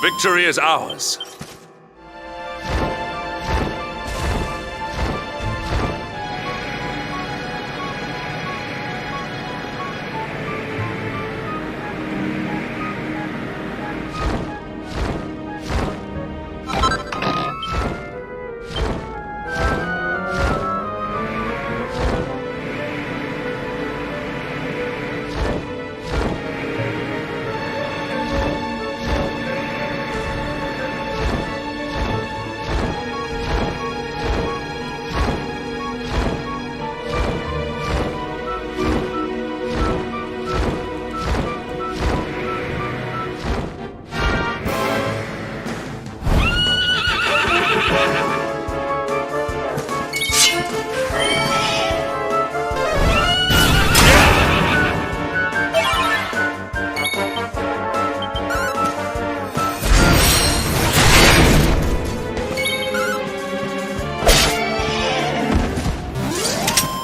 Victory is ours.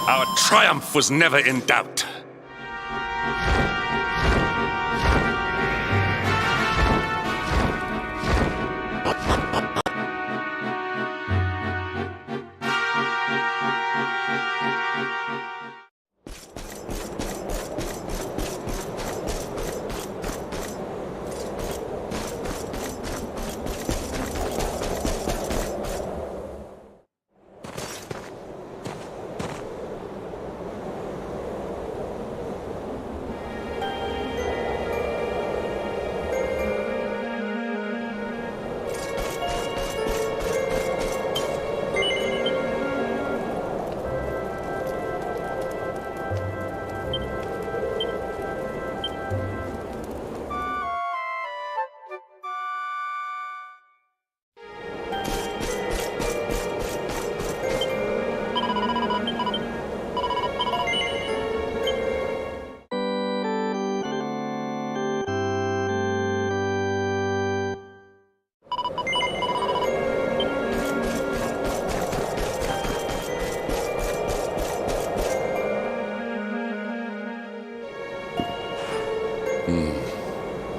Our triumph was never in doubt.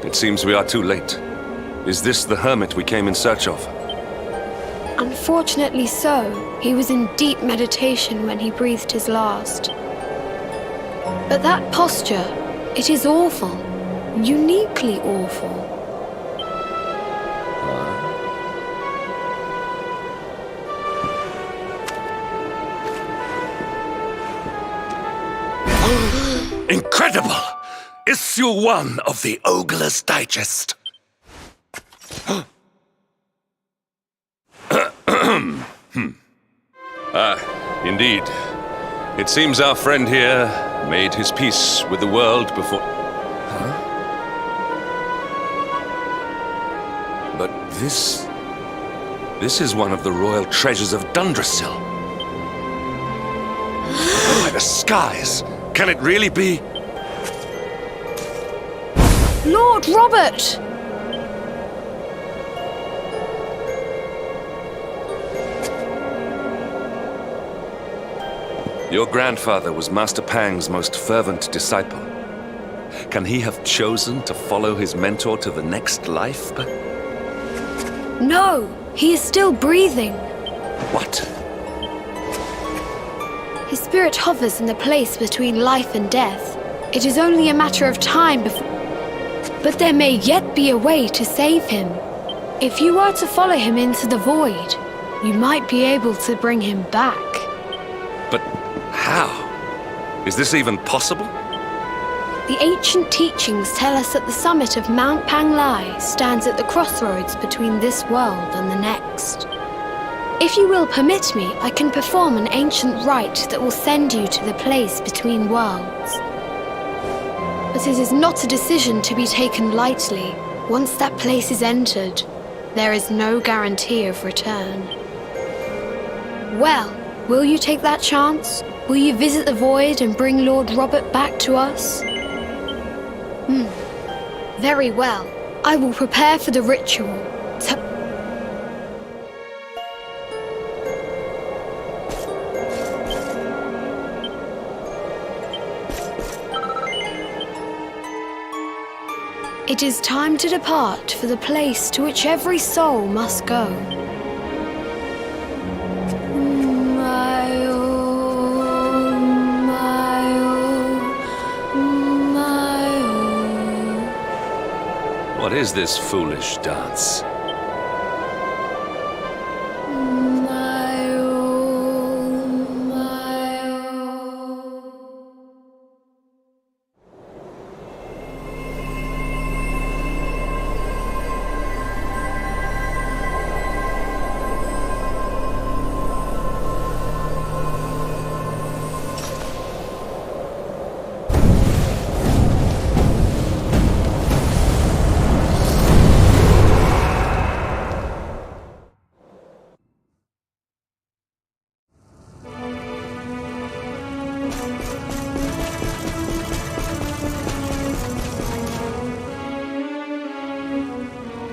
It seems we are too late. Is this the hermit we came in search of? Unfortunately so. He was in deep meditation when he breathed his last. But that posture, it is awful. Uniquely awful. Incredible! Issue 1 of the Ogler's Digest. Indeed. It seems our friend here made his peace with the world before... But this is one of the royal treasures of Dundrasil. the skies! Can it really be? Lord Robert! Your grandfather was Master Pang's most fervent disciple. Can he have chosen to follow his mentor to the next life? But No, he is still breathing. what? His spirit hovers in the place between life and death. It is only a matter of time before... But there may yet be a way to save him. If you were to follow him into the void, you might be able to bring him back. But how? Is this even possible? The ancient teachings tell us that the summit of Mount Panglai stands at the crossroads between this world and the next. If you will permit me, I can perform an ancient rite that will send you to the place between worlds. But it is not a decision to be taken lightly. Once that place is entered, there is no guarantee of return. Well, will you take that chance? Will you visit the void and bring Lord Robert back to us? Very well. I will prepare for the ritual. It is time to depart for the place to which every soul must go. What is this foolish dance?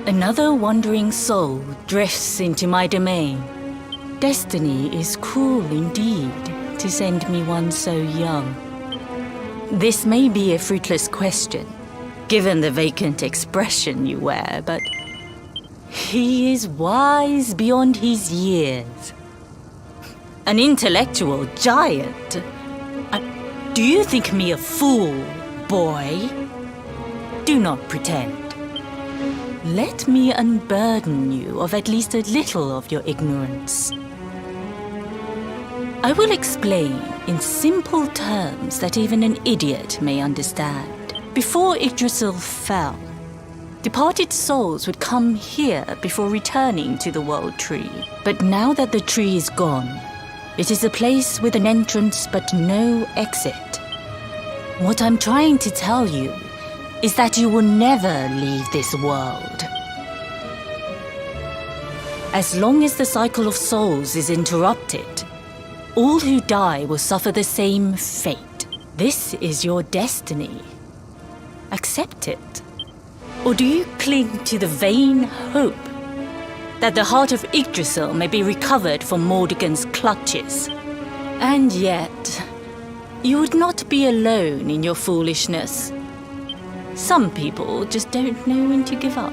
Another wandering soul drifts into my domain. Destiny is cruel indeed to send me one so young. This may be a fruitless question, given the vacant expression you wear, but he is wise beyond his years. An intellectual giant. Do you think me a fool, boy? Do not pretend. Let me unburden you of at least a little of your ignorance. I will explain in simple terms that even an idiot may understand. Before Yggdrasil fell, departed souls would come here before returning to the World Tree. But now that the tree is gone, it is a place with an entrance but no exit. What I'm trying to tell you is that you will never leave this world. As long as the cycle of souls is interrupted, all who die will suffer the same fate. This is your destiny. Accept it. Or do you cling to the vain hope that the heart of Yggdrasil may be recovered from Mordegon's clutches? And yet, you would not be alone in your foolishness. Some people just don't know when to give up.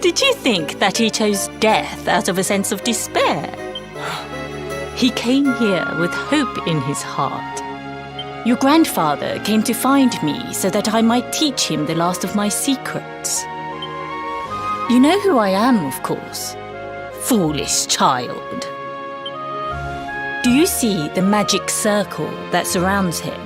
Did you think that he chose death out of a sense of despair? He came here with hope in his heart. Your grandfather came to find me so that I might teach him the last of my secrets. You know who I am, of course. Foolish child. Do you see the magic circle that surrounds him?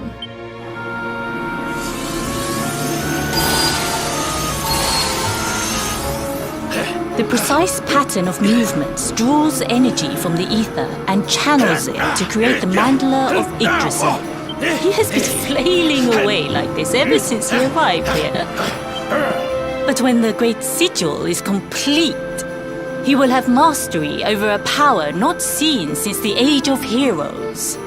The precise pattern of movements draws energy from the ether and channels it to create the mandala of Yggdrasil. He has been flailing away like this ever since he arrived here. But when the great sigil is complete, he will have mastery over a power not seen since the Age of Heroes.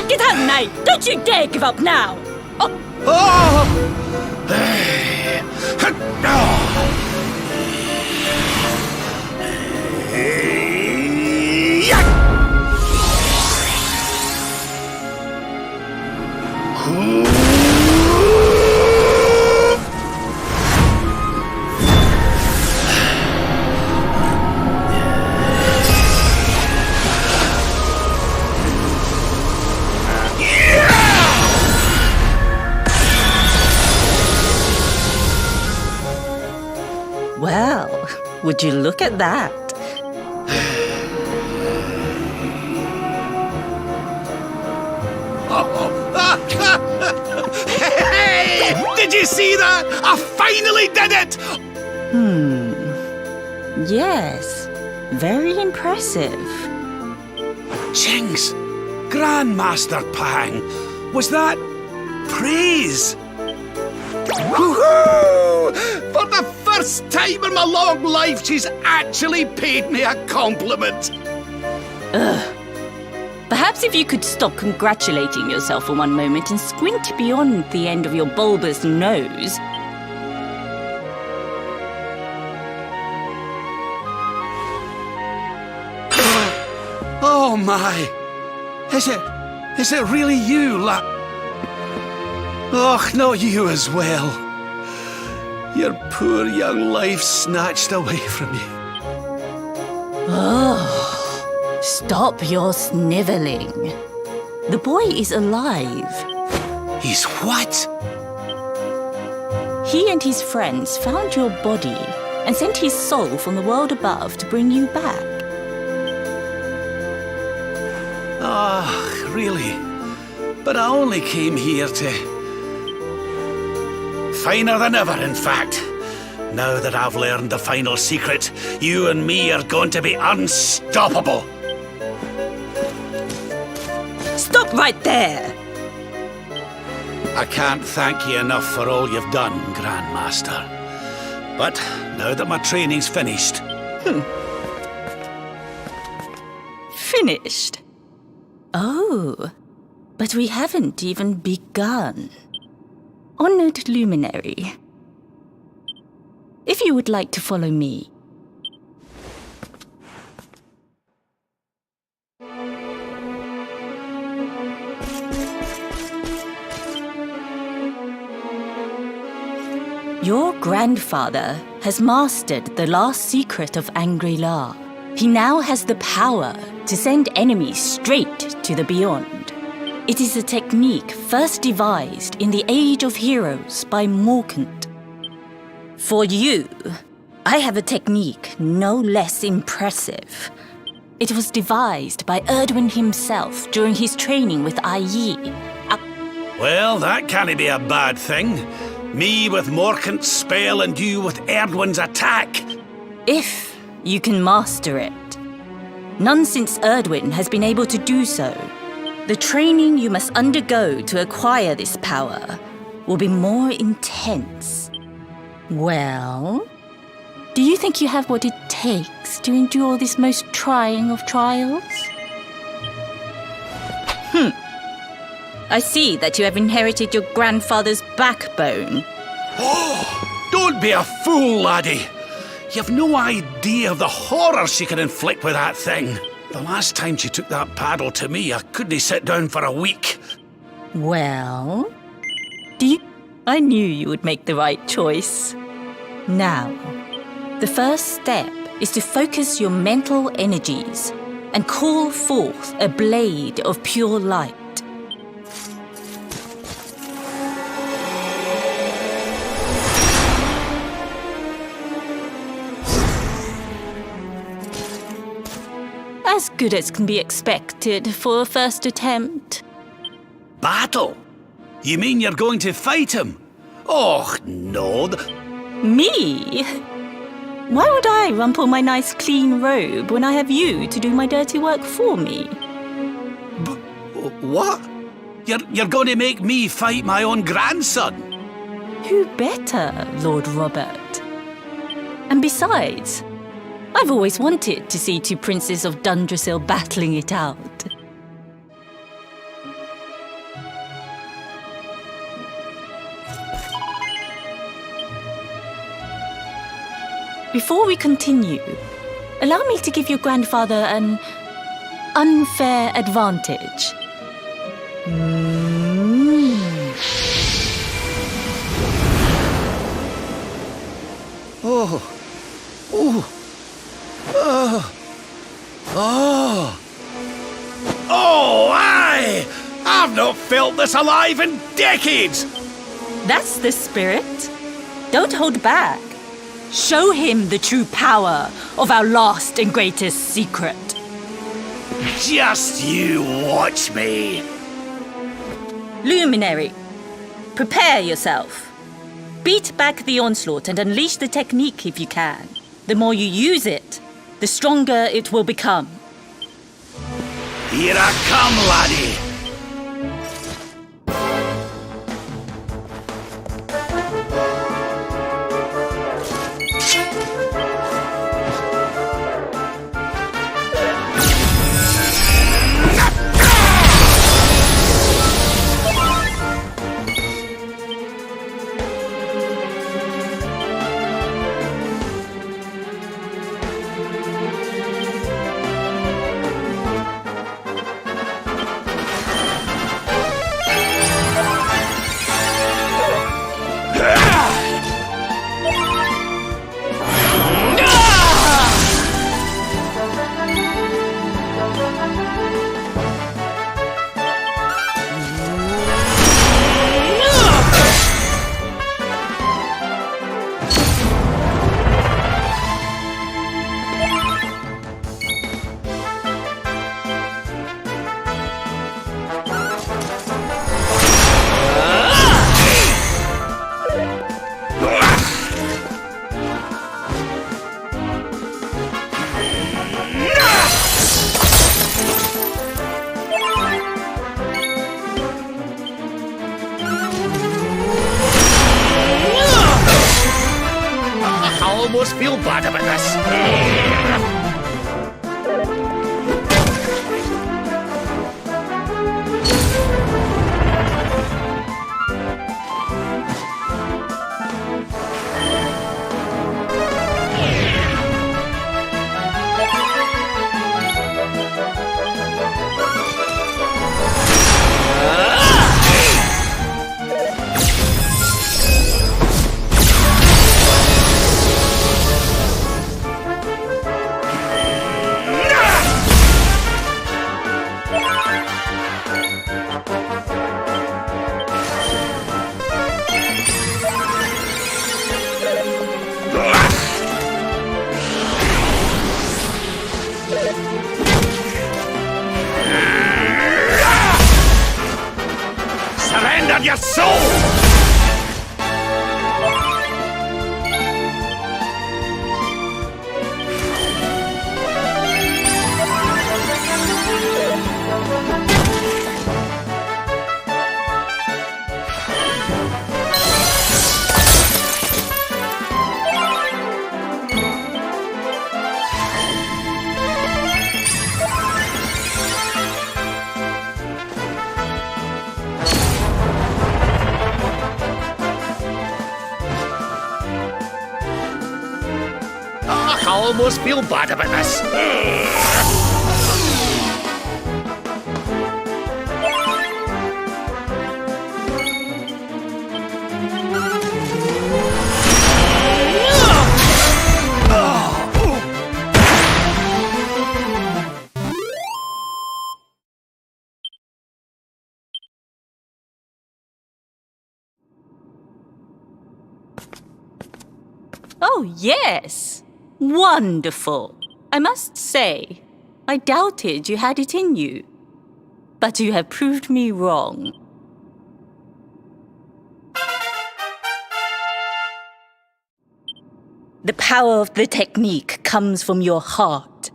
Get out, knight! Don't you dare give up now! Well, would you look at that? Hey! Did you see that? I finally did it! Yes, very impressive. Jinx! Grandmaster Pang! Was that praise? Woohoo! For the first time in my long life, she's actually paid me a compliment. Perhaps if you could stop congratulating yourself for one moment and squint beyond the end of your bulbous nose. Oh my! Is it really you, Oh, not you as well. Your poor young life snatched away from you. Stop your sniveling. The boy is alive. He's what? He and his friends found your body and sent his soul from the world above to bring you back. Ah, really? But I only came here to... Finer than ever, in fact. Now that I've learned the final secret, you and me are going to be unstoppable. Stop right there! I can't thank you enough for all you've done, Grandmaster. But now that my training's finished... Finished? Oh, but we haven't even begun. Honored luminary, if you would like to follow me. Your grandfather has mastered the last secret of Angri-La. He now has the power to send enemies straight to the beyond. It is a technique first devised in the Age of Heroes by Morkant. For you, I have a technique no less impressive. It was devised by Erdwin himself during his training with Yi. Well, that can't be a bad thing. Me with Morkant's spell and you with Erdwin's attack. If you can master it. None since Erdwin has been able to do so. The training you must undergo to acquire this power will be more intense. Well, do you think you have what it takes to endure this most trying of trials? I see that you have inherited your grandfather's backbone. Oh, don't be a fool, laddie. You've no idea of the horror she can inflict with that thing. The last time she took that paddle to me, I couldn't sit down for a week. Well, I knew you would make the right choice. Now, The first step is to focus your mental energies and call forth a blade of pure light. As good as can be expected for a first attempt. Battle? You mean you're going to fight him? Oh, no. Me? Why would I rumple my nice clean robe when I have you to do my dirty work for me? What? You're going to make me fight my own grandson? Who better, Lord Robert? And besides, I've always wanted to see two princes of Dundrasil battling it out. Before we continue, allow me to give your grandfather an unfair advantage. Oh, aye! I've not felt this alive in decades! That's the spirit. Don't hold back. Show him the true power of our last and greatest secret. Just you watch me. Luminary, prepare yourself. Beat back the onslaught and unleash the technique if you can. The more you use it, the stronger it will become. Here I come, laddie. I almost feel bad about this. Surrender your soul! I almost feel bad about this. Oh, yes. Wonderful. I must say, I doubted you had it in you. But you have proved me wrong. The power of the technique comes from your heart.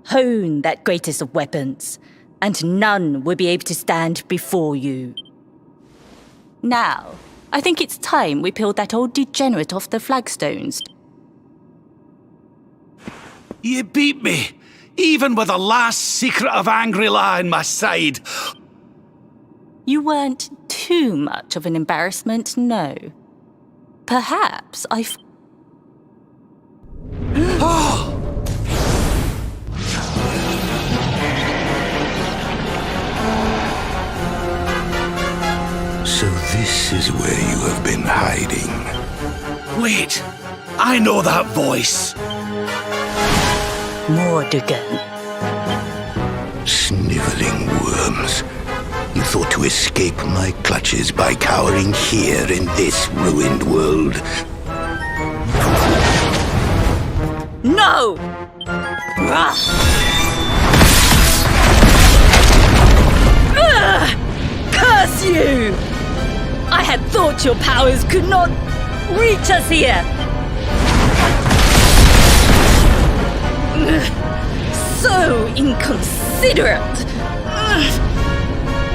Hone that greatest of weapons, and none will be able to stand before you. Now, I think it's time we peeled that old degenerate off the flagstones. You beat me, even with the last secret of Angry-La in my side. You weren't too much of an embarrassment, no. Perhaps So this is where you have been hiding. Wait, I know that voice. Mordegon. Sniveling worms. You thought to escape my clutches by cowering here in this ruined world. No! Curse you! I had thought your powers could not reach us here. So inconsiderate.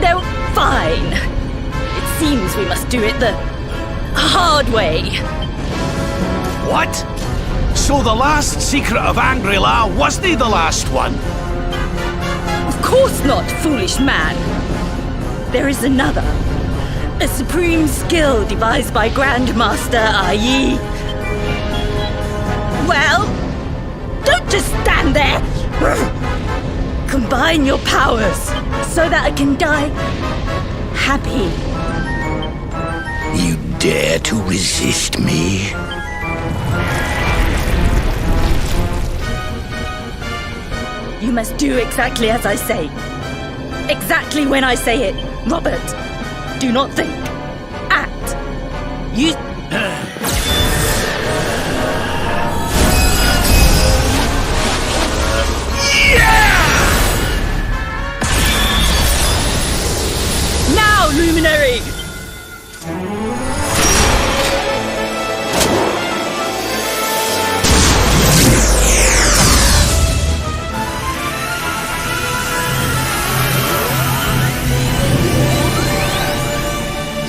They're fine. It seems we must do it the hard way. What? So the last secret of Angry-La wasn't the last one? Of course not, foolish man. There is another. A supreme skill devised by Grandmaster Yi. Well, don't just stand there. Combine your powers so that I can die happy. You dare to resist me? You must do exactly as I say. Exactly when I say it, Robert. Do not think. Act. You... Now, Luminary!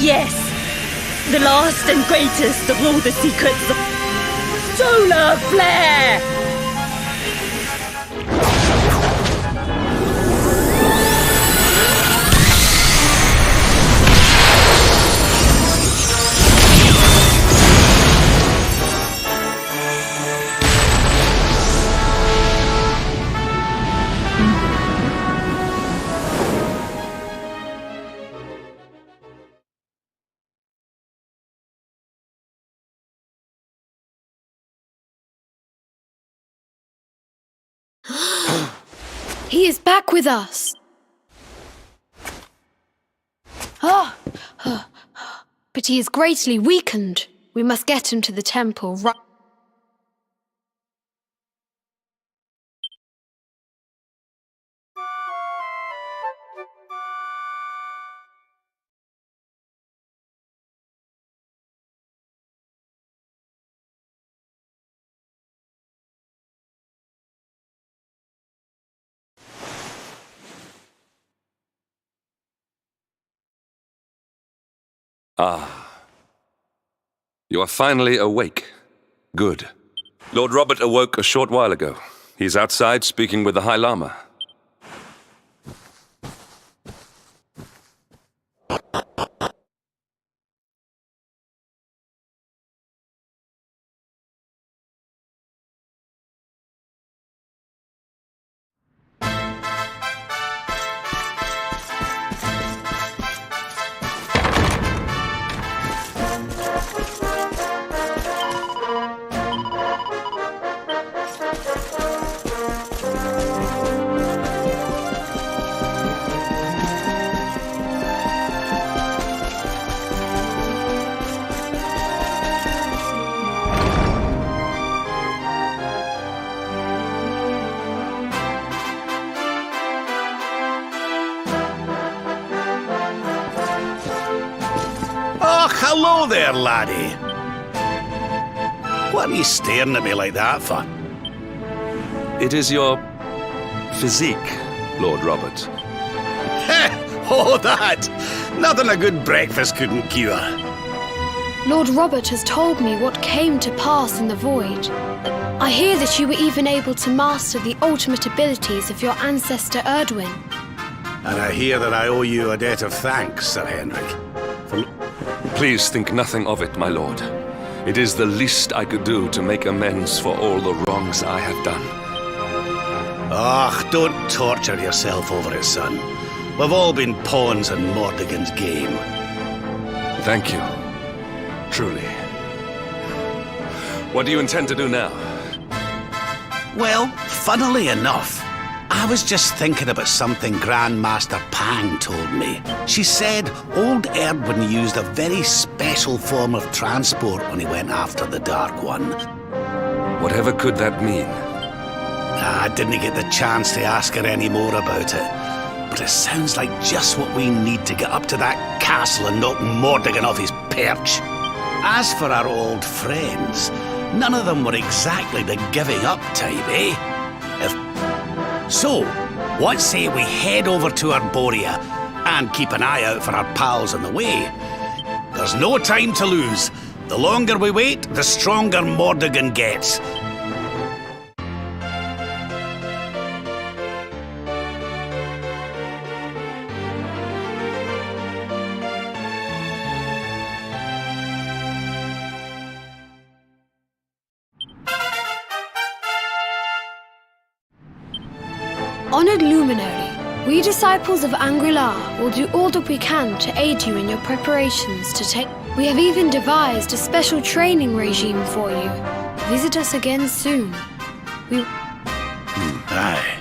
Yes, the last and greatest of all the secrets of solar flare! He is back with us. But he is greatly weakened. We must get him to the temple right. You are finally awake. Good. Lord Robert awoke a short while ago. He's outside speaking with the High Lama. Hello there, laddie. What are you staring at me like that for? It is your physique, Lord Robert. Oh, that! Nothing a good breakfast couldn't cure. Lord Robert has told me what came to pass in the void. I hear that you were even able to master the ultimate abilities of your ancestor Erdwin. And I hear that I owe you a debt of thanks, Sir Henrik. For... Please think nothing of it, my lord. It is the least I could do to make amends for all the wrongs I have done. Ah, don't torture yourself over it, son. We've all been pawns in Mordigan's game. Thank you. Truly. What do you intend to do now? Well, funnily enough, I was just thinking about something Grandmaster Pang told me. She said old Erdwin used a very special form of transport when he went after the Dark One. Whatever could that mean? I didn't get the chance to ask her any more about it. But it sounds like just what we need to get up to that castle and knock Mordigan off his perch. As for our old friends, none of them were exactly the giving up type, eh? So, what say we head over to Arborea and keep an eye out for our pals on the way? There's no time to lose. The longer we wait, the stronger Mordigan gets. Honored Luminary, we disciples of Angri-La will do all that we can to aid you in your preparations to take... We have even devised a special training regime for you. Visit us again soon. Aye.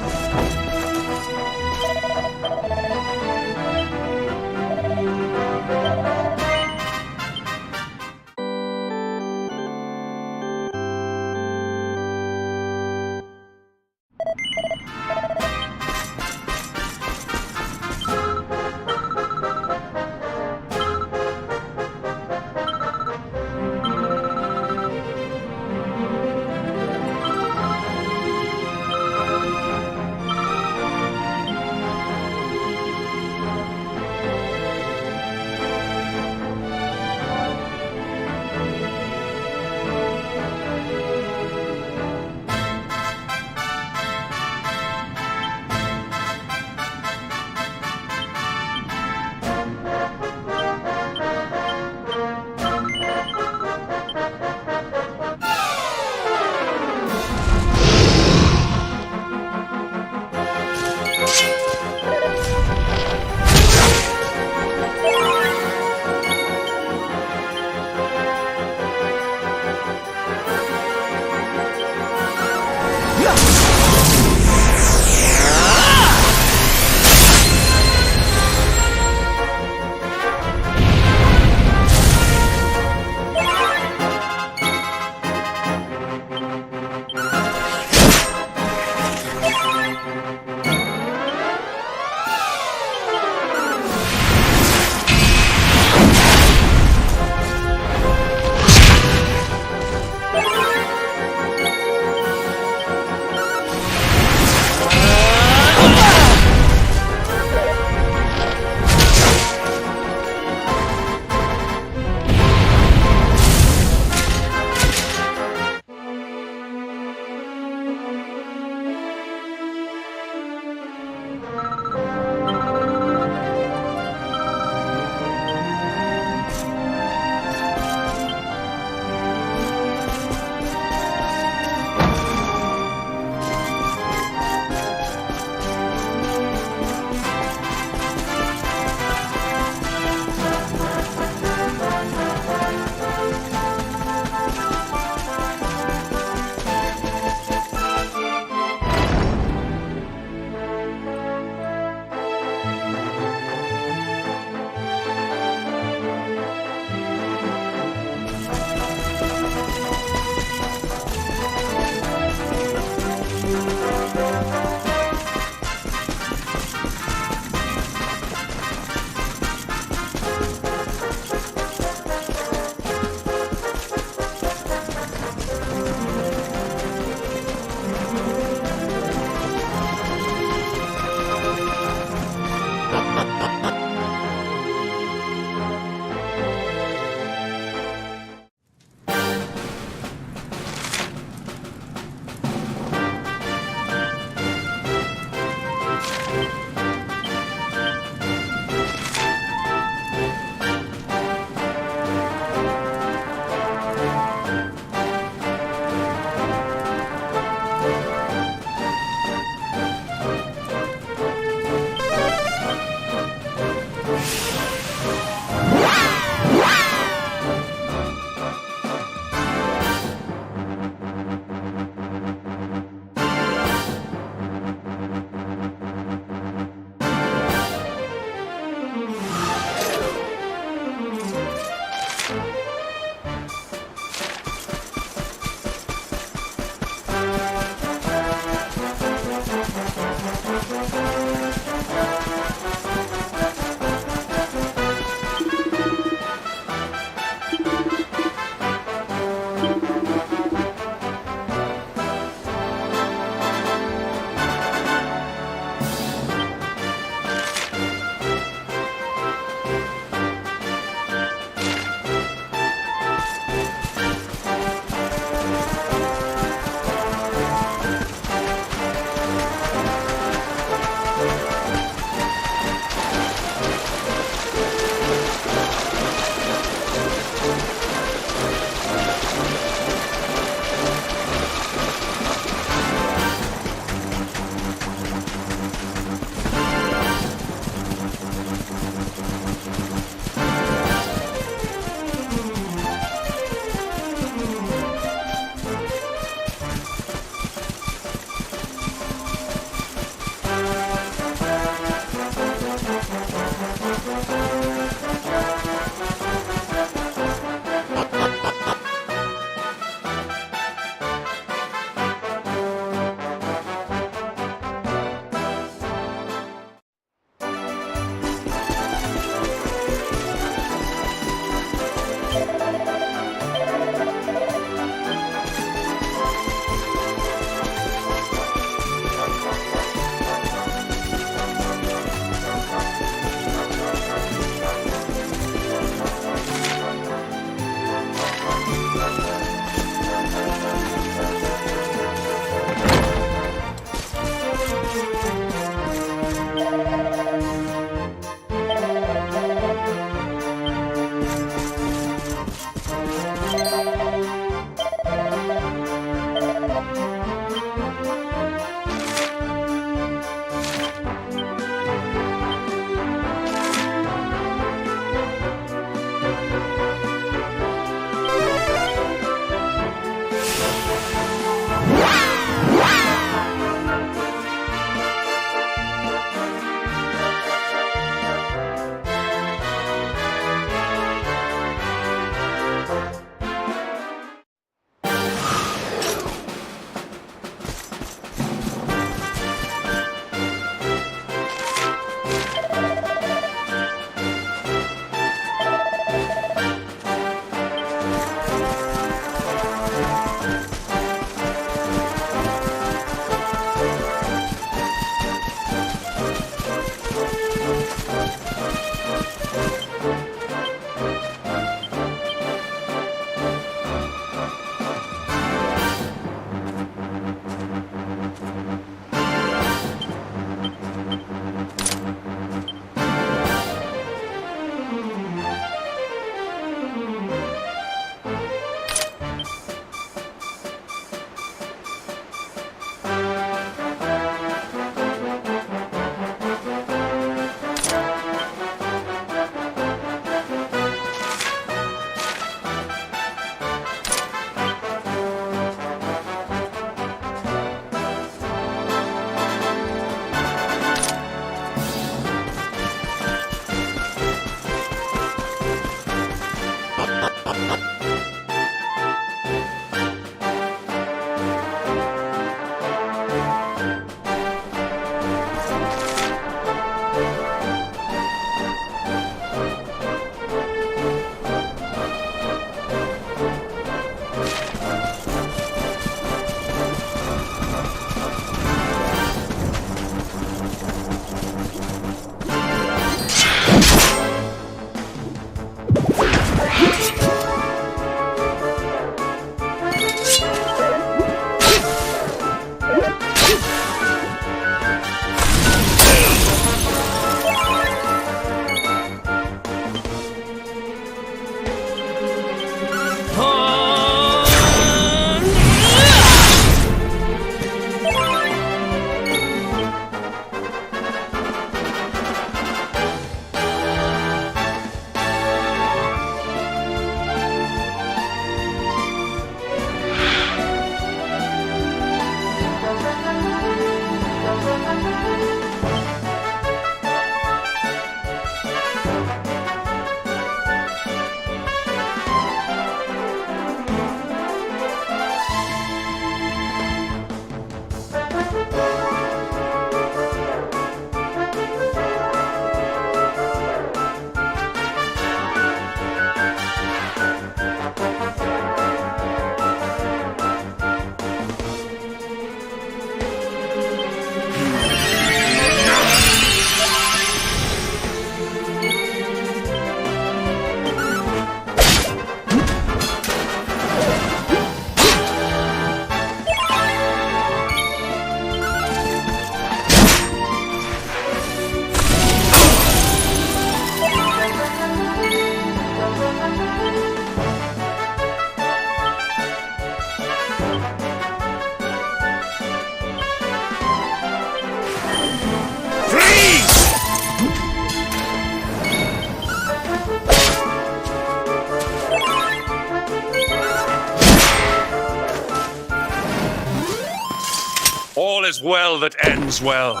All is well that ends well.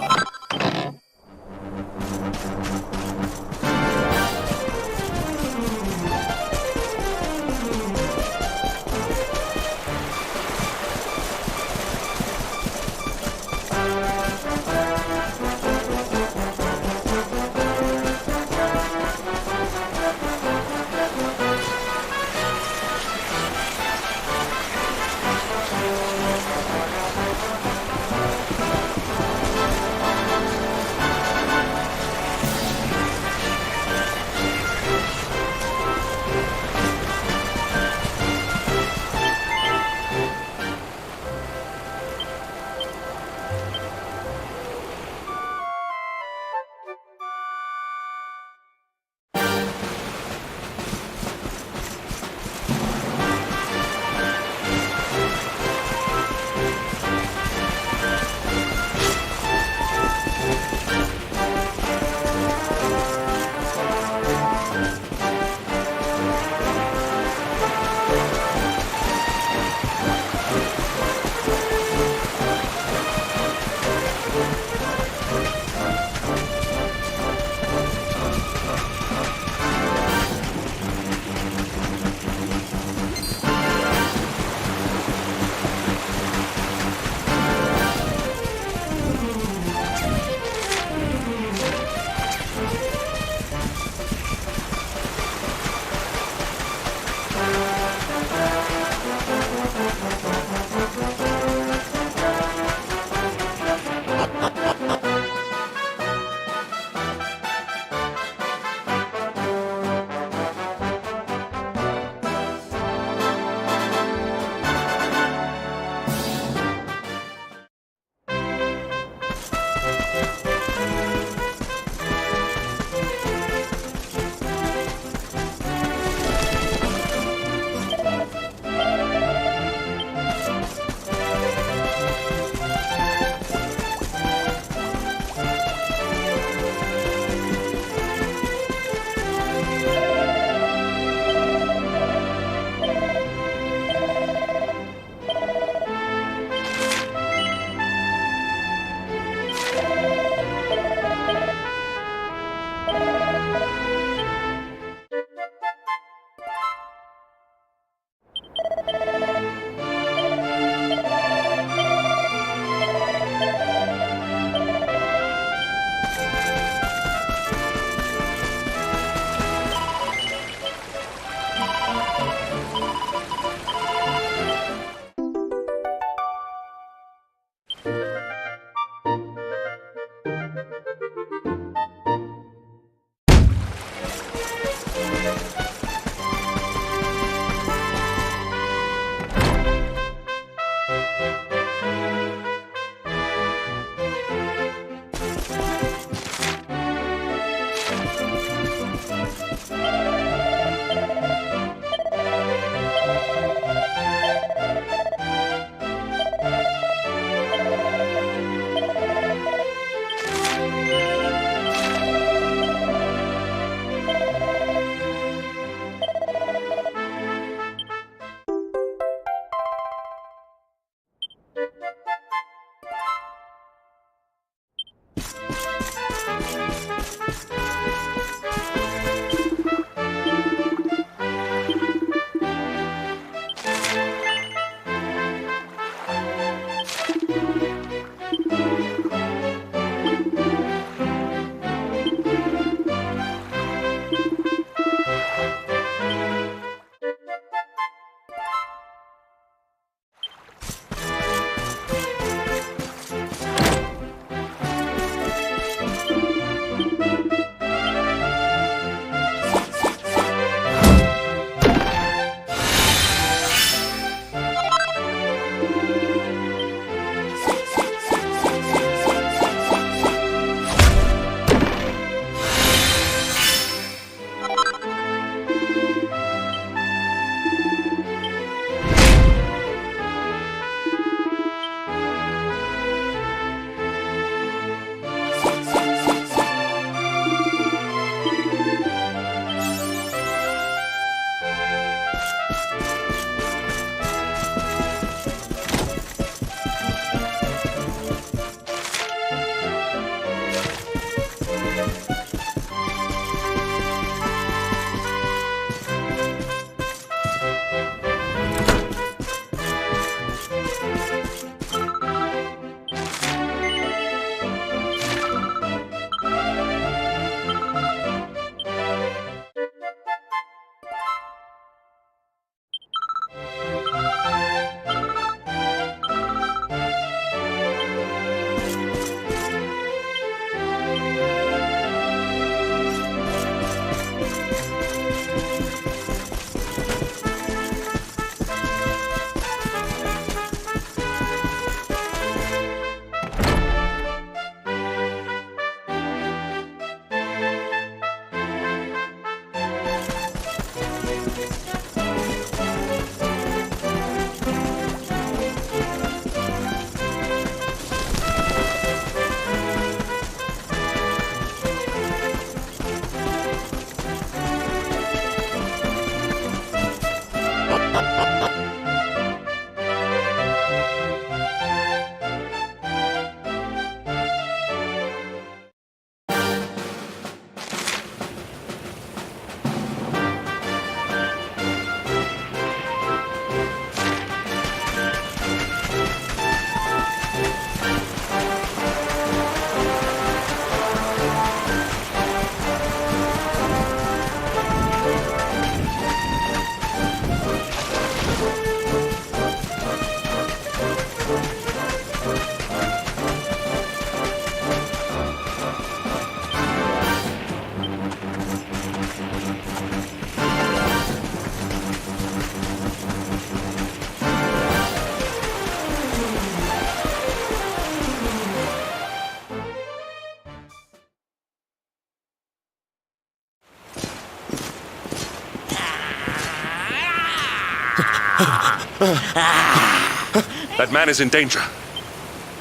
That man is in danger.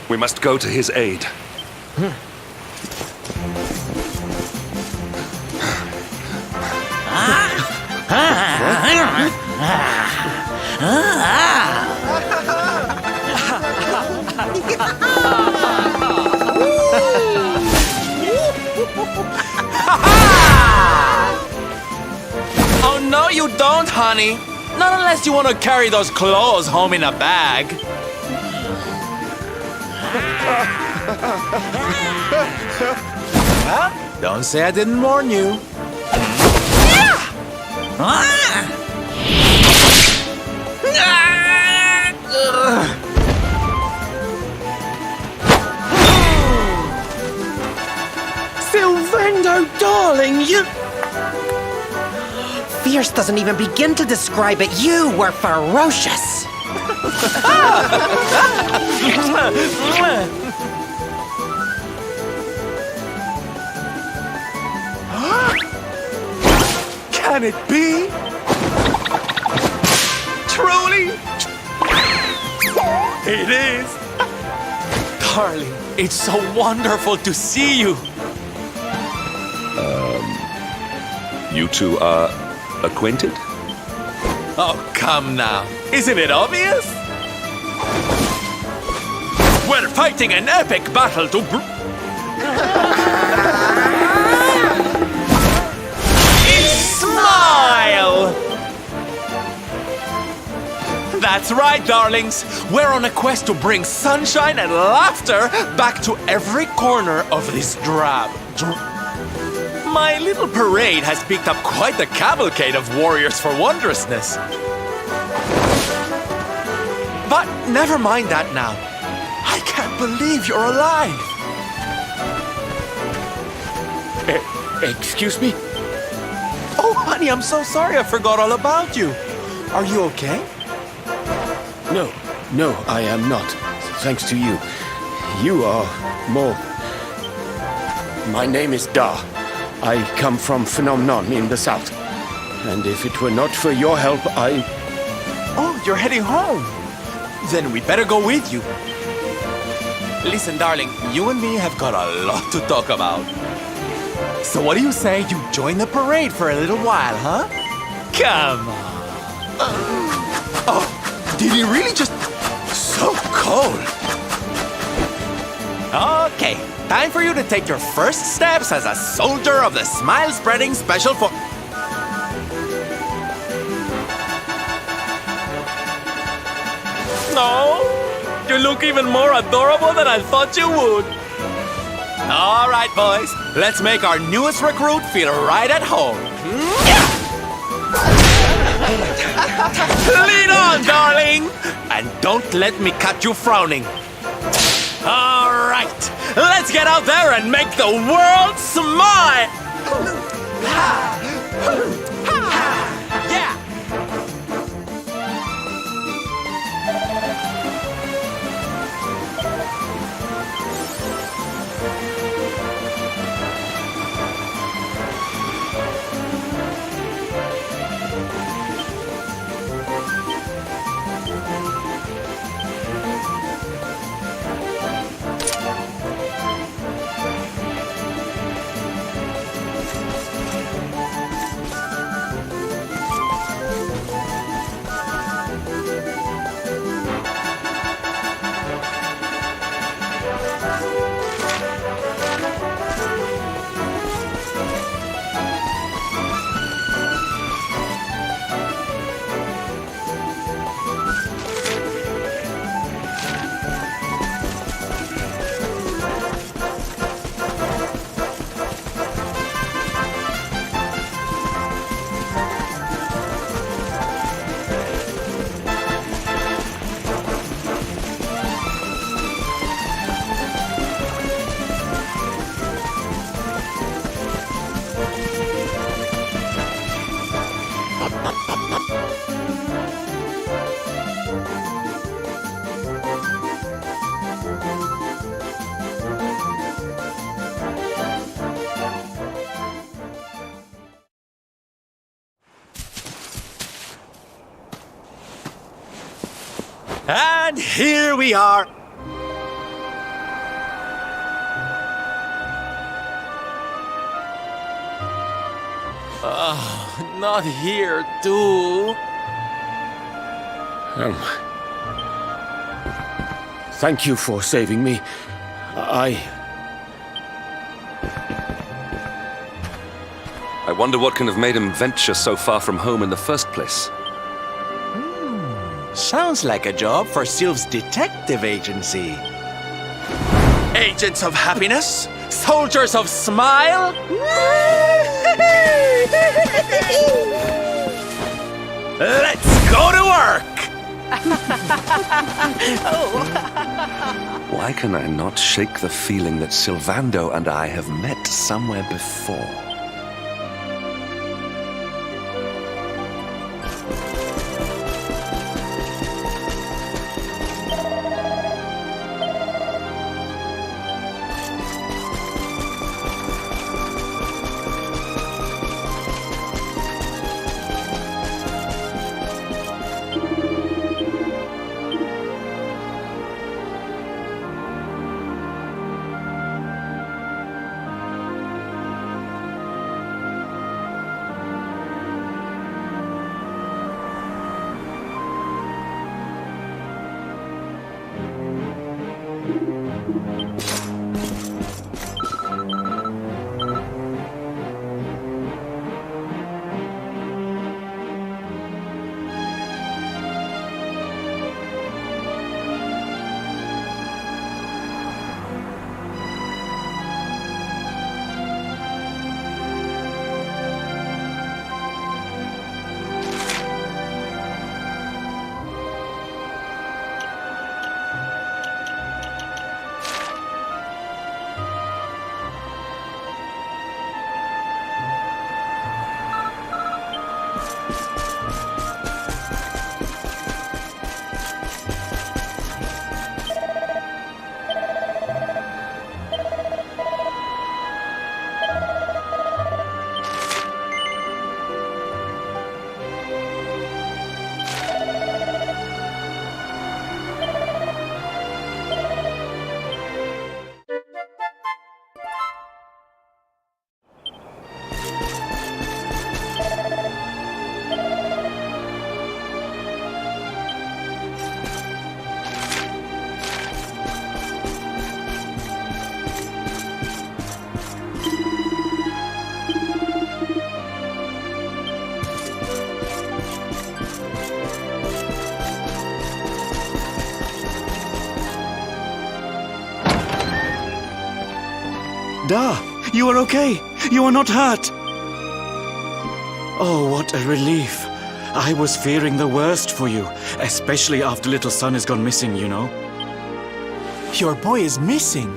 We must go to his aid. Oh, no, you don't, honey. Not unless you want to carry those clothes home in a bag. Well, don't say I didn't warn you. Silvendo, darling, you... Fierce doesn't even begin to describe it. You were ferocious. Can it be? Truly? It is. Darling, it's so wonderful to see you. You two are acquainted? Oh, come now. Isn't it obvious? We're fighting an epic battle to Smile! That's right, darlings. We're on a quest to bring sunshine and laughter back to every corner of this drab. My little parade has picked up quite the cavalcade of warriors for wondrousness. But never mind that now. I can't believe you're alive. Excuse me? Oh, honey, I'm so sorry I forgot all about you. Are you okay? No, I am not. Thanks to you. You are more... My name is Da. I come from Phenomenon in the south. And if it were not for your help, Oh, you're heading home. Then we better go with you. Listen, darling, you and me have got a lot to talk about. So what do you say you join the parade for a little while, huh? Come on. Oh, did he really just... So cold. Okay, time for you to take your first steps as a soldier of the smile-spreading special for... No, you look even more adorable than I thought you would. All right, boys, let's make our newest recruit feel right at home. Lead on, darling! And don't let me catch you frowning. All right, let's get out there and make the world smile! Yeah! And here we are. Not here, too. Thank you for saving me. I wonder what can have made him venture so far from home in the first place. Sounds like a job for Sylve's detective agency. Agents of happiness? Soldiers of smile? Let's go to work! Why can I not shake the feeling that Sylvando and I have met somewhere before? Da, you are okay. You are not hurt. Oh, what a relief. I was fearing the worst for you, especially after little son has gone missing, you know. Your boy is missing.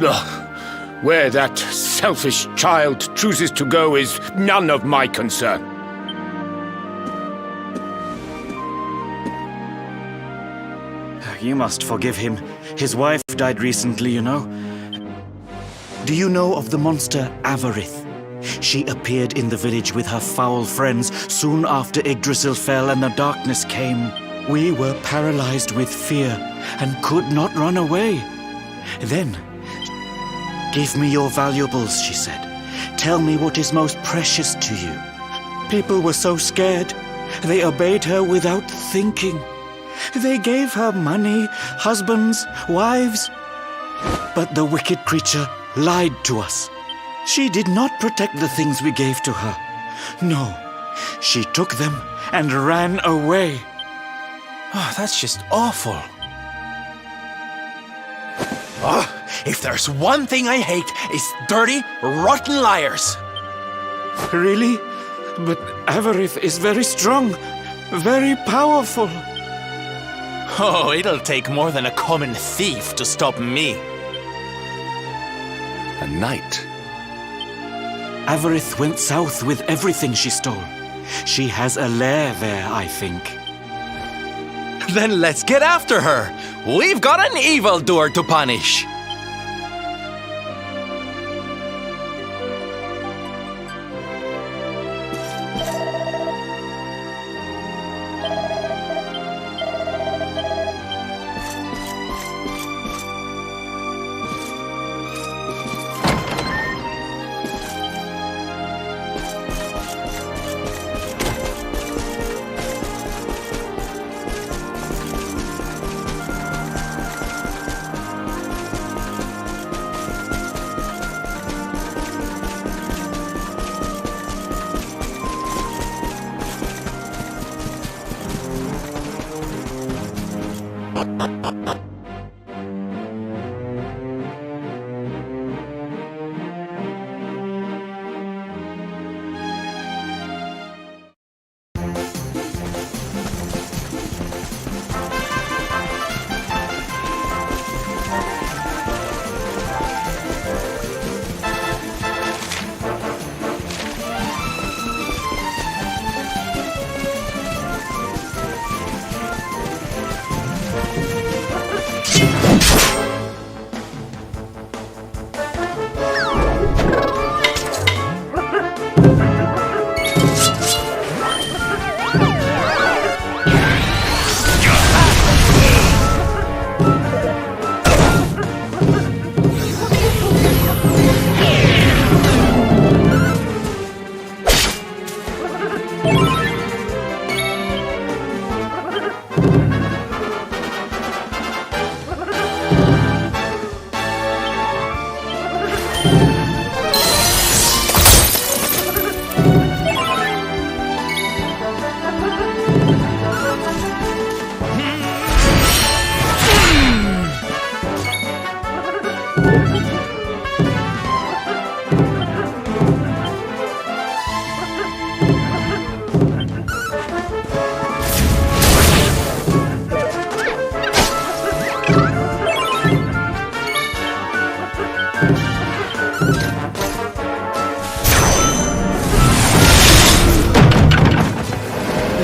Ugh. Where that selfish child chooses to go is none of my concern. You must forgive him. His wife died recently, you know. Do you know of the monster Avarith? She appeared in the village with her foul friends soon after Yggdrasil fell and the darkness came. We were paralyzed with fear and could not run away. Then, "Give me your valuables," she said. "Tell me what is most precious to you." People were so scared. They obeyed her without thinking. They gave her money, husbands, wives. But the wicked creature lied to us. She did not protect the things we gave to her. No, she took them and ran away. Oh, that's just awful. Oh, if there's one thing I hate, it's dirty, rotten liars. Really? But Avarith is very strong, very powerful. Oh, it'll take more than a common thief to stop me. A knight? Avarith went south with everything she stole. She has a lair there, I think. Then let's get after her. We've got an evildoer to punish.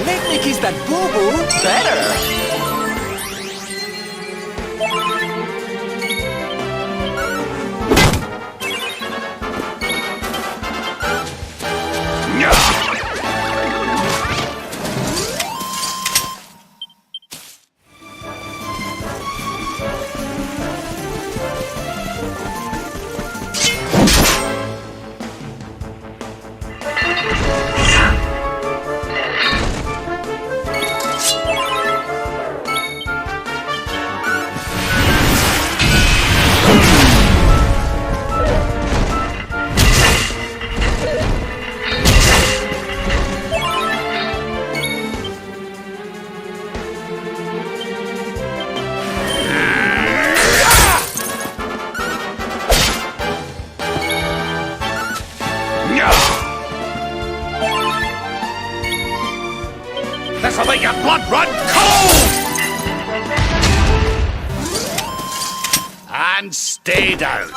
Let me kiss that boo-boo better. This'll make your blood run cold! And stay down.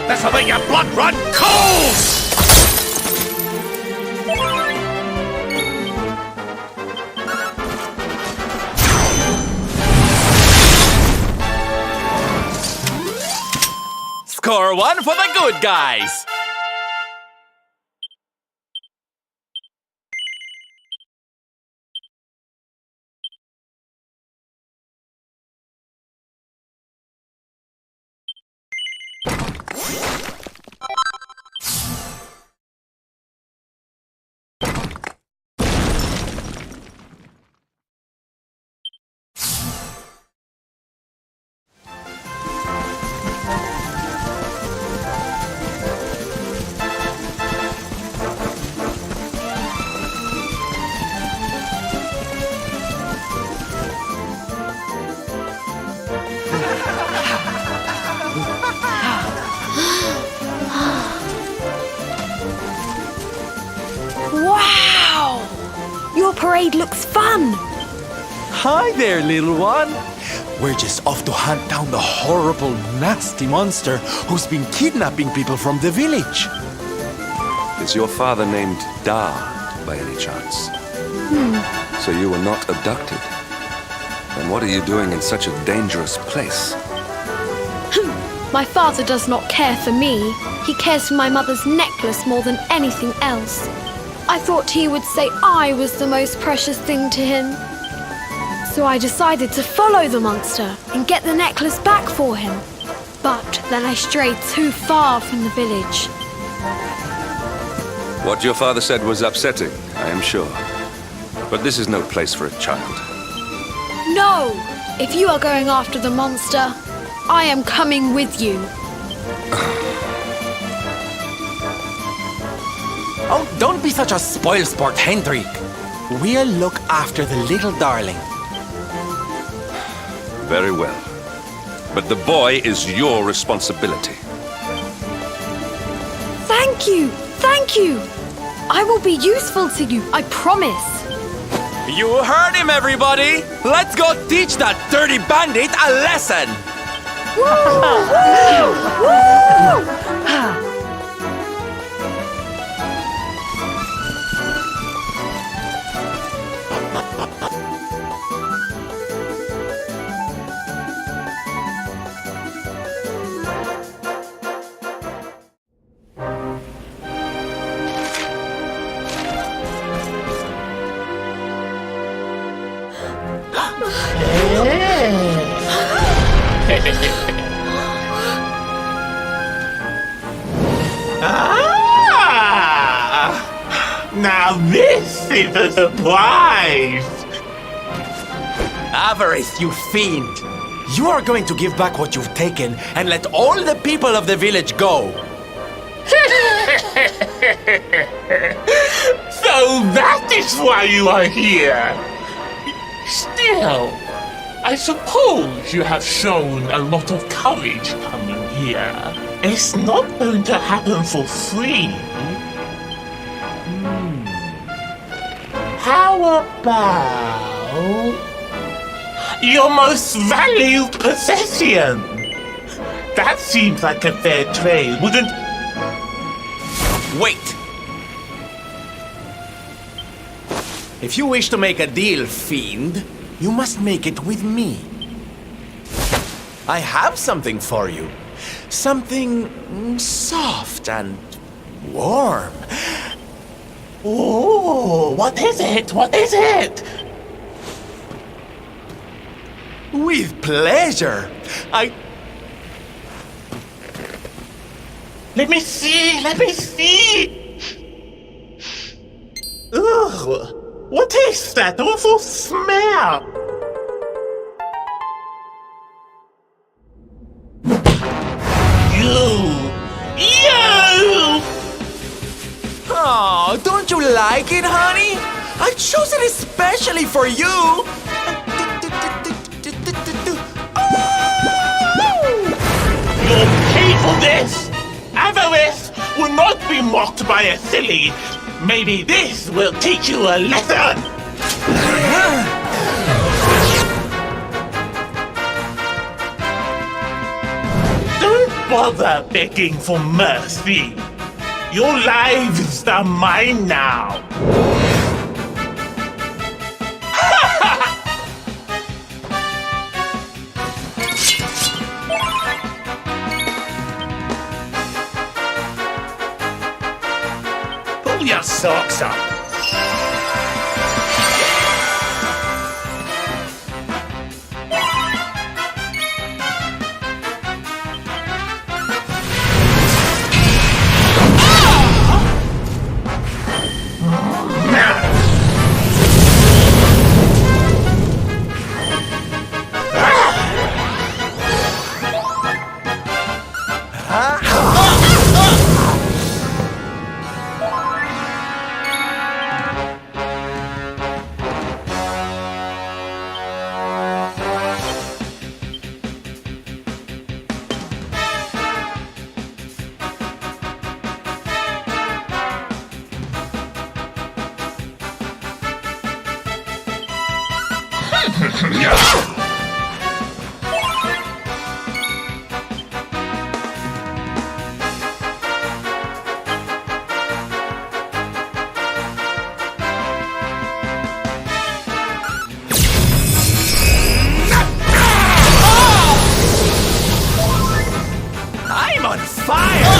This'll make your blood run cold! Score one for the good guys. Wow! Your parade looks fun! Hi there, little one. We're just off to hunt down the horrible, nasty monster who's been kidnapping people from the village. Is your father named Da, by any chance? So you were not abducted? Then what are you doing in such a dangerous place? My father does not care for me. He cares for my mother's necklace more than anything else. I thought he would say I was the most precious thing to him. So I decided to follow the monster and get the necklace back for him. But then I strayed too far from the village. What your father said was upsetting, I am sure. But this is no place for a child. No! If you are going after the monster, I am coming with you. Oh, don't be such a spoilsport, Hendrik. We'll look after the little darling. Very well. But the boy is your responsibility. Thank you! Thank you! I will be useful to you, I promise. You heard him, everybody! Let's go teach that dirty bandit a lesson! Now this is a surprise! Avarice, you fiend! You are going to give back what you've taken and let all the people of the village go! So that is why you are here! Still, I suppose you have shown a lot of courage coming here. It's not going to happen for free. How about your most valued possession? That seems like a fair trade, wouldn't... Wait! If you wish to make a deal, fiend, you must make it with me. I have something for you. Something soft and warm. Oh, what is it? What is it? With pleasure. Let me see, let me see! Ugh, what is that awful smell? You! Oh, don't you like it, honey? I chose it especially for you. You'll pay for this! Avarice will not be mocked by a silly. Maybe this will teach you a lesson! Don't bother begging for mercy. Your lives are mine now. Pull your socks up. I'm on fire!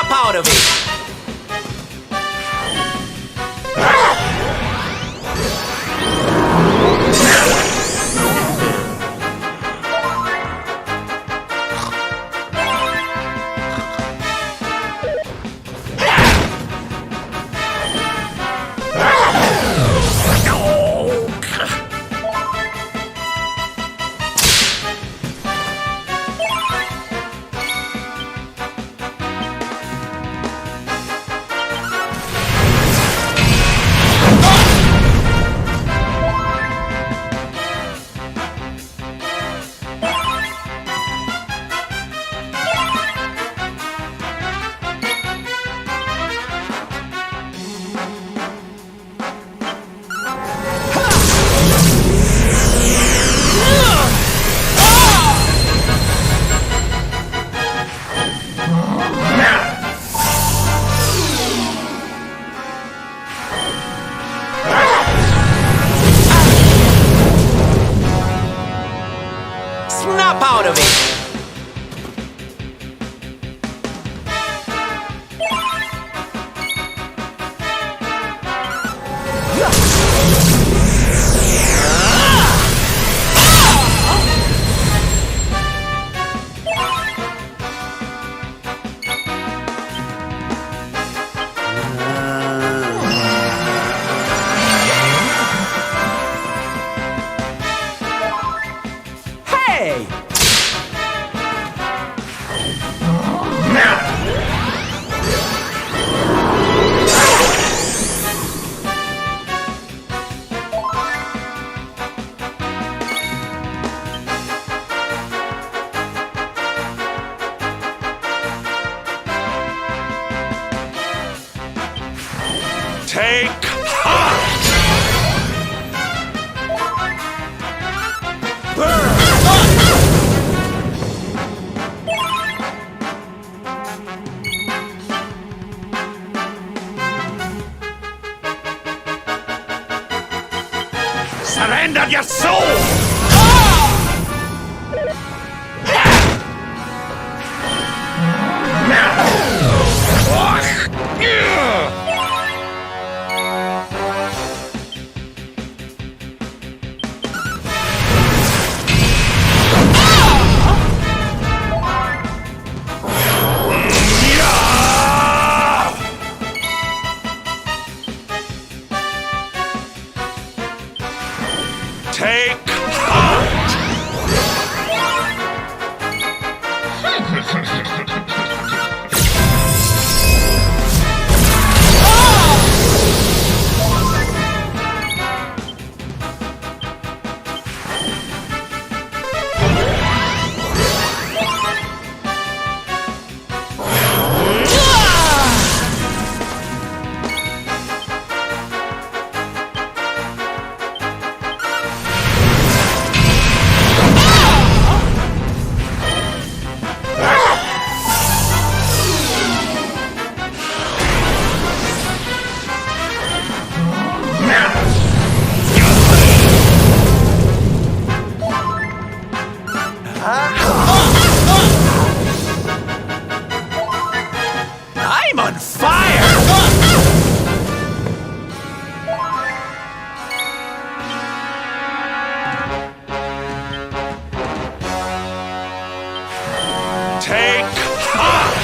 Snap out of it! Snap out of it! Hey! Take heart! Surrender your soul! Take heart! I'm on fire! Take heart!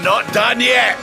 I'm not done yet!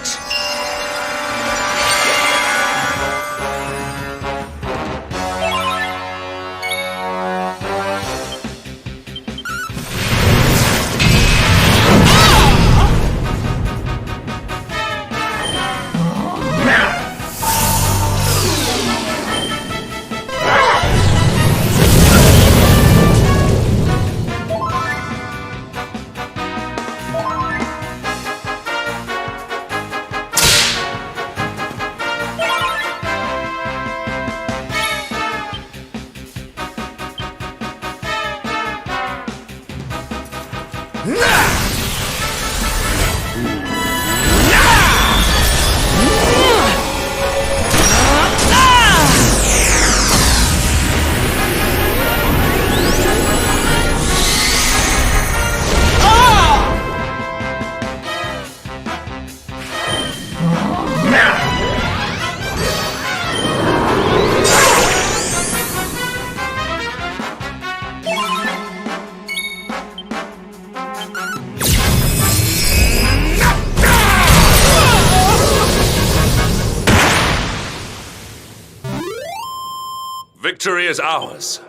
Victory is ours.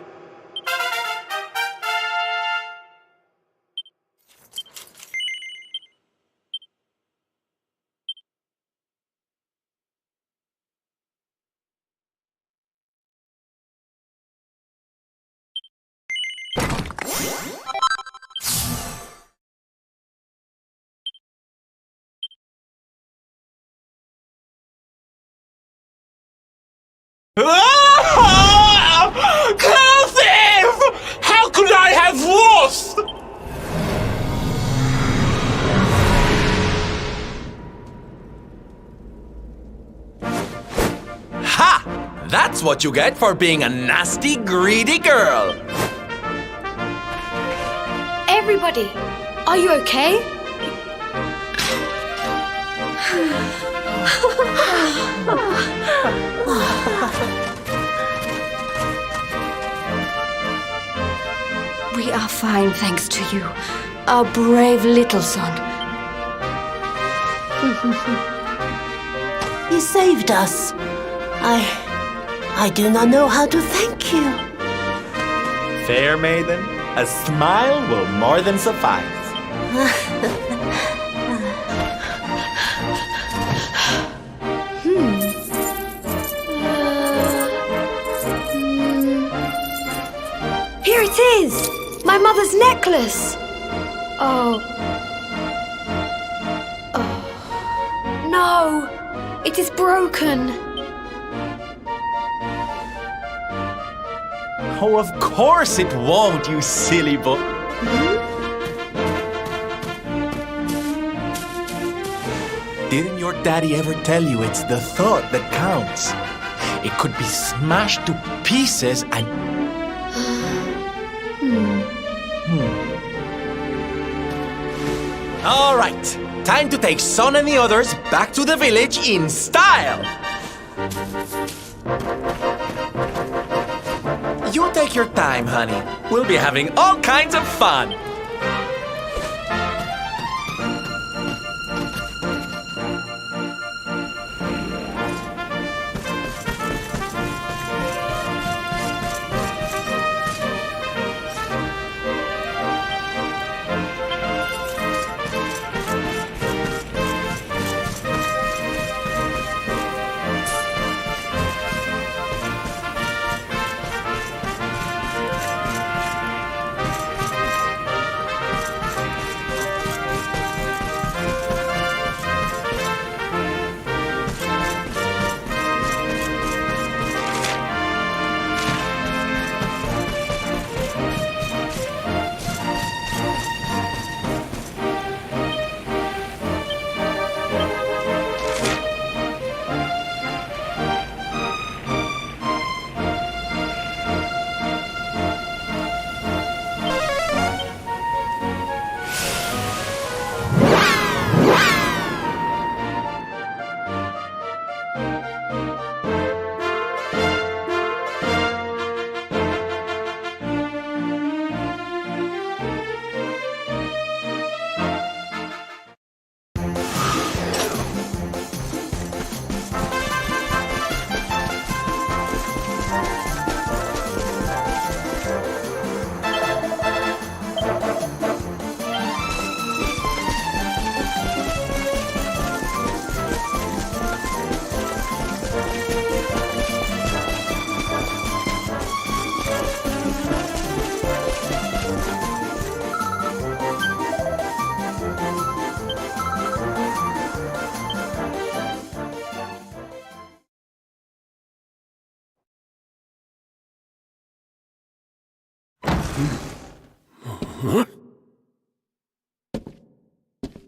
Elusive! How could I have lost? Ha! That's what you get for being a nasty, greedy girl. Everybody, are you okay? We are fine, thanks to you, our brave little son. You saved us. I do not know how to thank you. Fair maiden, a smile will more than suffice. Here it is! My mother's necklace! Oh. No! It is broken! Oh, of course it won't, you silly boy. Didn't your daddy ever tell you it's the thought that counts? It could be smashed to pieces and... All right, time to take Son and the others back to the village in style. You take your time, honey. We'll be having all kinds of fun.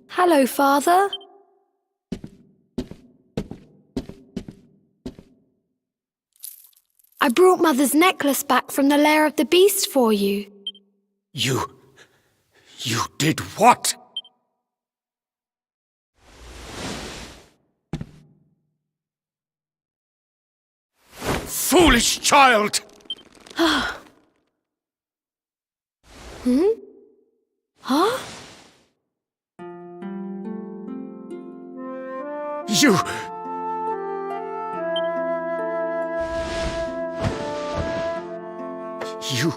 Hello, Father. I brought Mother's necklace back from the lair of the beast for you. You did what? Foolish child! Huh? You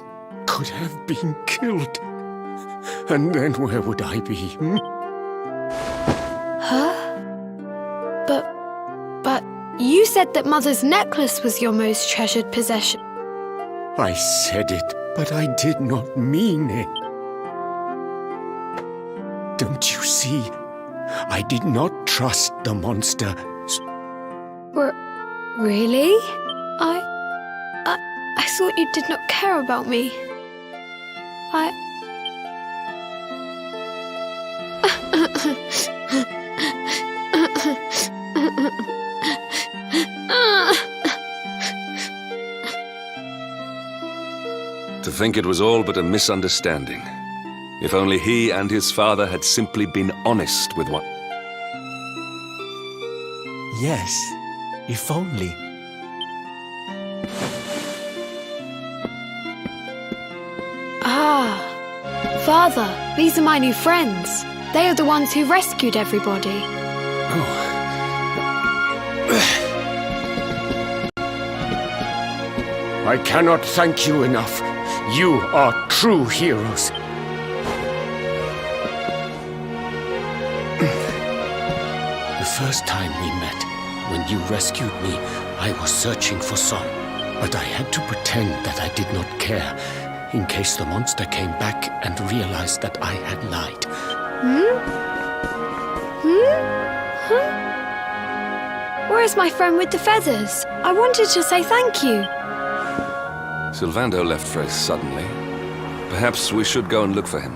could have been killed. And then where would I be? But you said that Mother's necklace was your most treasured possession. I said it, but I did not mean it. Don't you see? I did not trust the monster. Really? I thought you did not care about me. To think it was all but a misunderstanding. If only he and his father had simply been honest with one. Yes, if only. Father, these are my new friends. They are the ones who rescued everybody. I cannot thank you enough. You are true heroes. The first time we met, when you rescued me, I was searching for Son. But I had to pretend that I did not care, in case the monster came back and realized that I had lied. Where is my friend with the feathers? I wanted to say thank you. Sylvando left very suddenly. Perhaps we should go and look for him.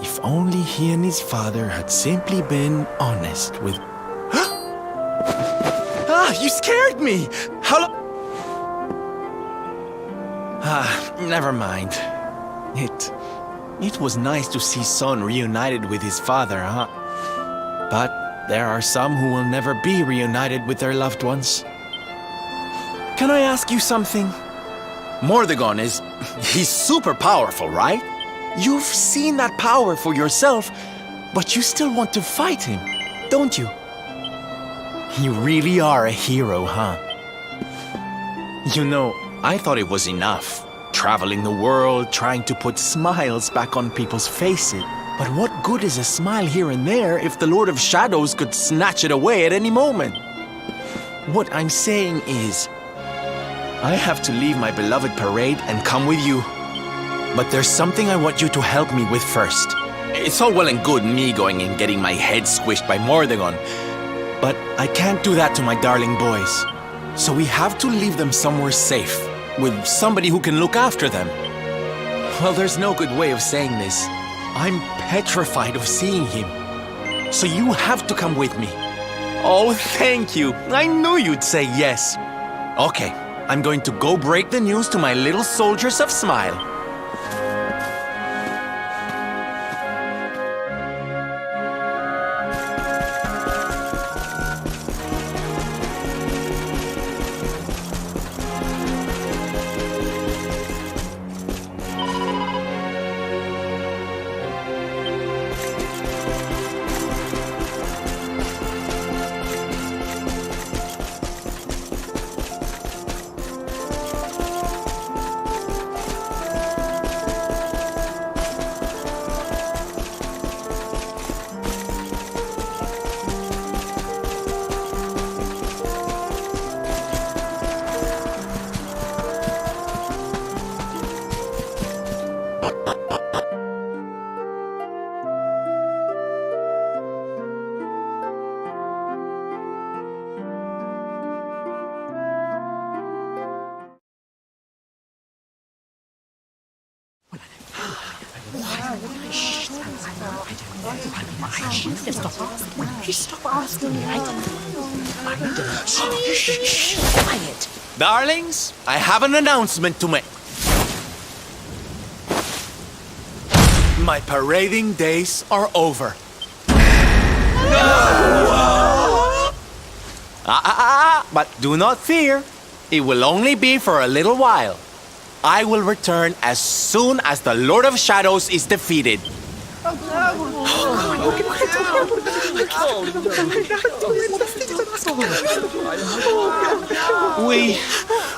If only he and his father had simply been honest with... you scared me! Never mind. It was nice to see Son reunited with his father, huh? But there are some who will never be reunited with their loved ones. Can I ask you something? Mordegon he's super powerful, right? You've seen that power for yourself, but you still want to fight him, don't you? You really are a hero, huh? You know, I thought it was enough. Traveling the world, trying to put smiles back on people's faces. But what good is a smile here and there if the Lord of Shadows could snatch it away at any moment? What I'm saying is, I have to leave my beloved parade and come with you. But there's something I want you to help me with first. It's all well and good me going and getting my head squished by Mordegon, but I can't do that to my darling boys. So we have to leave them somewhere safe, with somebody who can look after them. Well, there's no good way of saying this. I'm petrified of seeing him. So you have to come with me. Oh, thank you. I knew you'd say yes. Okay, I'm going to go break the news to my little soldiers of Smile. Quiet. Darlings, I have an announcement to make. My parading days are over. But do not fear. It will only be for a little while. I will return as soon as the Lord of Shadows is defeated.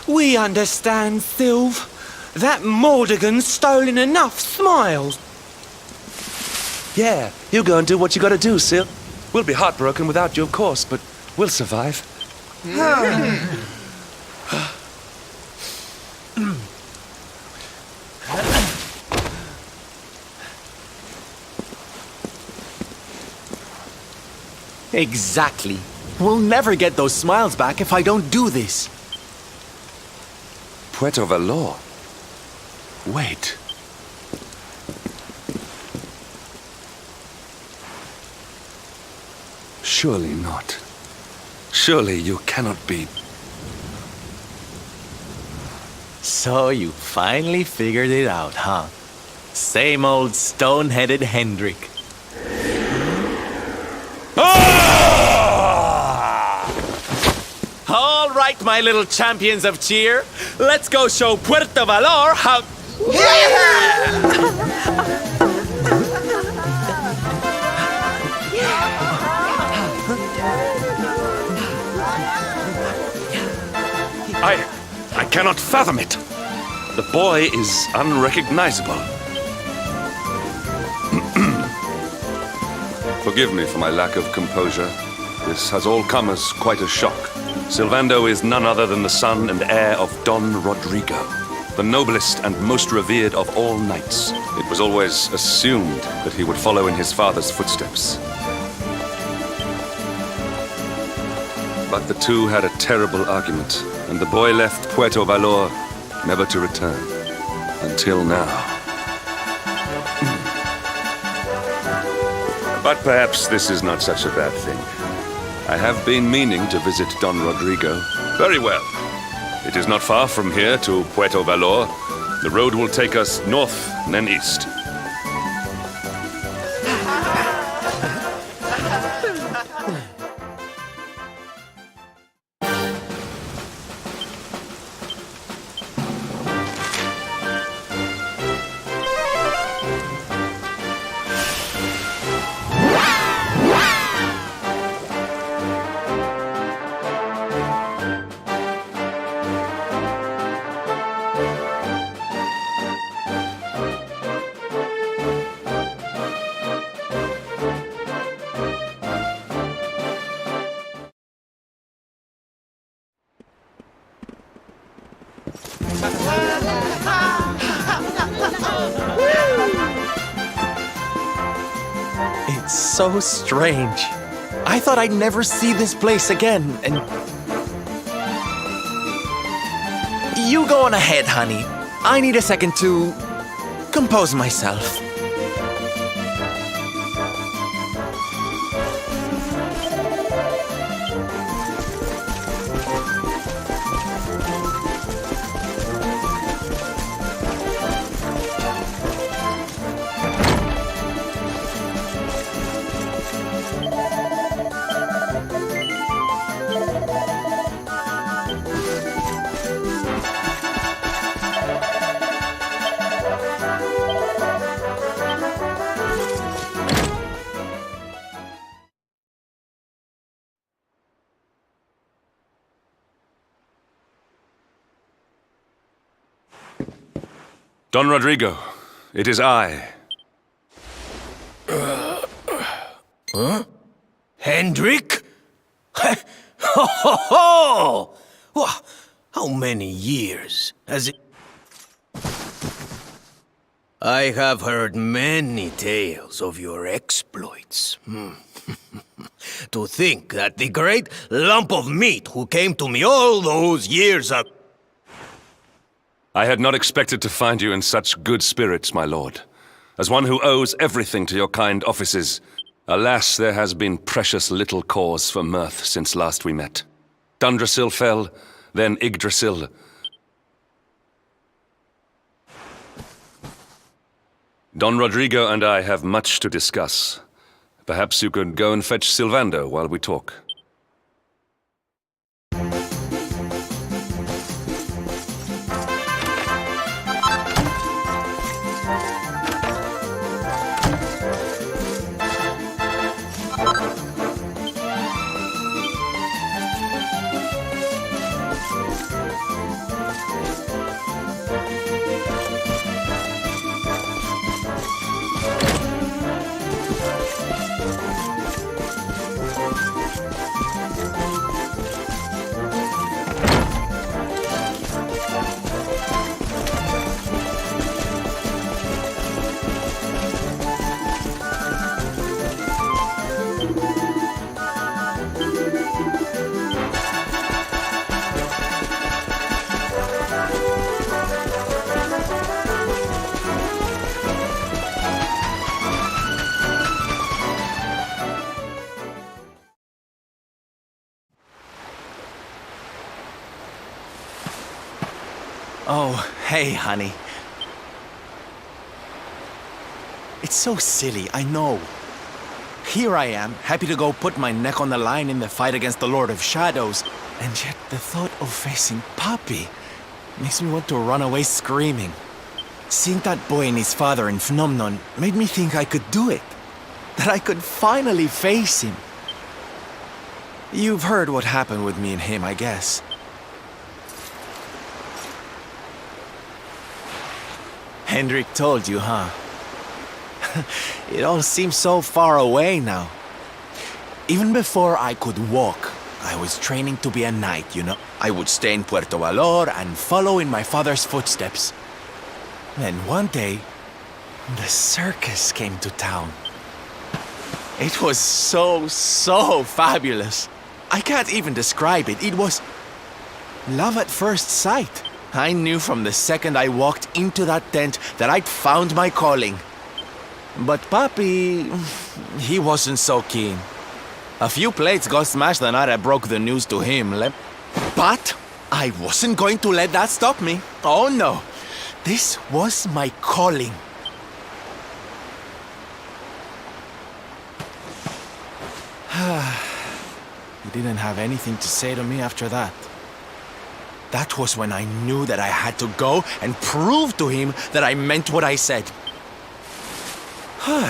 We understand, Sylve. That Mordigan's stolen enough smiles. Yeah, you go and do what you gotta do, Sil. We'll be heartbroken without you, of course, but we'll survive. Exactly. We'll never get those smiles back if I don't do this. Puerto Valor. Wait. Surely not. Surely you cannot be... So you finally figured it out, huh? Same old stone-headed Hendrik. All right, my little champions of cheer. Let's go show Puerto Valor how... I cannot fathom it. The boy is unrecognizable. Forgive me for my lack of composure. This has all come as quite a shock. Sylvando is none other than the son and heir of Don Rodrigo, the noblest and most revered of all knights. It was always assumed that he would follow in his father's footsteps. But the two had a terrible argument, and the boy left Puerto Valor never to return. Until now. But perhaps this is not such a bad thing. I have been meaning to visit Don Rodrigo. Very well. It is not far from here to Puerto Valor. The road will take us north and then east. It's so strange. I thought I'd never see this place again, and... You go on ahead, honey. I need a second to... compose myself. Don Rodrigo, it is I. Huh? Hendrik? Ho ho ho! Wha- How many years has it... I have heard many tales of your exploits. To think that the great lump of meat who came to me all those years ago... I had not expected to find you in such good spirits, my lord. As one who owes everything to your kind offices, alas, there has been precious little cause for mirth since last we met. Dundrasil fell, then Yggdrasil. Don Rodrigo and I have much to discuss. Perhaps you could go and fetch Sylvando while we talk. Oh, hey, honey. It's so silly, I know. Here I am, happy to go put my neck on the line in the fight against the Lord of Shadows, and yet the thought of facing Papi makes me want to run away screaming. Seeing that boy and his father in Phenomenon made me think I could do it. That I could finally face him. You've heard what happened with me and him, I guess. Hendrik told you, huh? It all seems so far away now. Even before I could walk, I was training to be a knight, you know? I would stay in Puerto Valor and follow in my father's footsteps. Then one day, the circus came to town. It was so fabulous. I can't even describe it. It was love at first sight. I knew from the second I walked into that tent that I'd found my calling. But Papi, he wasn't so keen. A few plates got smashed the night I broke the news to him. But I wasn't going to let that stop me. Oh no. This was my calling. He didn't have anything to say to me after that. That was when I knew that I had to go and prove to him that I meant what I said.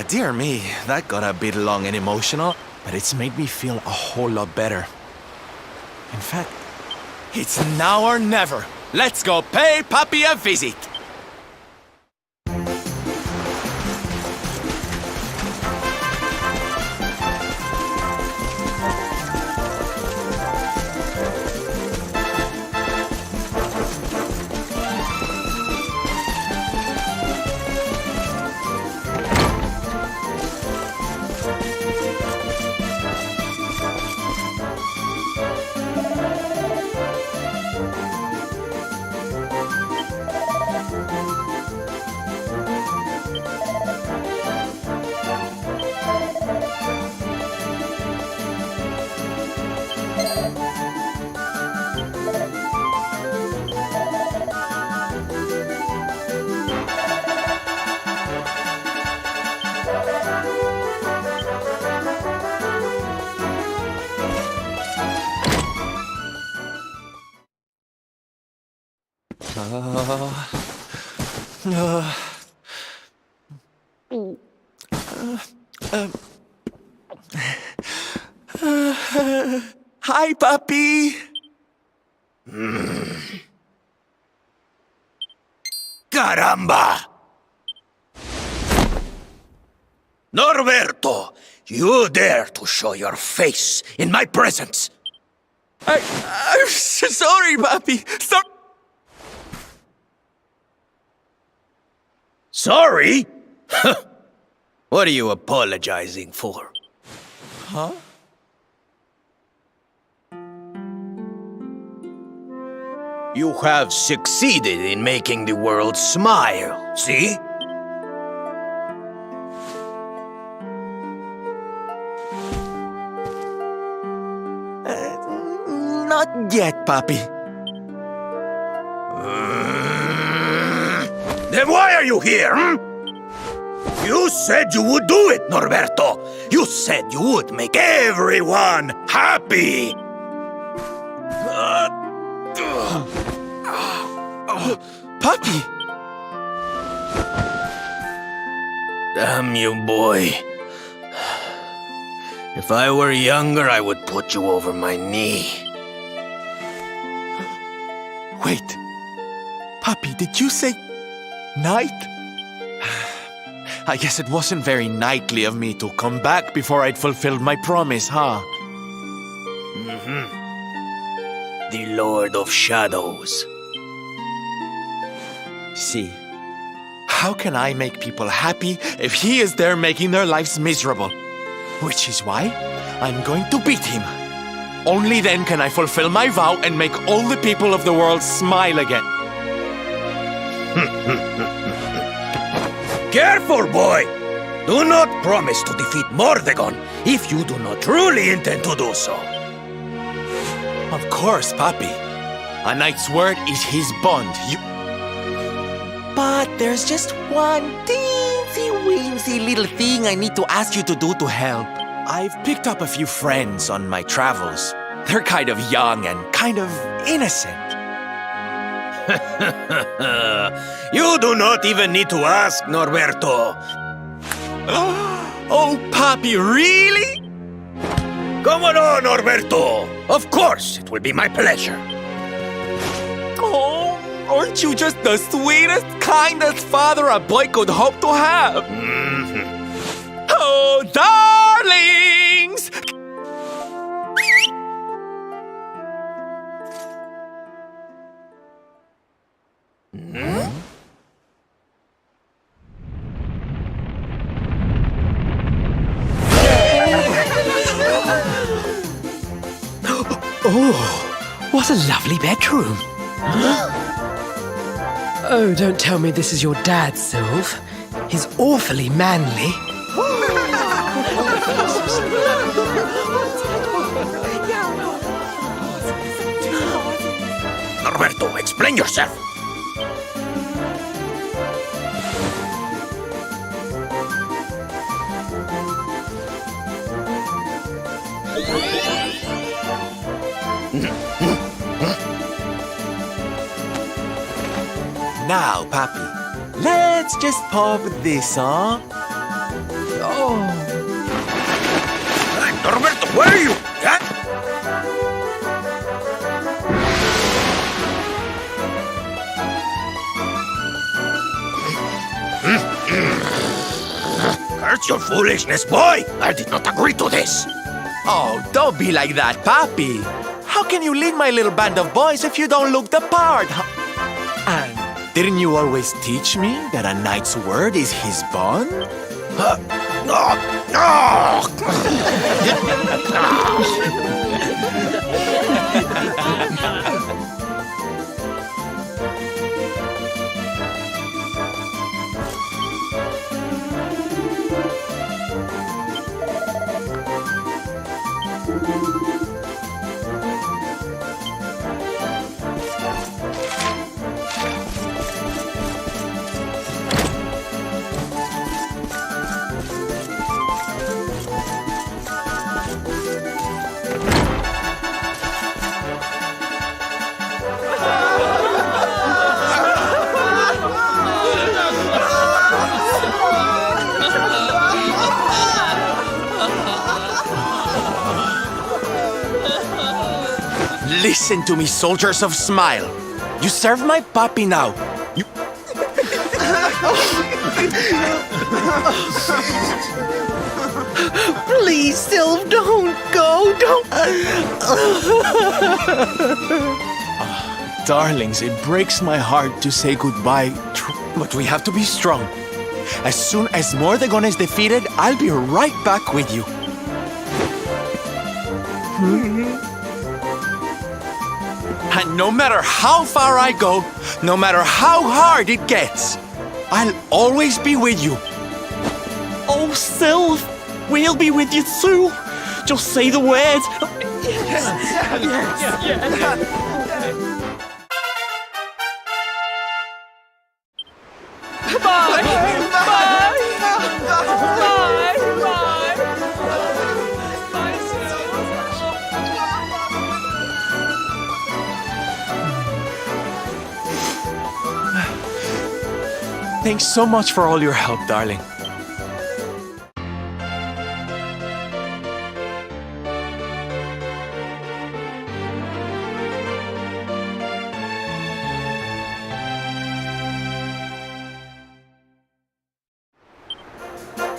Dear me, that got a bit long and emotional, but it's made me feel a whole lot better. In fact, it's now or never. Let's go pay Papi a visit. Hi, Papi. Caramba! Norberto, you dare to show your face in my presence? I'm sorry, Papi. Sorry? What are you apologizing for? Huh? You have succeeded in making the world smile, see? Not yet, Papi. Then why are you here, hmm? You said you would do it, Norberto. You said you would make everyone happy. Papi! Damn you, boy. If I were younger, I would put you over my knee. Wait. Papi, did you say night? I guess it wasn't very knightly of me to come back before I'd fulfilled my promise, huh? The Lord of Shadows. See, how can I make people happy if he is there making their lives miserable? Which is why I'm going to beat him. Only then can I fulfill my vow and make all the people of the world smile again. Careful, boy! Do not promise to defeat Mordegon if you do not truly intend to do so. Of course, Papi. A knight's word is his bond. But there's just one teensy-weensy little thing I need to ask you to do to help. I've picked up a few friends on my travels. They're kind of young and kind of innocent. You do not even need to ask, Norberto. Oh, Papi, really? Come on, Norberto. Of course, it will be my pleasure. Oh, aren't you just the sweetest, kindest father a boy could hope to have? Oh, darlings! Oh, what a lovely bedroom. Oh, don't tell me this is your dad, Sylve. He's awfully manly. Norberto, explain yourself. Now, Papi, let's just pop this, huh? Oh. Hey, Norberto, where are you? Huh? Curse your foolishness, boy! I did not agree to this. Oh, don't be like that, Papi. How can you lead my little band of boys if you don't look the part? And didn't you always teach me that a knight's word is his bond? Listen to me, soldiers of Smile. You serve my puppy now. You... Please, Sylve, don't go, don't. Darlings, it breaks my heart to say goodbye, but we have to be strong. As soon as Mordegon is defeated, I'll be right back with you. And no matter how far I go, no matter how hard it gets, I'll always be with you. Oh, Sylve, we'll be with you too. Just say the word, Thanks so much for all your help, darling.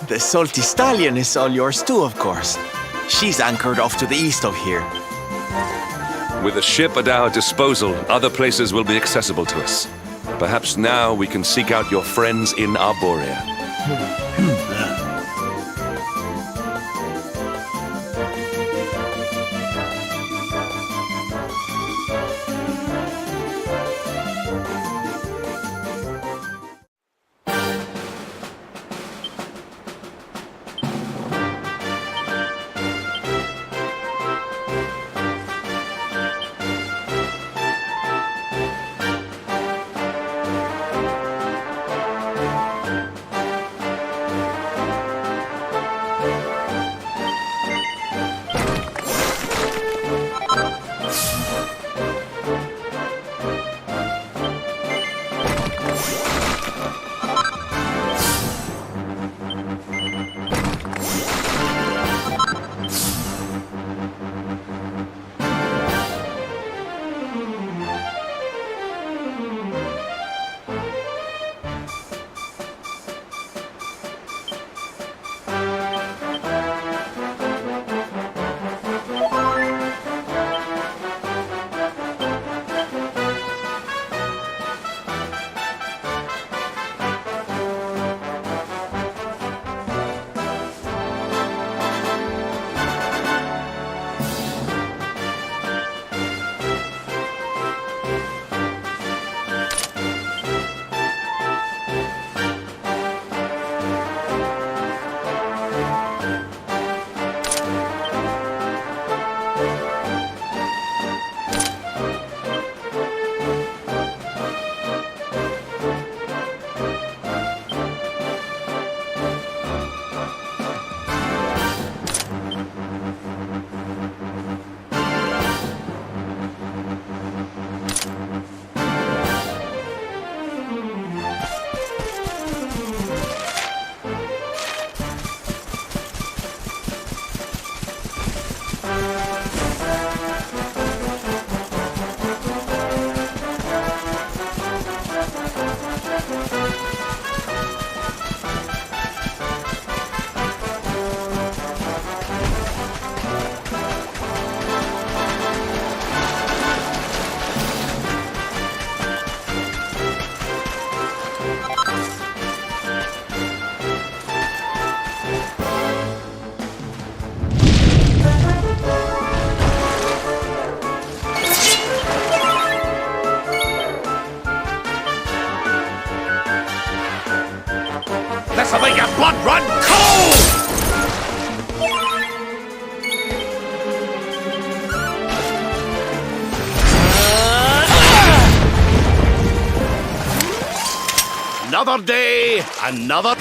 The salty stallion is all yours too, of course. She's anchored off to the east of here. With a ship at our disposal, other places will be accessible to us. Perhaps now we can seek out your friends in Arborea. This'll make your blood run cold! Another day, another...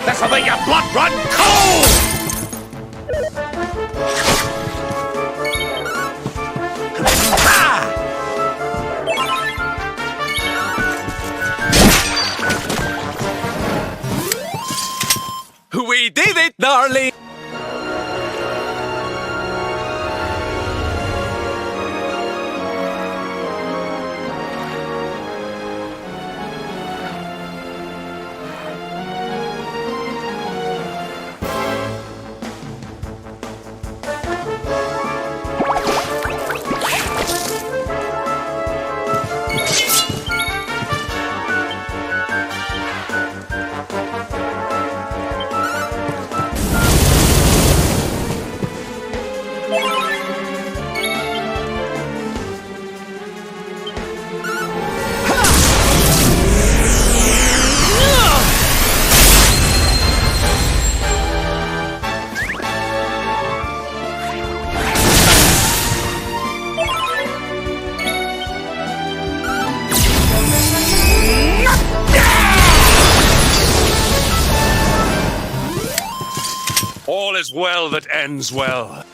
This'll make your blood run cold! We did it, darling! All is well that ends well.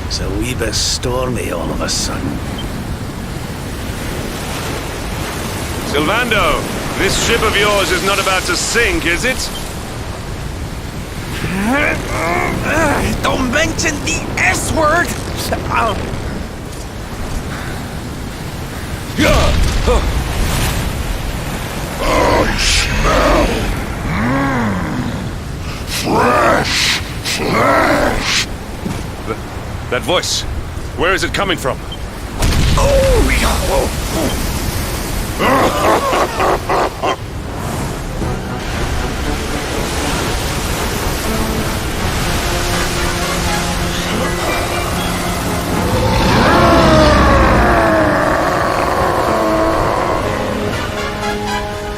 It's a wee bit stormy all of a sudden. Sylvando, this ship of yours is not about to sink, is it? Don't mention the S word! I smell fresh flesh. That voice, where is it coming from?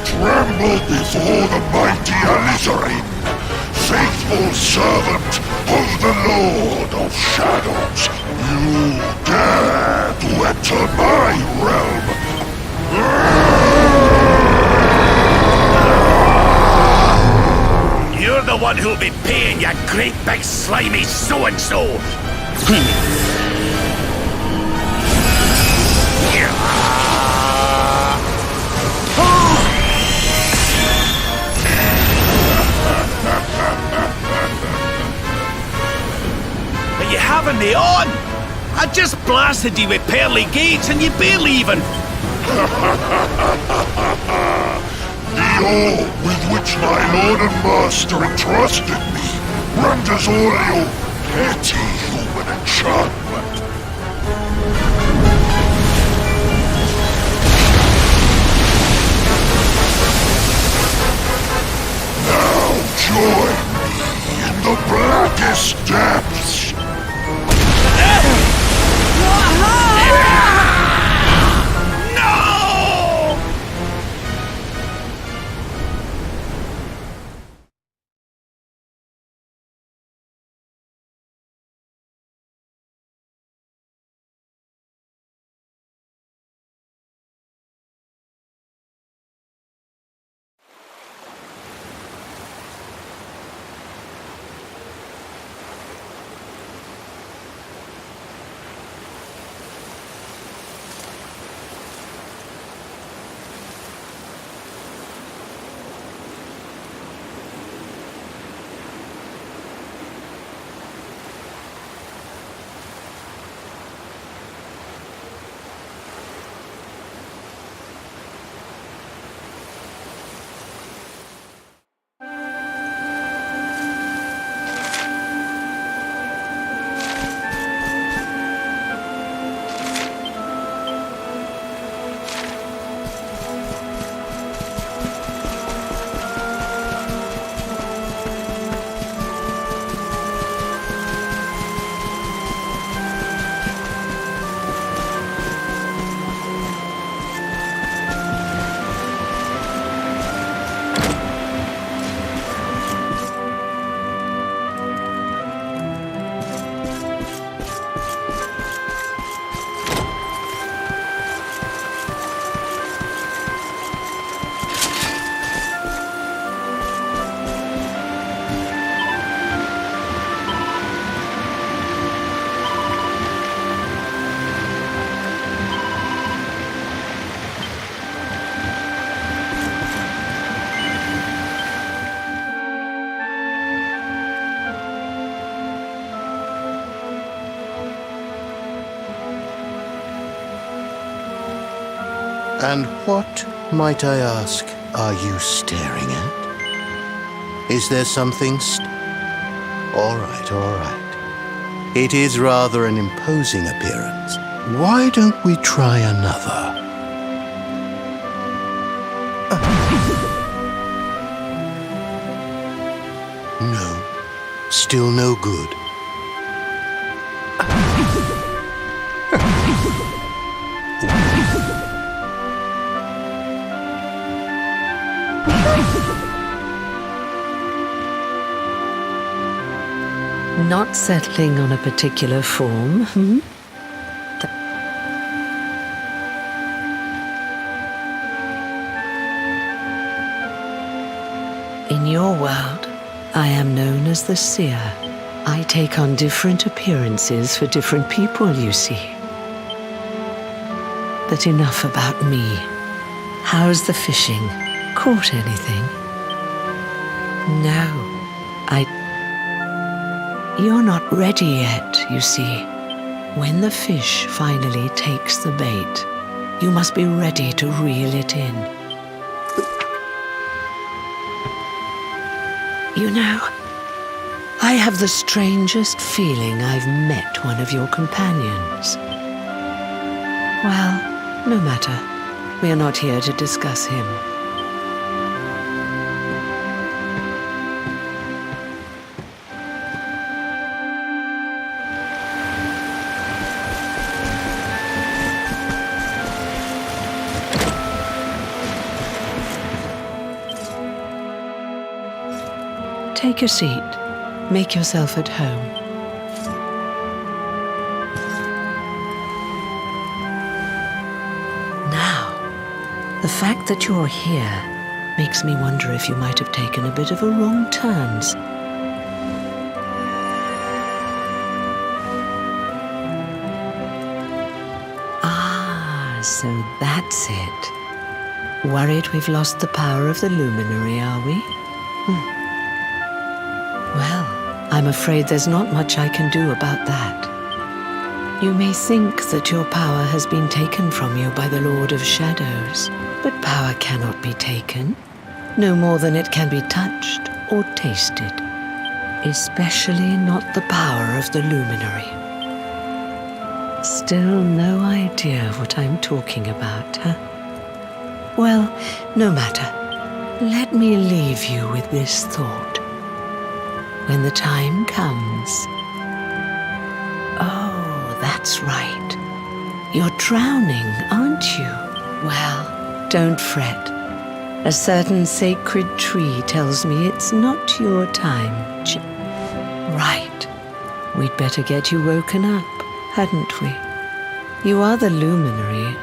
Tremble before the mighty Elusive, faithful servant of the Lord of Shadows. You dare to enter my realm? You're the one who'll be paying, you great big slimy so-and-so! Are you having me on? I just blasted you with pearly gates and you barely even... The awe with which my lord and master entrusted me renders all your petty human enchantment. Now join me in the blackest depths. And what, might I ask, are you staring at? Is there something all right, all right. It is rather an imposing appearance. Why don't we try another? No, still no good. Not settling on a particular form, hmm? In your world, I am known as the seer. I take on different appearances for different people, you see. But enough about me. How's the fishing? Caught anything? No, You're not ready yet, you see. When the fish finally takes the bait, you must be ready to reel it in. You know, I have the strangest feeling I've met one of your companions. Well, no matter. We are not here to discuss him. Take a seat. Make yourself at home. Now, the fact that you're here makes me wonder if you might have taken a bit of a wrong turn. Ah, so that's it. Worried we've lost the power of the luminary, are we? Well, I'm afraid there's not much I can do about that. You may think that your power has been taken from you by the Lord of Shadows, but power cannot be taken, no more than it can be touched or tasted, especially not the power of the luminary. Still no idea what I'm talking about, huh? Well, no matter. Let me leave you with this thought. When the time comes... Oh, that's right. You're drowning, aren't you? Well, don't fret. A certain sacred tree tells me it's not your time. Right. We'd better get you woken up, hadn't we? You are the luminary.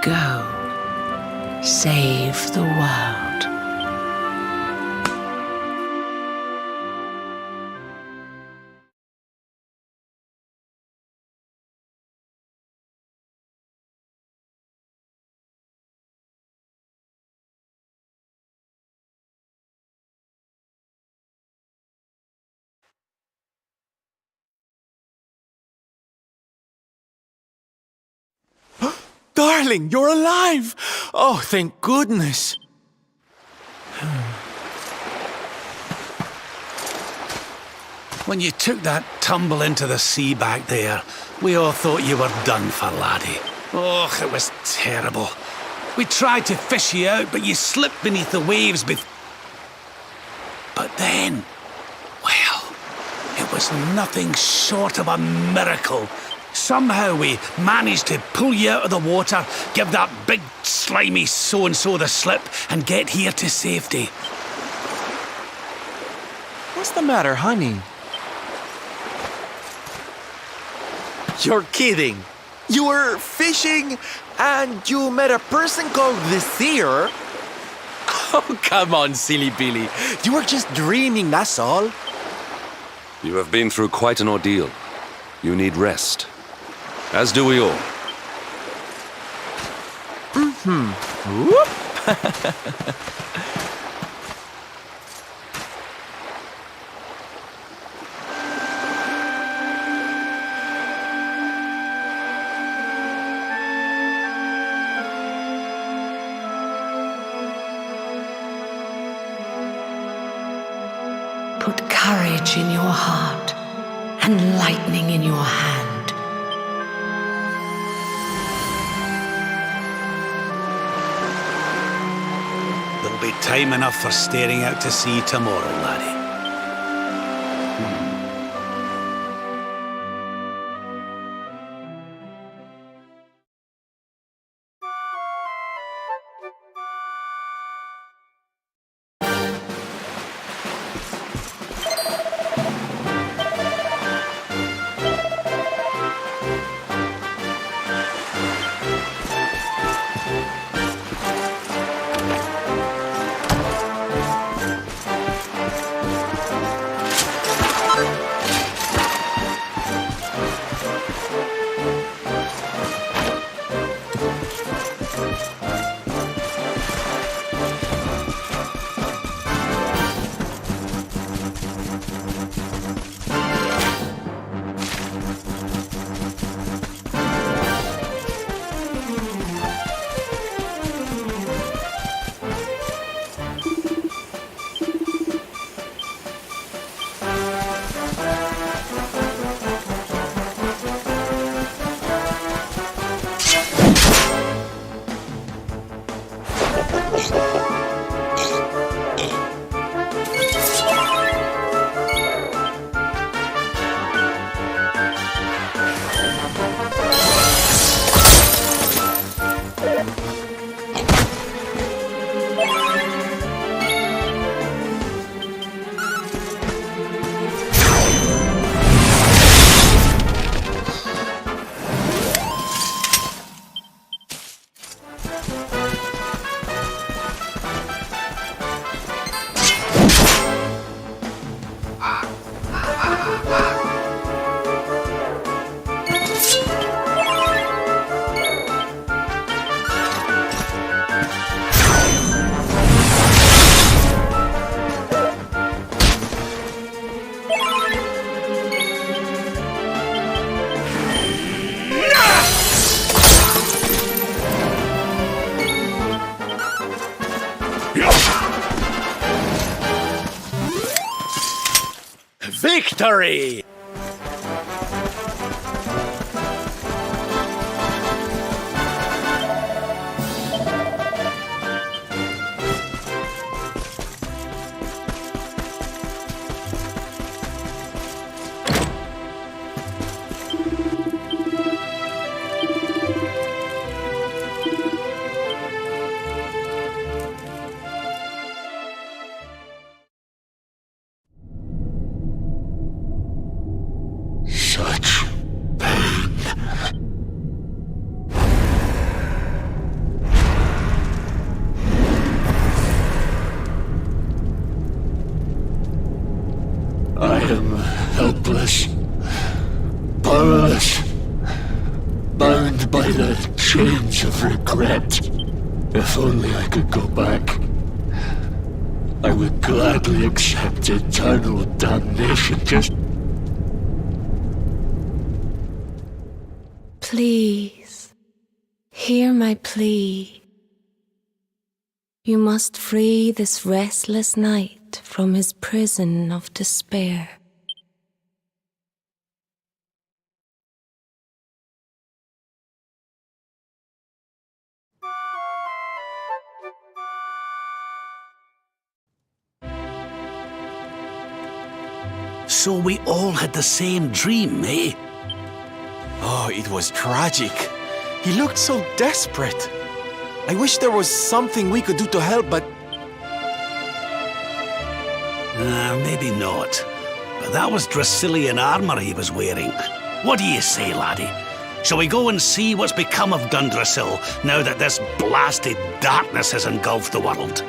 Go. Save the world. Darling, you're alive! Oh, thank goodness. When you took that tumble into the sea back there, we all thought you were done for, laddie. Oh, it was terrible. We tried to fish you out, but you slipped beneath the waves But then, well, it was nothing short of a miracle. Somehow we managed to pull you out of the water, give that big slimy so-and-so the slip, and get here to safety. What's the matter, honey? You're kidding. You were fishing and you met a person called the Seer? Oh, come on, silly Billy. You were just dreaming, that's all. You have been through quite an ordeal. You need rest. As do we all. Whoop! courage in your heart and lightning in your hand. There'll be time enough for staring out to sea tomorrow, laddie. Victory! Such pain. I am helpless, powerless, bound by the chains of regret. If only I could go back, I would gladly accept eternal damnation. Just please, hear my plea. You must free this restless knight from his prison of despair. So we all had the same dream, eh? Oh, it was tragic. He looked so desperate. I wish there was something we could do to help, but... Maybe not. But that was Dracilian armor he was wearing. What do you say, laddie? Shall we go and see what's become of Dundrasil now that this blasted darkness has engulfed the world?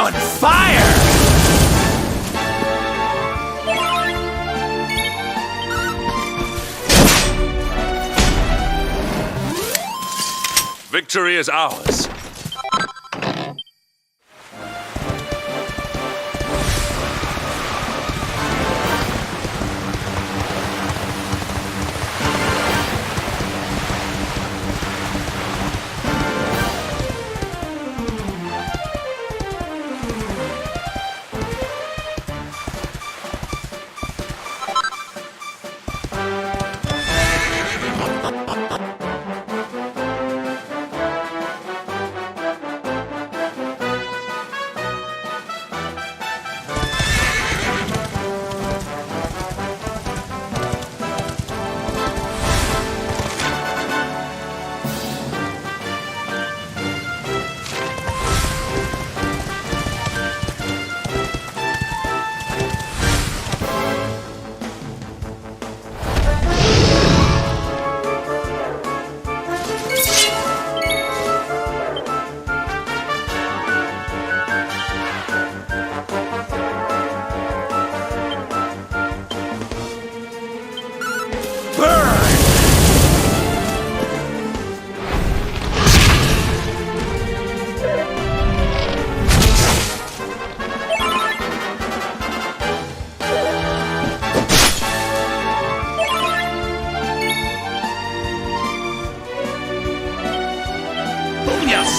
on fire! Victory is ours.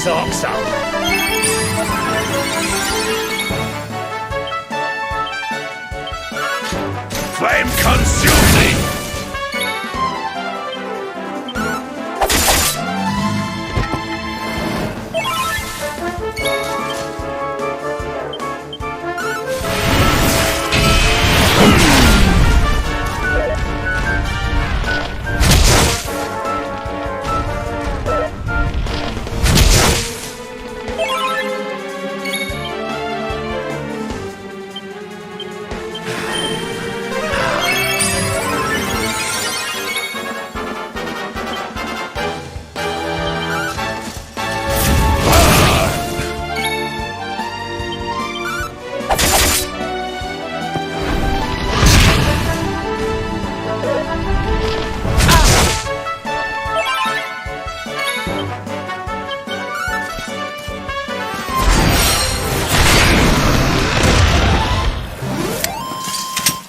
Socks up. Flame consume me!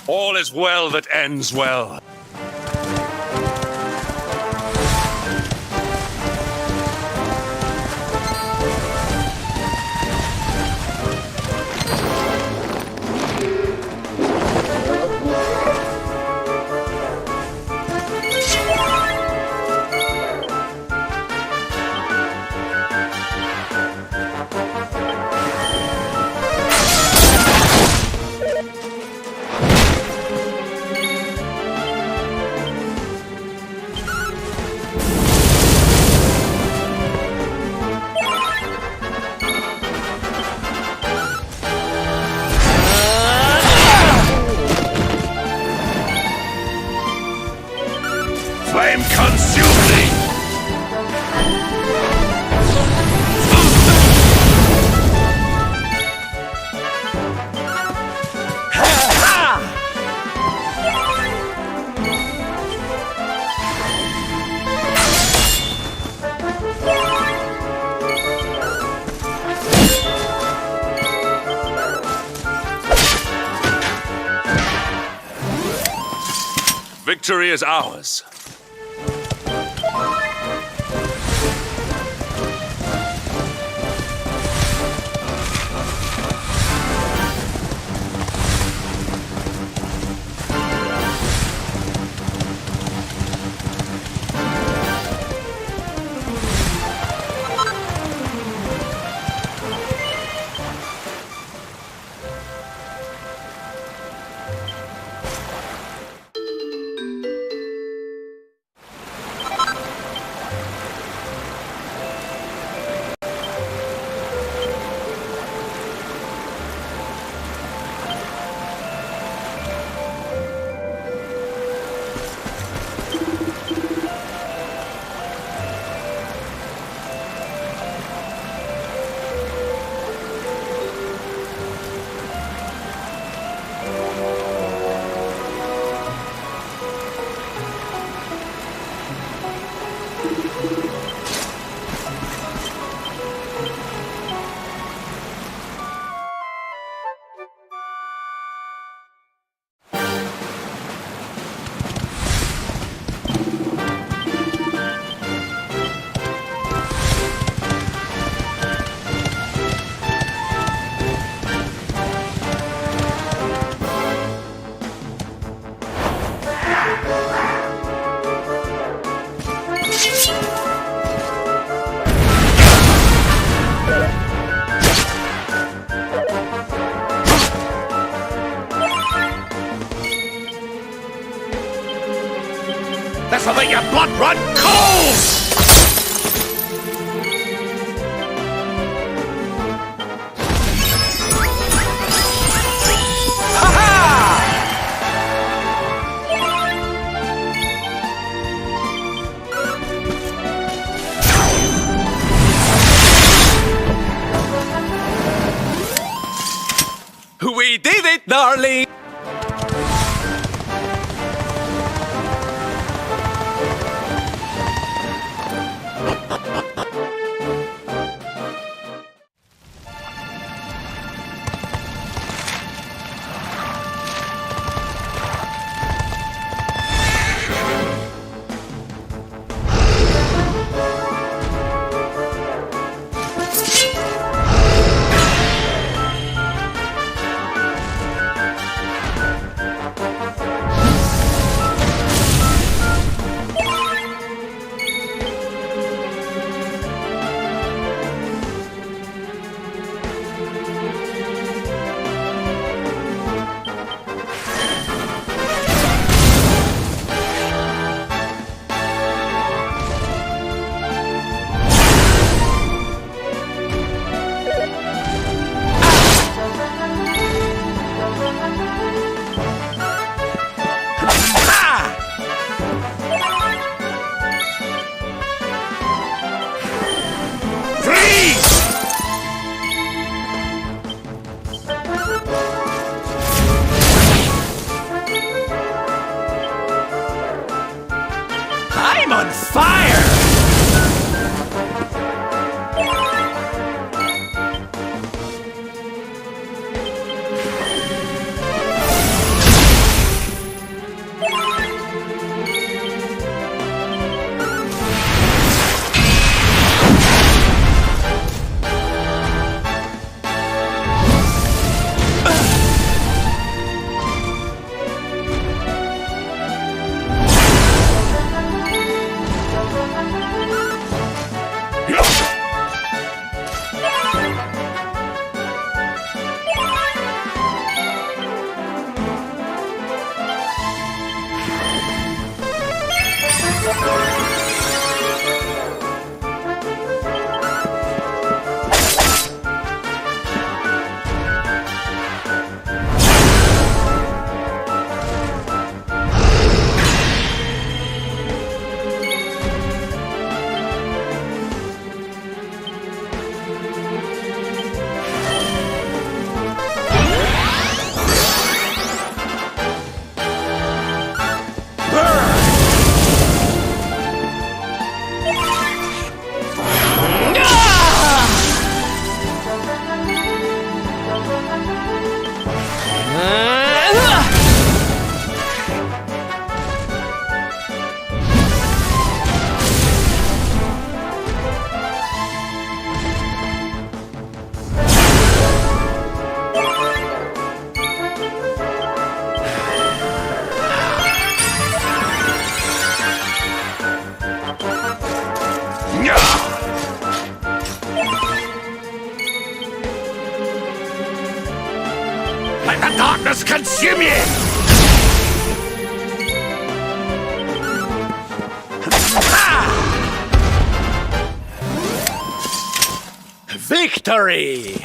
All is well that ends well. Flame consume me! Victory is ours. This'll make your blood run cold! We did it, darling! I'm on fire! Let the darkness consume you! Victory!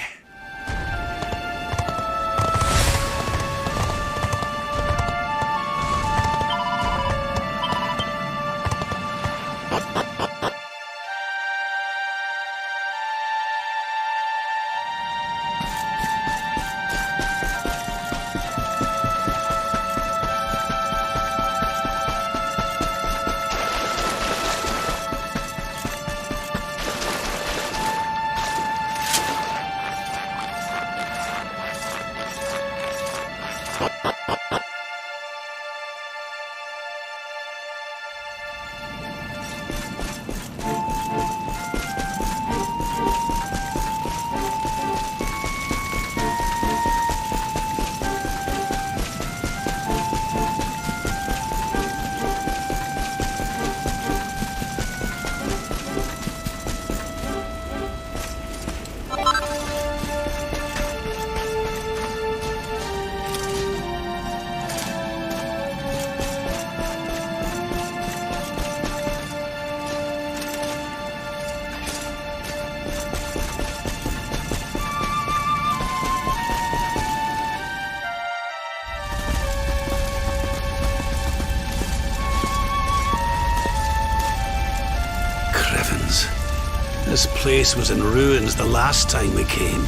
This place was in ruins the last time we came.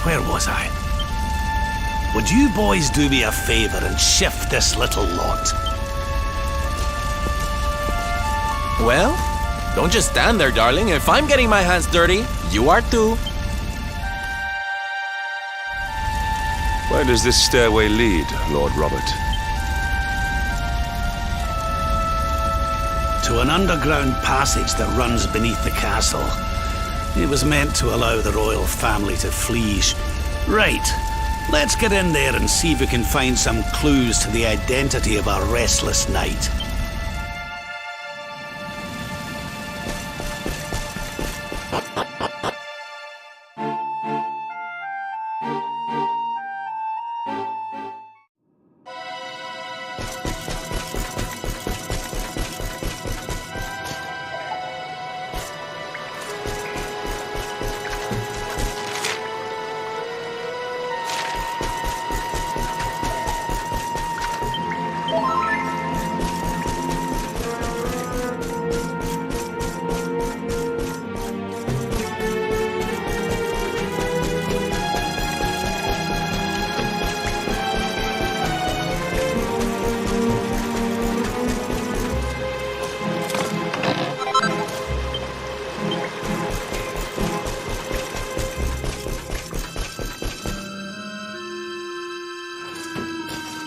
Where was I? Would you boys do me a favor and shift this little lot? Well, don't just stand there, darling. If I'm getting my hands dirty, you are too. Where does this stairway lead, Lord Robert? To an underground passage that runs beneath the castle. It was meant to allow the royal family to flee. Right, let's get in there and see if we can find some clues to the identity of our restless knight.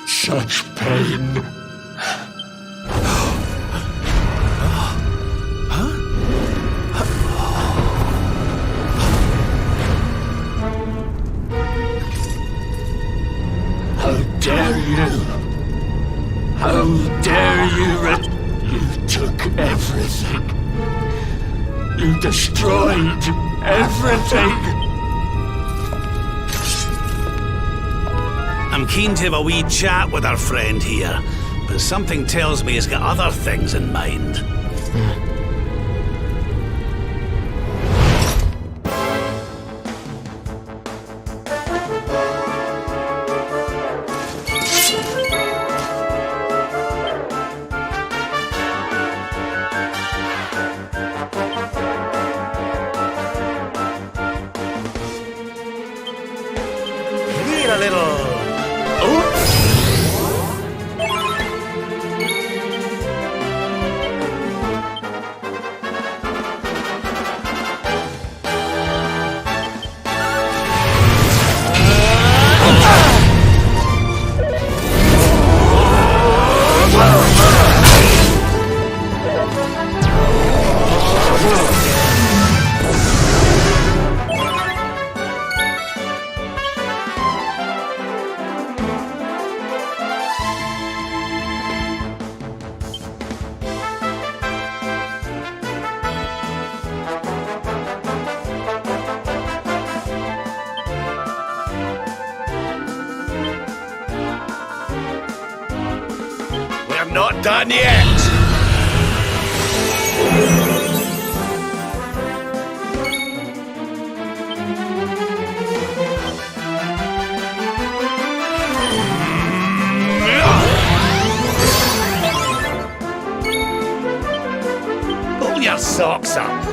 Such pain. How dare you? How dare you? You took everything. You destroyed everything. I'm keen to have a wee chat with our friend here, but something tells me he's got other things in mind. Need a little... Not done yet! Pull your socks up!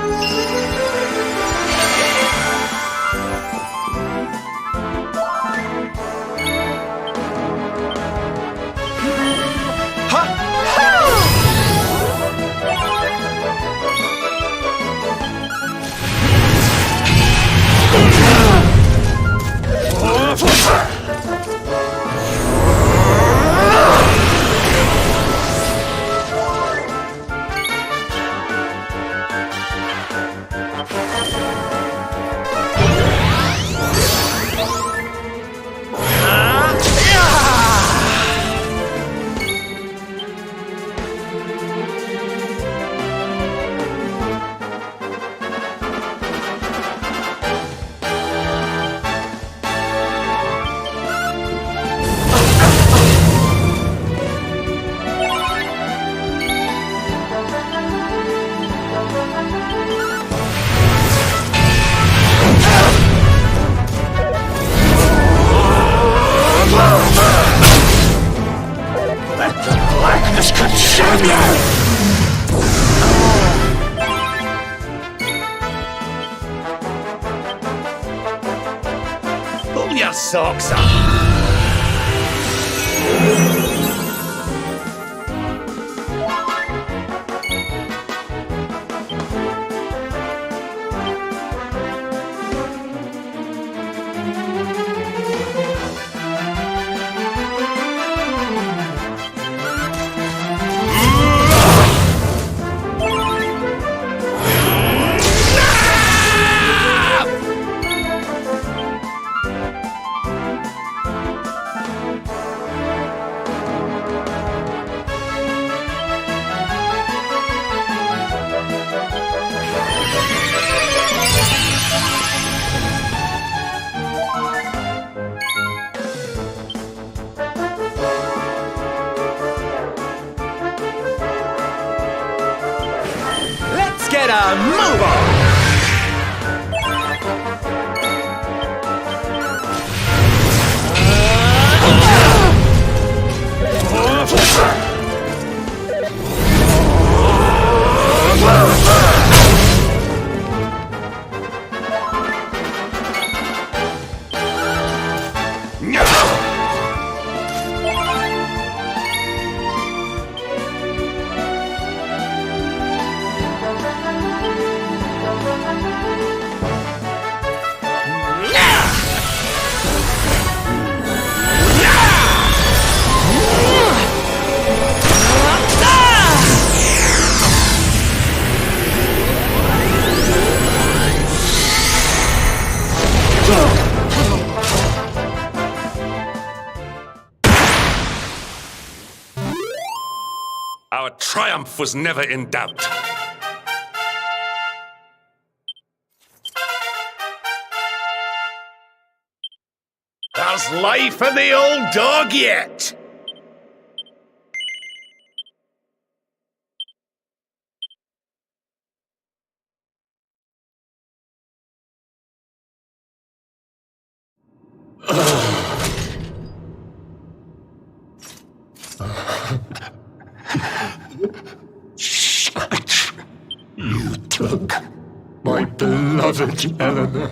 your socks up! Get a move on! Our triumph was never in doubt. There's life in the old dog yet! You took my beloved Eleanor.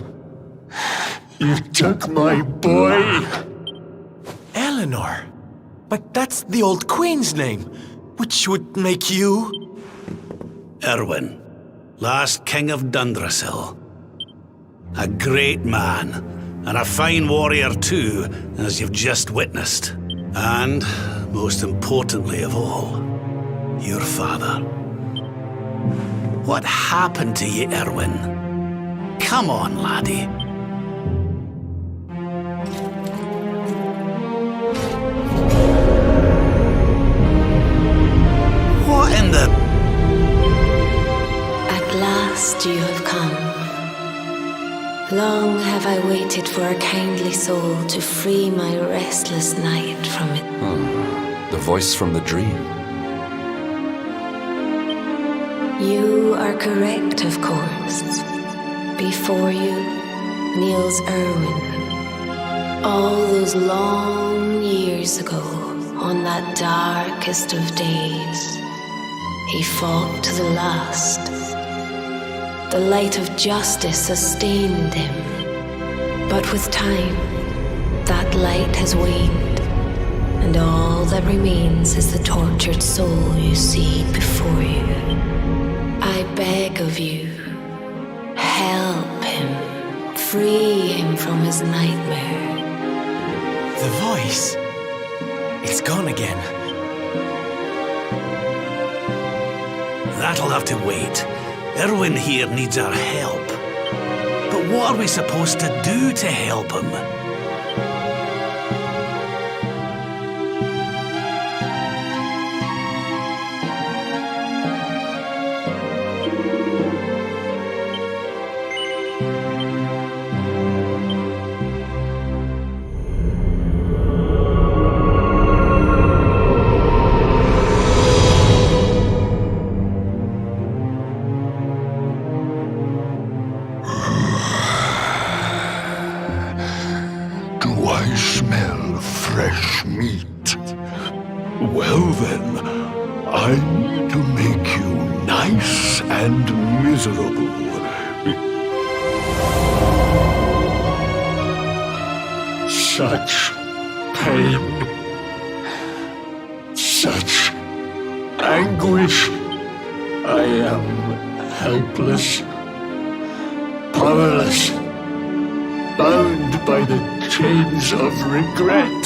You took my boy. Eleanor? But that's the old queen's name, which would make you... Erwin, last king of Dundrasil. A great man, and a fine warrior too, as you've just witnessed. And, most importantly of all, your father. What happened to you, Erwin? Come on, laddie. What in the... At last you have come. Long have I waited for a kindly soul to free my restless night from it. The voice from the dream. You are correct, of course. Before you kneels Erwin. All those long years ago, on that darkest of days, he fought to the last. The light of justice sustained him. But with time, that light has waned, and all that remains is the tortured soul you see before you. I beg of you, help him, free him from his nightmare. The voice. It's gone again. That'll have to wait. Erwin here needs our help. But what are we supposed to do to help him? Fresh meat. Well then, I need to make you nice and miserable. such pain, such anguish. I am helpless, powerless, bound by the chains of regret.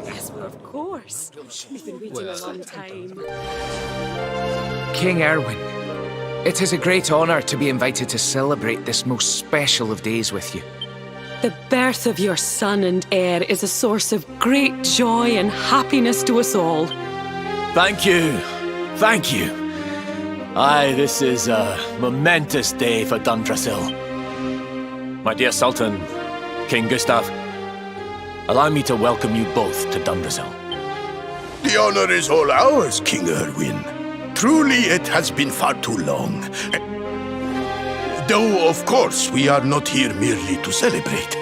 Yes, well, of course. We've been waiting a long time. King Erwin, it is a great honor to be invited to celebrate this most special of days with you. The birth of your son and heir is a source of great joy and happiness to us all. Thank you. Thank you. Aye, this is a momentous day for Dundrasil. My dear Sultan, King Gustav, allow me to welcome you both to Dundrasil. The honor is all ours, King Erwin. Truly, it has been far too long. Though, of course, we are not here merely to celebrate.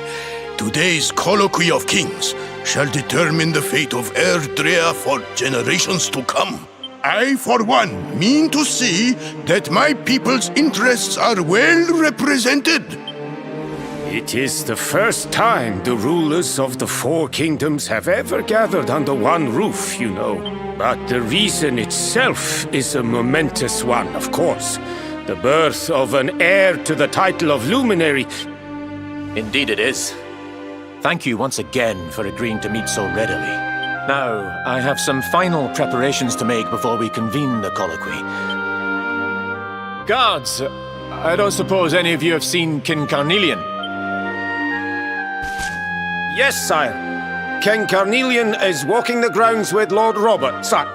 Today's colloquy of kings shall determine the fate of Erdrea for generations to come. I, for one, mean to see that my people's interests are well represented. It is the first time the rulers of the four kingdoms have ever gathered under one roof, you know. But the reason itself is a momentous one, of course. The birth of an heir to the title of luminary. Indeed it is. Thank you once again for agreeing to meet so readily. Now, I have some final preparations to make before we convene the colloquy. Guards, I don't suppose any of you have seen King Carnelian? Yes, sire. King Carnelian is walking the grounds with Lord Robert, sire.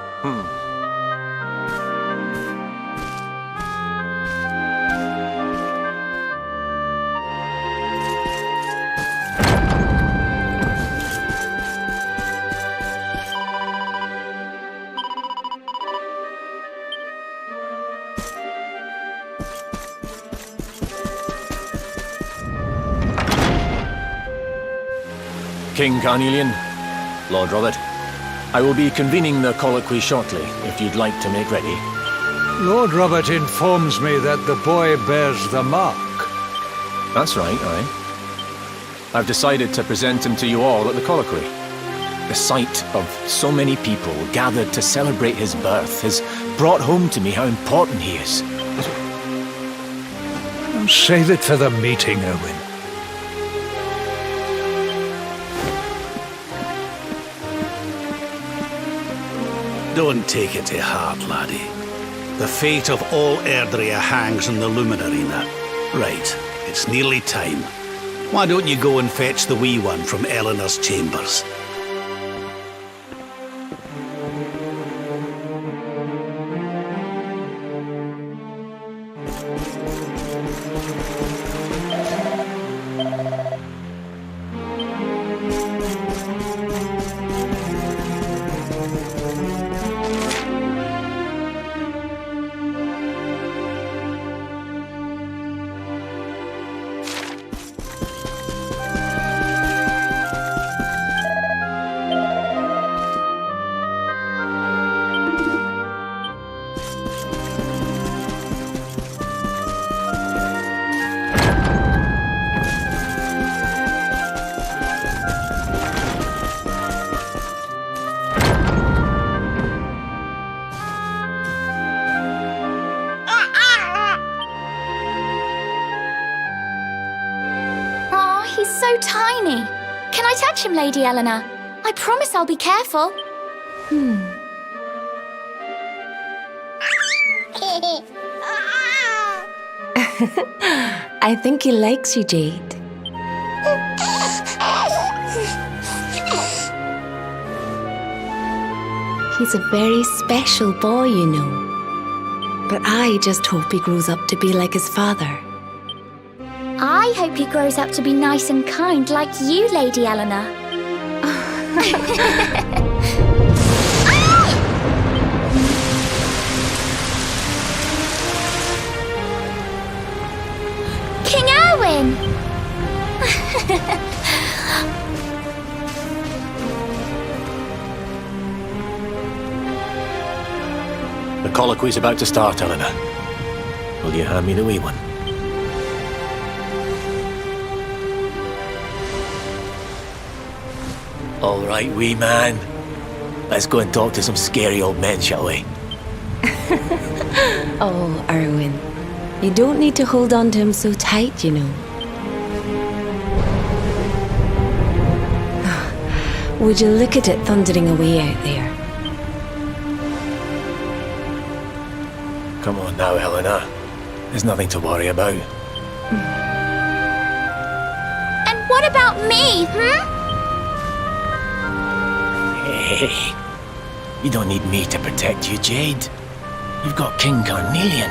King Carnelian, Lord Robert, I will be convening the colloquy shortly, if you'd like to make ready. Lord Robert informs me that the boy bears the mark. That's right, aye. I've decided to present him to you all at the colloquy. The sight of so many people gathered to celebrate his birth has brought home to me how important he is. Save it for the meeting, Owen. Don't take it to heart, laddie. The fate of all Erdrea hangs on the luminary now. Right, it's nearly time. Why don't you go and fetch the wee one from Eleanor's chambers? He's so tiny. Can I touch him, Lady Eleanor? I promise I'll be careful. I think he likes you, Jade. He's a very special boy, you know. But I just hope he grows up to be like his father, I hope he grows up to be nice and kind like you, Lady Eleanor. King Erwin! The colloquy's about to start, Eleanor. Will you hand me the wee one? All right, wee man. Let's go and talk to some scary old men, shall we? Oh, Erwin. You don't need to hold on to him so tight, you know. Would you look at it thundering away out there? Come on now, Eleanor. There's nothing to worry about. And what about me, Hey, you don't need me to protect you, Jade. You've got King Carnelian.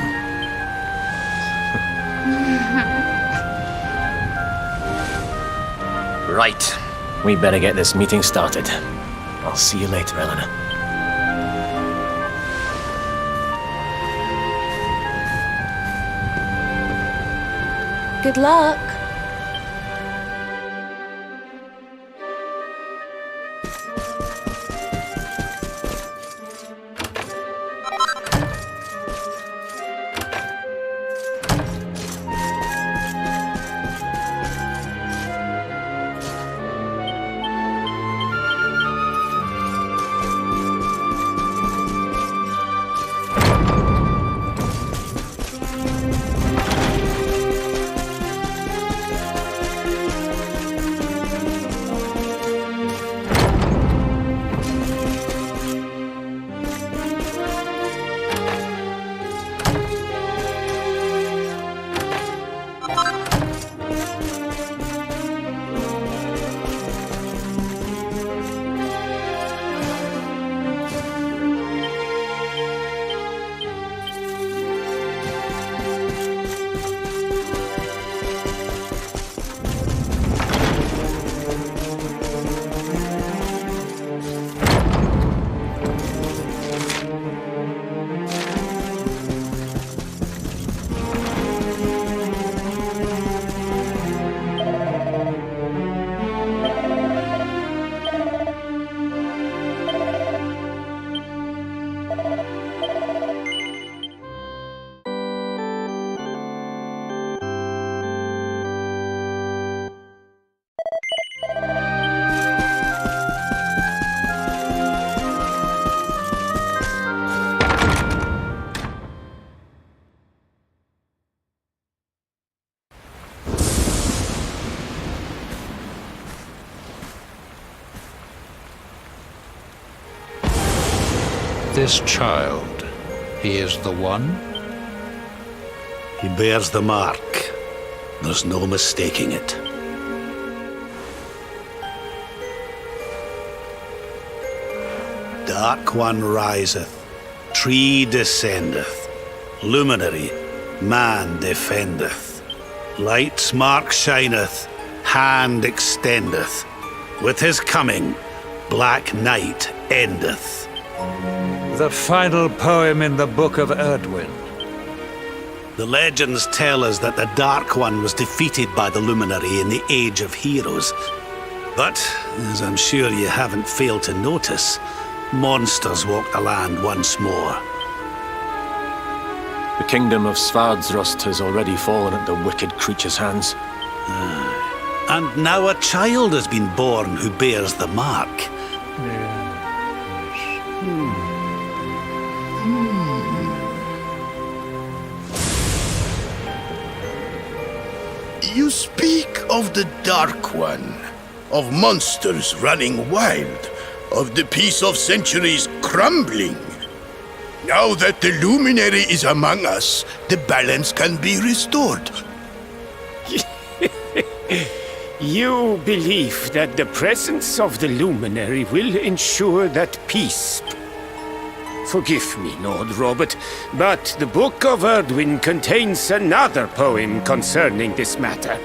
Right. We better get this meeting started. I'll see you later, Eleanor. Good luck. This child, he is the one? He bears the mark. There's no mistaking it. Dark One riseth, tree descendeth, luminary, man defendeth. Light's mark shineth, hand extendeth. With his coming, black night endeth. The final poem in the Book of Erdwin. The legends tell us that the Dark One was defeated by the Luminary in the Age of Heroes. But, as I'm sure you haven't failed to notice, monsters walk the land once more. The kingdom of Svardsrust has already fallen at the wicked creature's hands. And now a child has been born who bears the mark. You speak of the Dark One, of monsters running wild, of the peace of centuries crumbling. Now that the Luminary is among us, the balance can be restored. You believe that the presence of the Luminary will ensure that peace Forgive me, Lord Robert, but the Book of Erdwin contains another poem concerning this matter.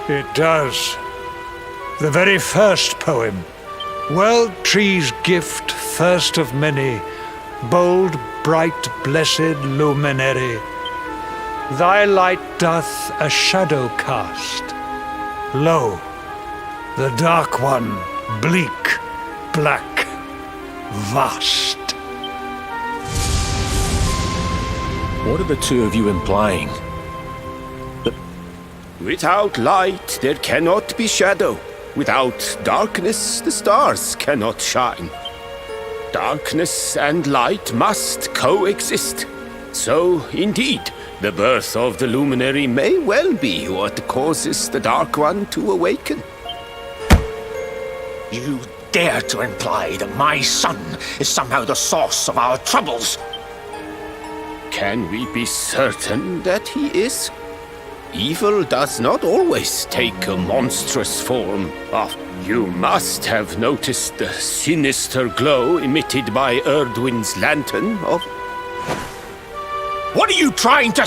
It does. The very first poem. World Tree's gift, first of many, bold, bright, blessed luminary. Thy light doth a shadow cast. Lo, the dark one, bleak, black, vast. What are the two of you implying? Without light, there cannot be shadow. Without darkness, the stars cannot shine. Darkness and light must coexist. So, indeed, the birth of the luminary may well be what causes the Dark One to awaken. You dare to imply that my son is somehow the source of our troubles? Can we be certain that he is? Evil does not always take a monstrous form. You must have noticed the sinister glow emitted by Erdwin's lantern of... What are you trying to...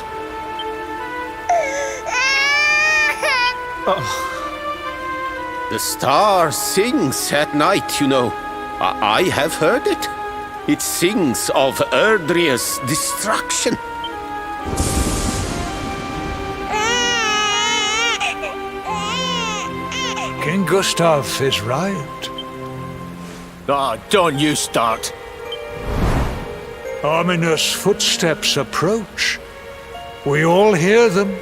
The star sings at night, you know. I have heard it. It sings of Erdria's destruction. King Gustav is right. Don't you start. Ominous footsteps approach. We all hear them.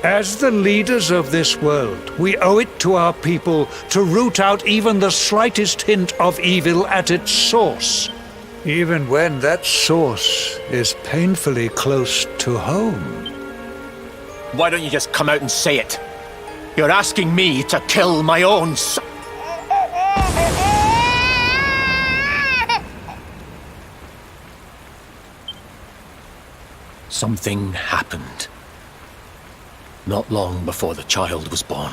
As the leaders of this world, we owe it to our people to root out even the slightest hint of evil at its source, even when that source is painfully close to home. Why don't you just come out and say it? You're asking me to kill my own son. Something happened. Not long before the child was born.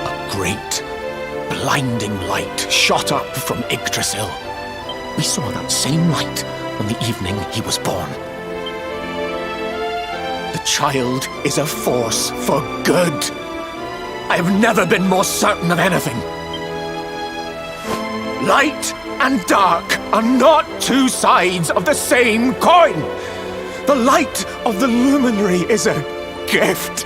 A great, blinding light shot up from Yggdrasil. We saw that same light on the evening he was born. The child is a force for good. I've never been more certain of anything. Light and dark are not two sides of the same coin. The light of the luminary is a gift.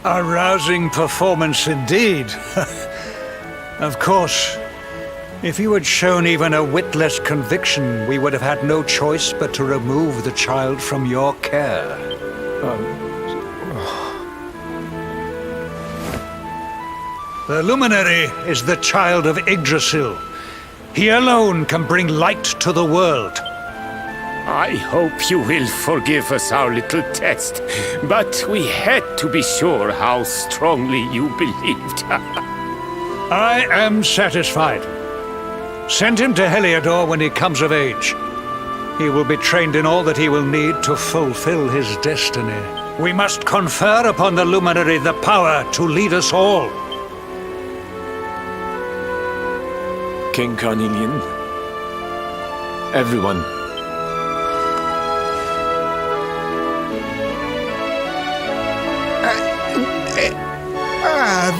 A rousing performance indeed. Of course, if you had shown even a whit less conviction, we would have had no choice but to remove the child from your care. The luminary is the child of Yggdrasil. He alone can bring light to the world. I hope you will forgive us our little test, but we had to be sure how strongly you believed. I am satisfied. Send him to Heliodor when he comes of age. He will be trained in all that he will need to fulfill his destiny. We must confer upon the luminary the power to lead us all. King Carnelian, everyone.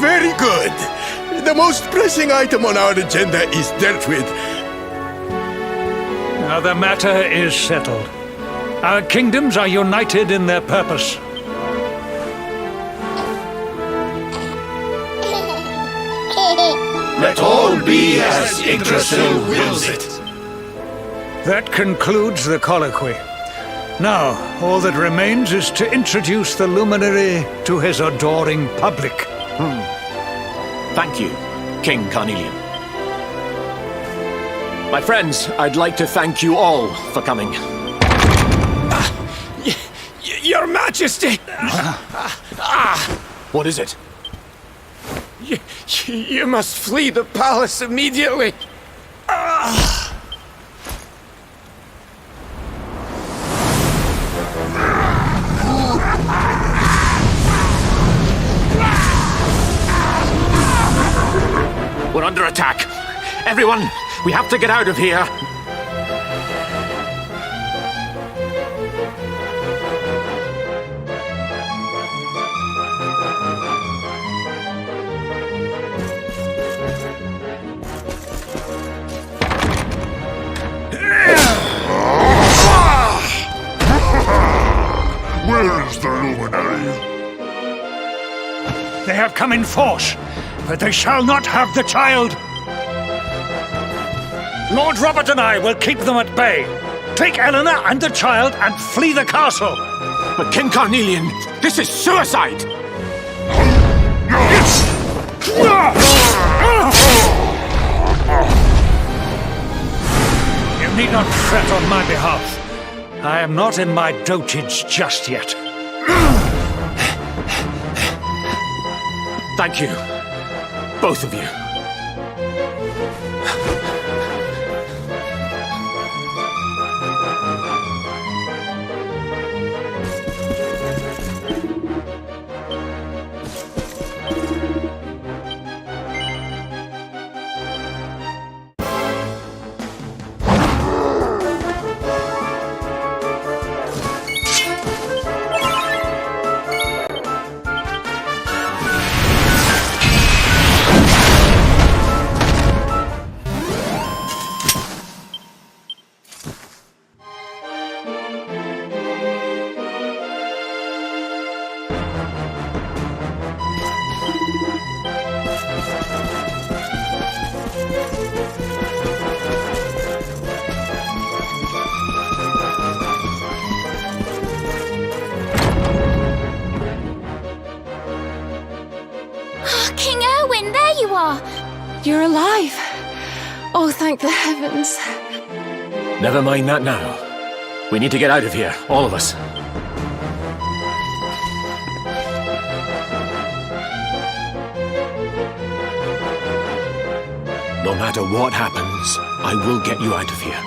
Very good. The most pressing item on our agenda is dealt with. Now the matter is settled. Our kingdoms are united in their purpose. Let all be as Yggdrasil wills it. That concludes the colloquy. Now, all that remains is to introduce the luminary to his adoring public. Thank you, King Carnelian. My friends, I'd like to thank you all for coming. Your Majesty! What is it? You must flee the palace immediately. We're under attack. Everyone, we have to get out of here. Where is the luminary? They have come in force, but they shall not have the child. Lord Robert and I will keep them at bay. Take Eleanor and the child and flee the castle. But King Carnelian, this is suicide! You need not fret on my behalf. I am not in my dotage just yet. Thank you. Both of you. King Erwin, there you are! You're alive. Oh, thank the heavens. Never mind that now. We need to get out of here, all of us. No matter what happens, I will get you out of here.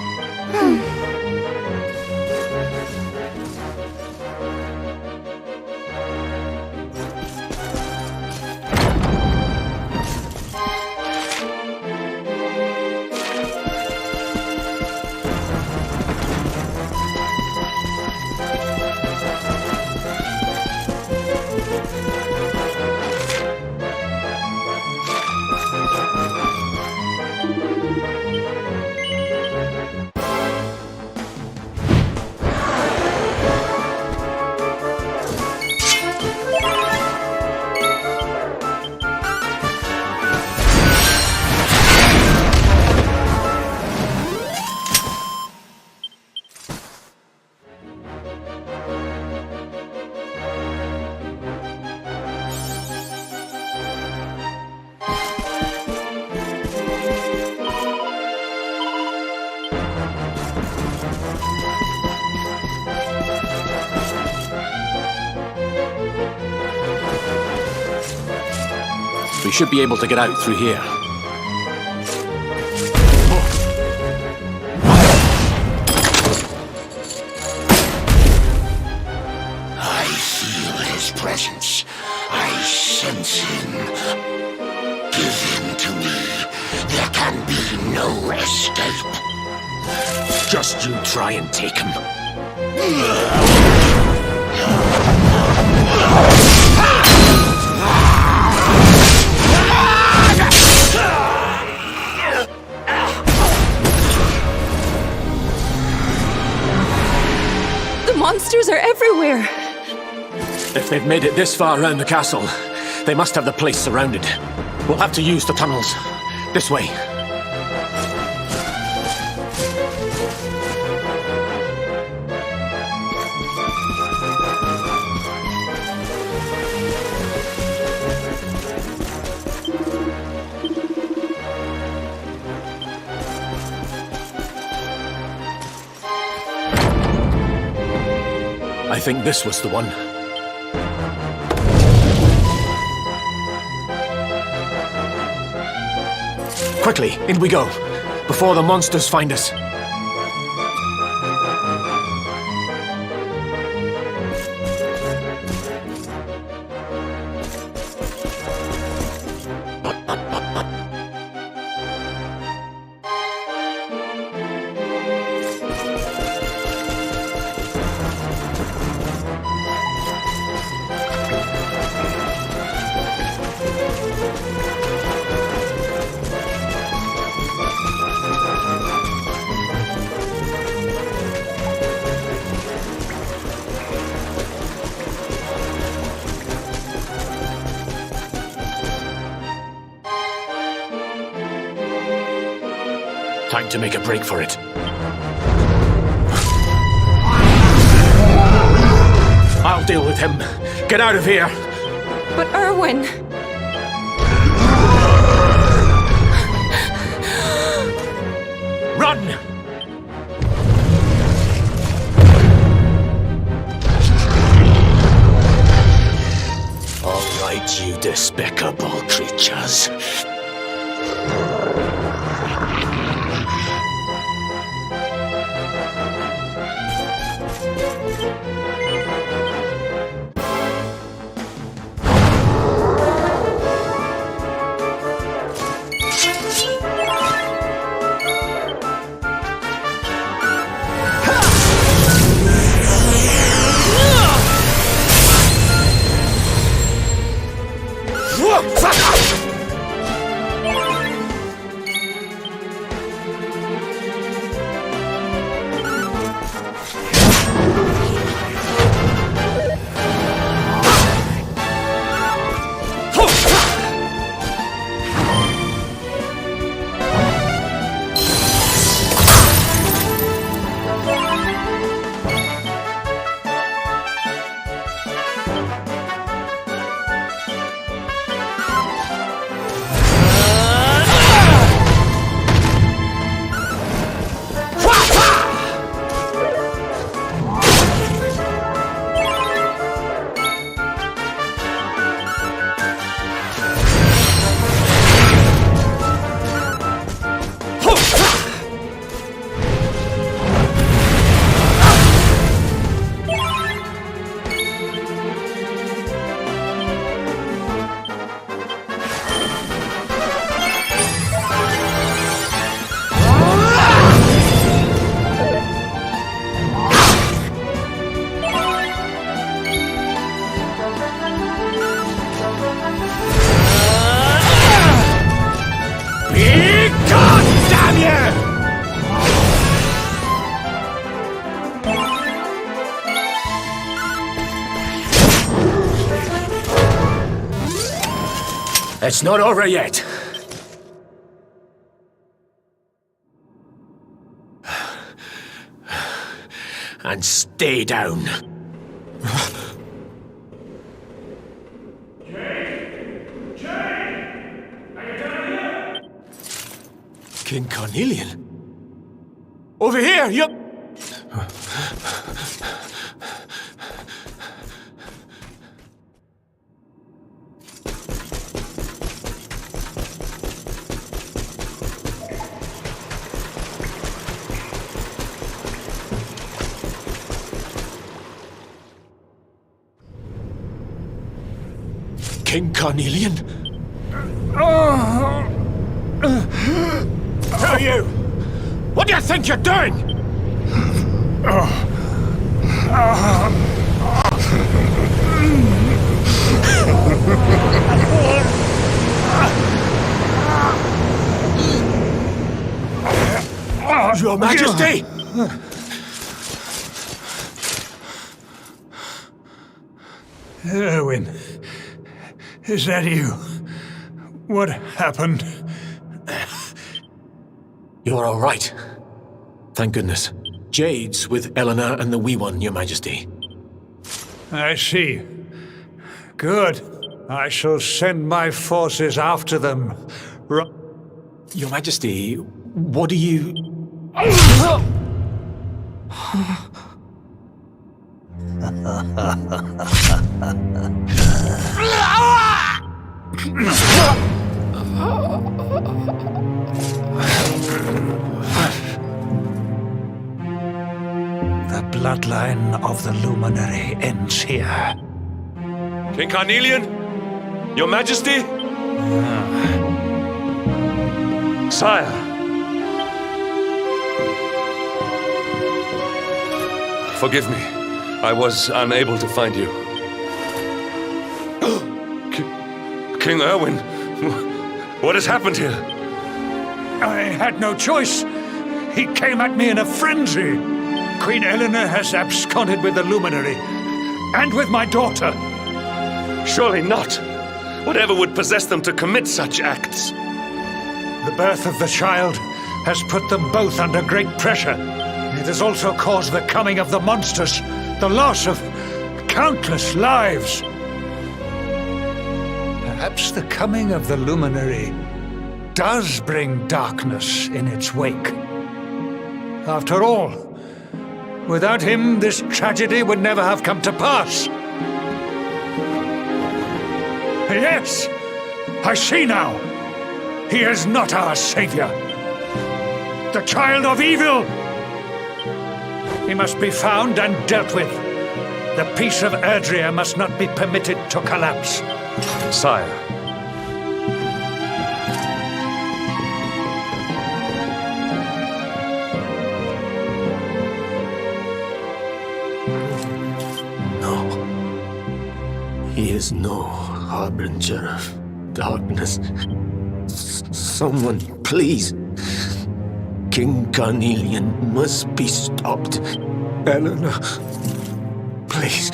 We should be able to get out through here. I feel his presence. I sense him. Give him to me. There can be no escape. Just you try and take him. The monsters are everywhere. If they've made it this far around the castle, they must have the place surrounded. We'll have to use the tunnels. This way. I think this was the one. Quickly, in we go, before the monsters find us. Time to make a break for it. I'll deal with him. Get out of here! But Erwin... Run! All right, you despicable creatures. It's not over yet. And stay down. King Carnelian? Over here, you... King Carnelian? Who are you? What do you think you're doing? Your Majesty! Erwin, is that you? What happened? You're all right. Thank goodness. Jade's with Eleanor and the Wee One, Your Majesty. I see. Good. I shall send my forces after them. Your Majesty, what do you... The bloodline of the Luminary ends here. King Carnelian? Your Majesty? Sire. Forgive me. I was unable to find you. King Erwin, what has happened here? I had no choice. He came at me in a frenzy. Queen Eleanor has absconded with the Luminary, and with my daughter. Surely not. Whatever would possess them to commit such acts? The birth of the child has put them both under great pressure. It has also caused the coming of the monsters, the loss of countless lives. Perhaps the coming of the Luminary does bring darkness in its wake. After all, without him, this tragedy would never have come to pass. Yes, I see now. He is not our savior. The child of evil. He must be found and dealt with. The peace of Erdrea must not be permitted to collapse. Sire. He is no harbinger of darkness. Someone, please. King Carnelian must be stopped. Eleanor, please.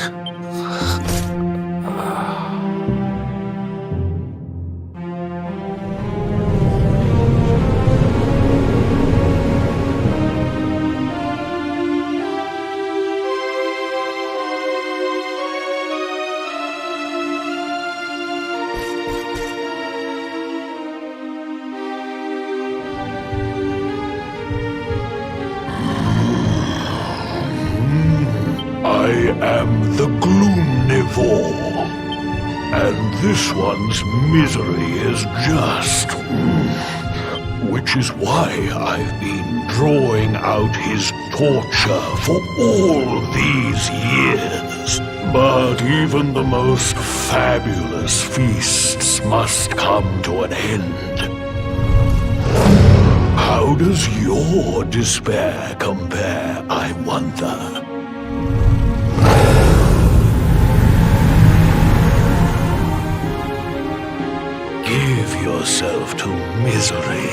I am the Gloomnivore, and this one's misery is just... Which is why I've been drawing out his torture for all these years. But even the most fabulous feasts must come to an end. How does your despair compare, I wonder? Give yourself to misery.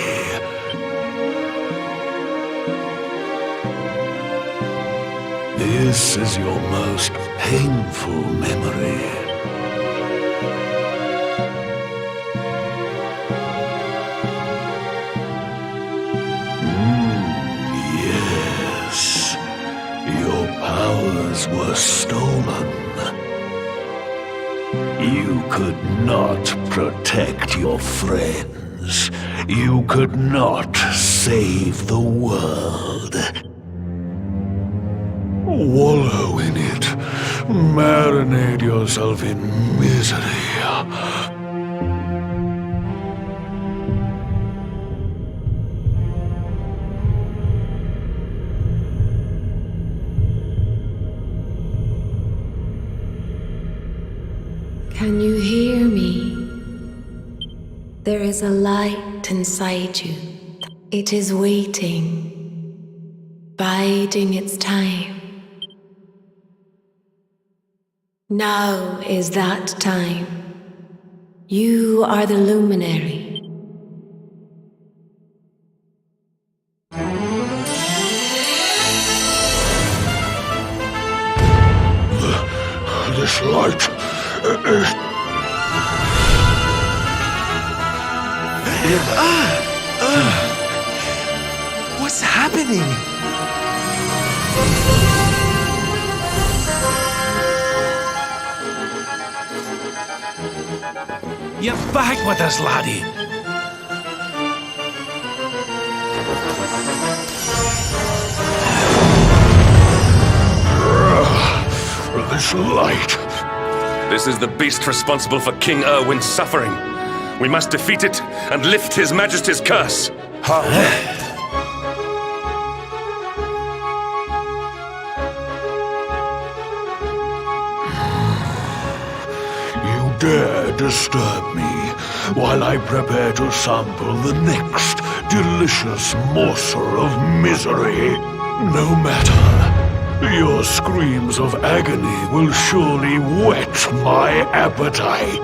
This is your most painful memory. Yes. Your powers were stolen. You could not protect your friends. You could not save the world. Wallow in it. Marinate yourself in misery. Can you hear me? There is a light inside you. It is waiting, biding its time. Now is that time. You are the luminary. This light is... What's happening? You're back with us, laddie. This light. This is the beast responsible for King Erwin's suffering. We must defeat it and lift His Majesty's curse. How? You dare disturb me while I prepare to sample the next delicious morsel of misery. No matter. Your screams of agony will surely whet my appetite.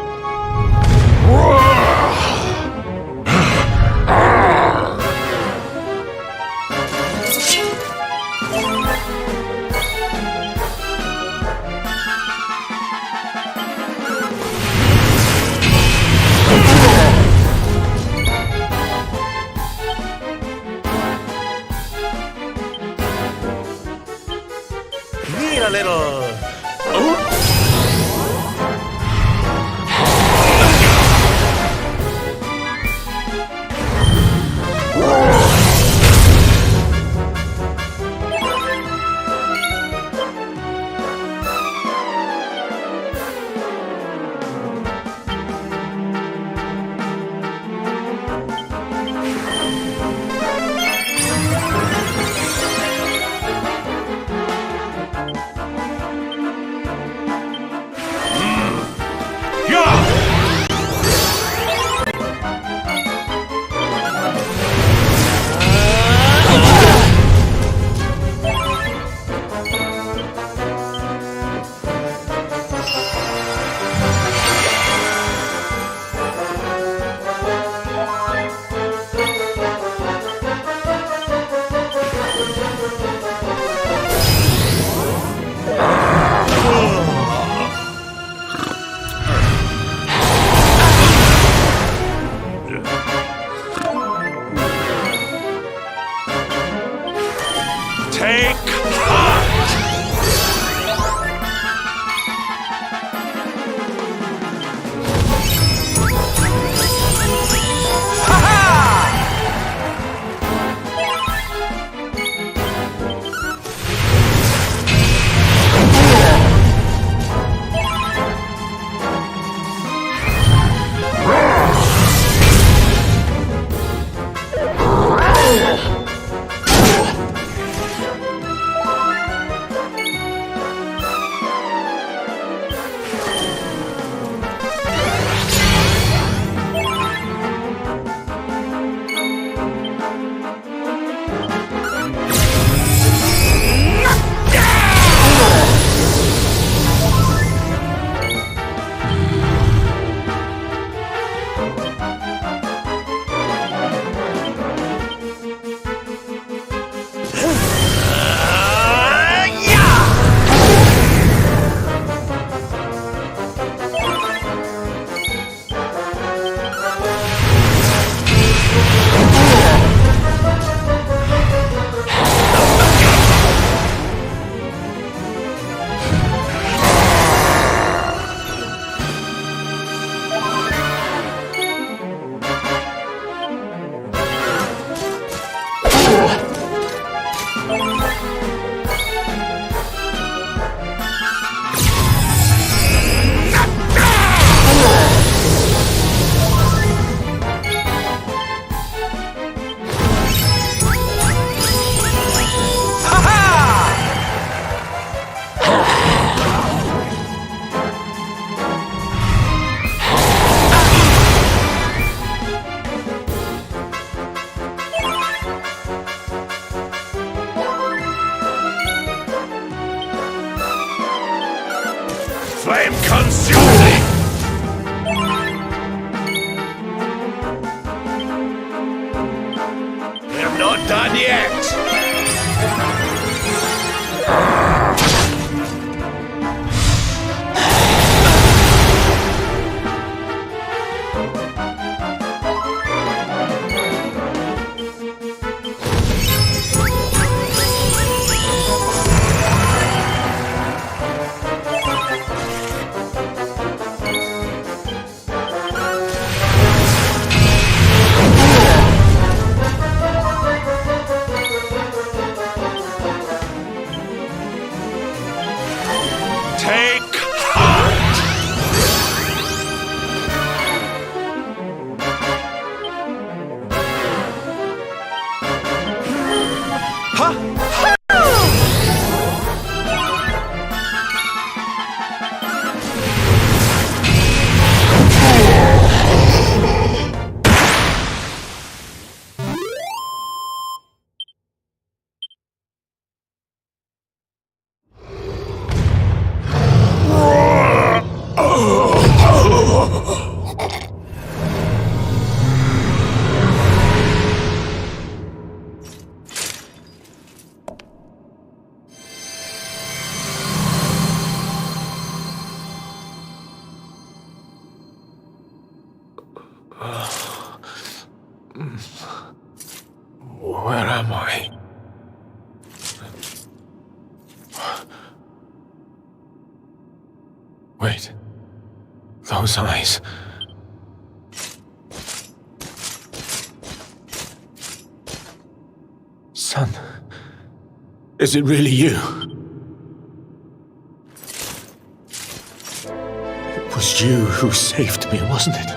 Where am I? Wait. Those eyes. Son. Is it really you? It was you who saved me, wasn't it?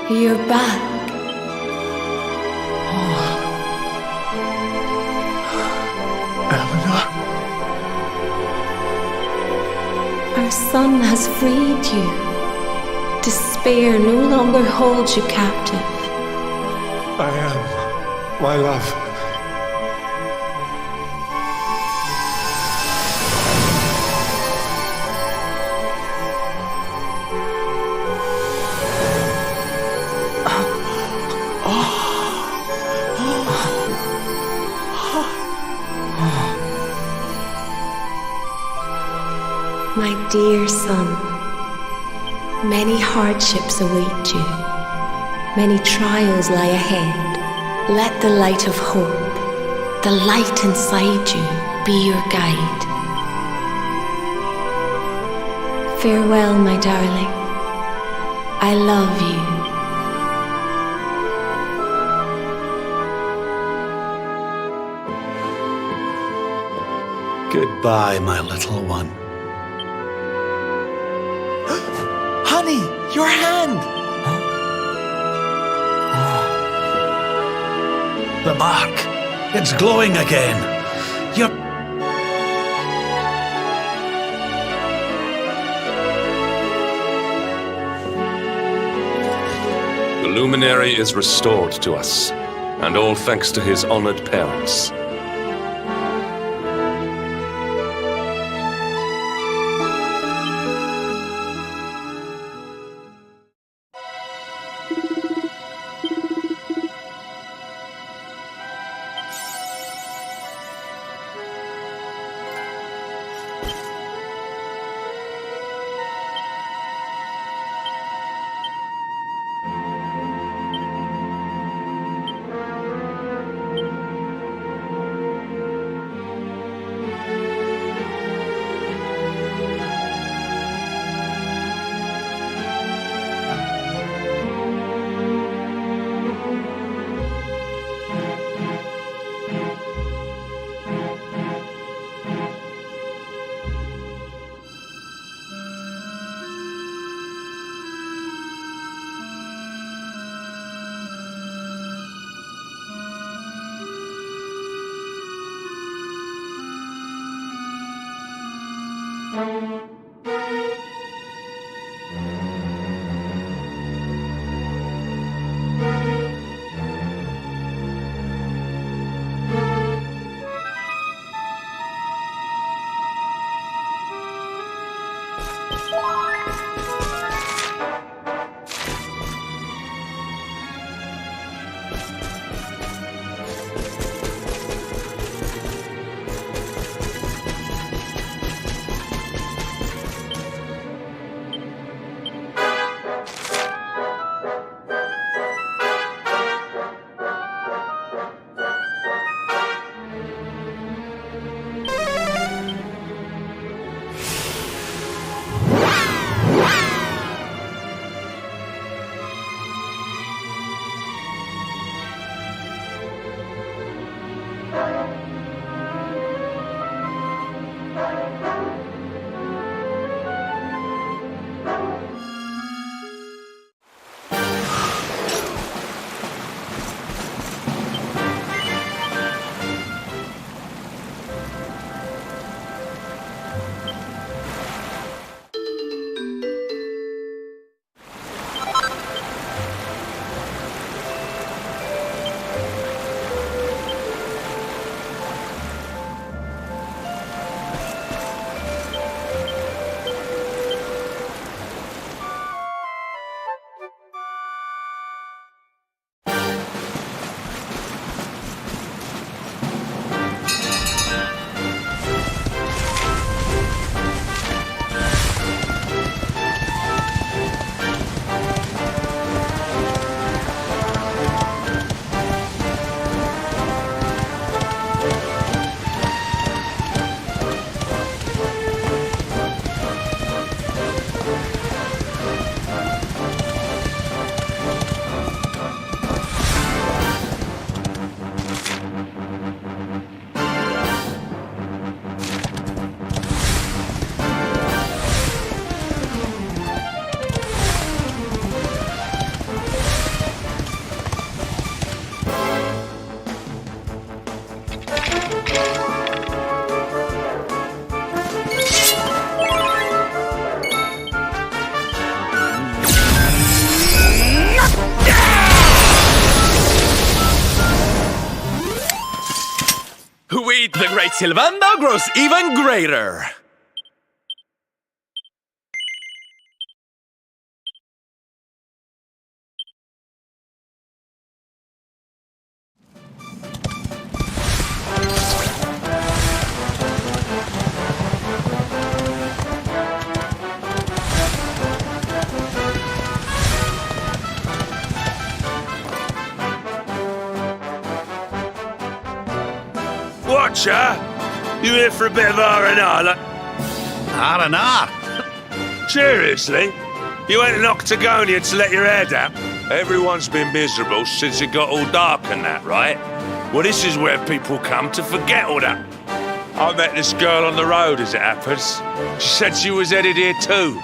You're back. Eleanor? Our son has freed you. Despair no longer holds you captive. I am, my love. My dear son, many hardships await you. Many trials lie ahead. Let the light of hope, the light inside you, be your guide. Farewell, my darling. I love you. Goodbye, my little one. Honey, your hand! The mark. It's glowing again. You're... The luminary is restored to us, and all thanks to his honored parents. The great Sylvando grows even greater. Watcher, you here for a bit of R&R? R&R? Seriously? You went to Octagonia to let your hair down? Everyone's been miserable since it got all dark and that, right? Well, this is where people come to forget all that. I met this girl on the road, as it happens. She said she was headed here too.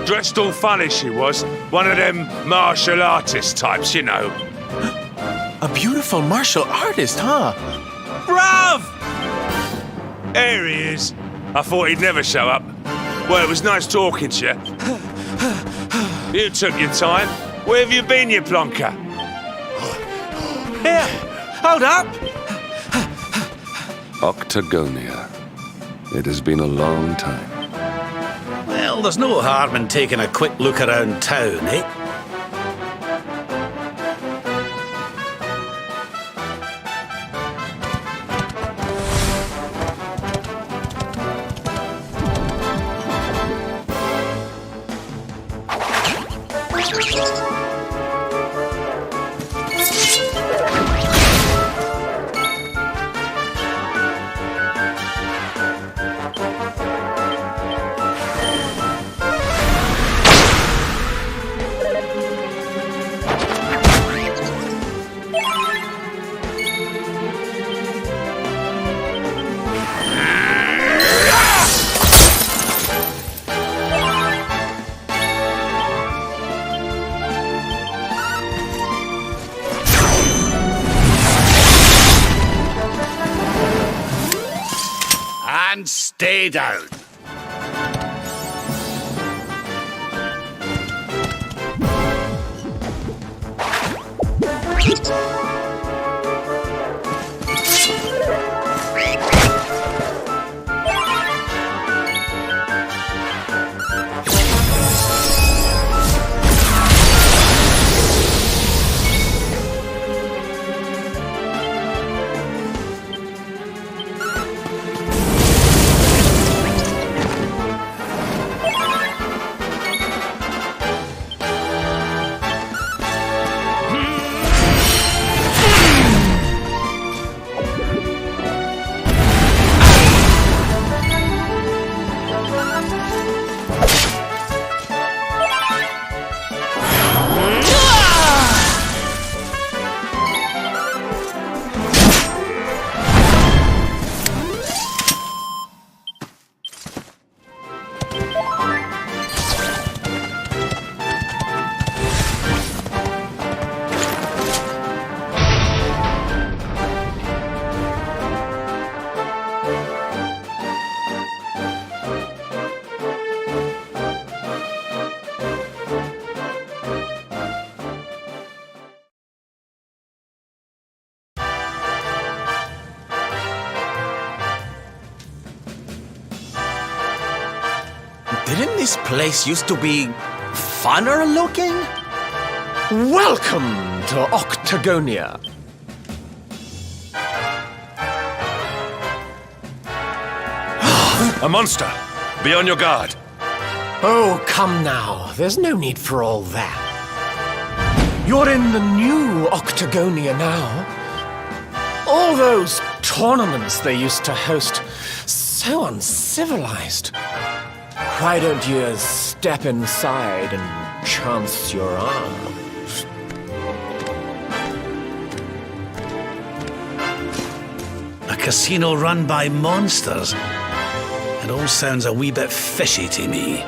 Dressed all funny, she was. One of them martial artist types, you know. A beautiful martial artist, huh? Bruv! There he is. I thought he'd never show up. Well, it was nice talking to you. You took your time. Where have you been, you plonker? Here, hold up. Octagonia. It has been a long time. Well, there's no harm in taking a quick look around town, eh? And stay down. Didn't this place used to be funner looking? Welcome to Octagonia. A monster! Be on your guard. Oh, come now. There's no need for all that. You're in the new Octagonia now. All those tournaments they used to host, so uncivilized. Why don't you step inside and chance your arm? A casino run by monsters? It all sounds a wee bit fishy to me.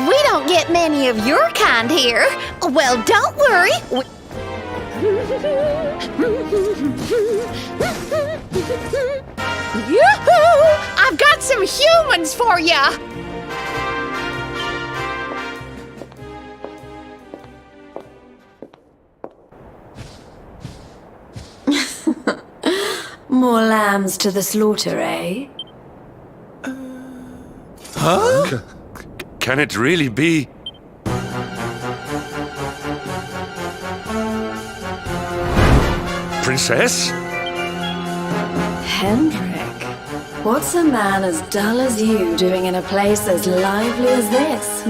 We don't get many of your kind here. Well, don't worry. Yoo-hoo! I've got some humans for ya! More lambs to the slaughter, eh? Huh? Can it really be? Princess? Hendrik, what's a man as dull as you doing in a place as lively as this,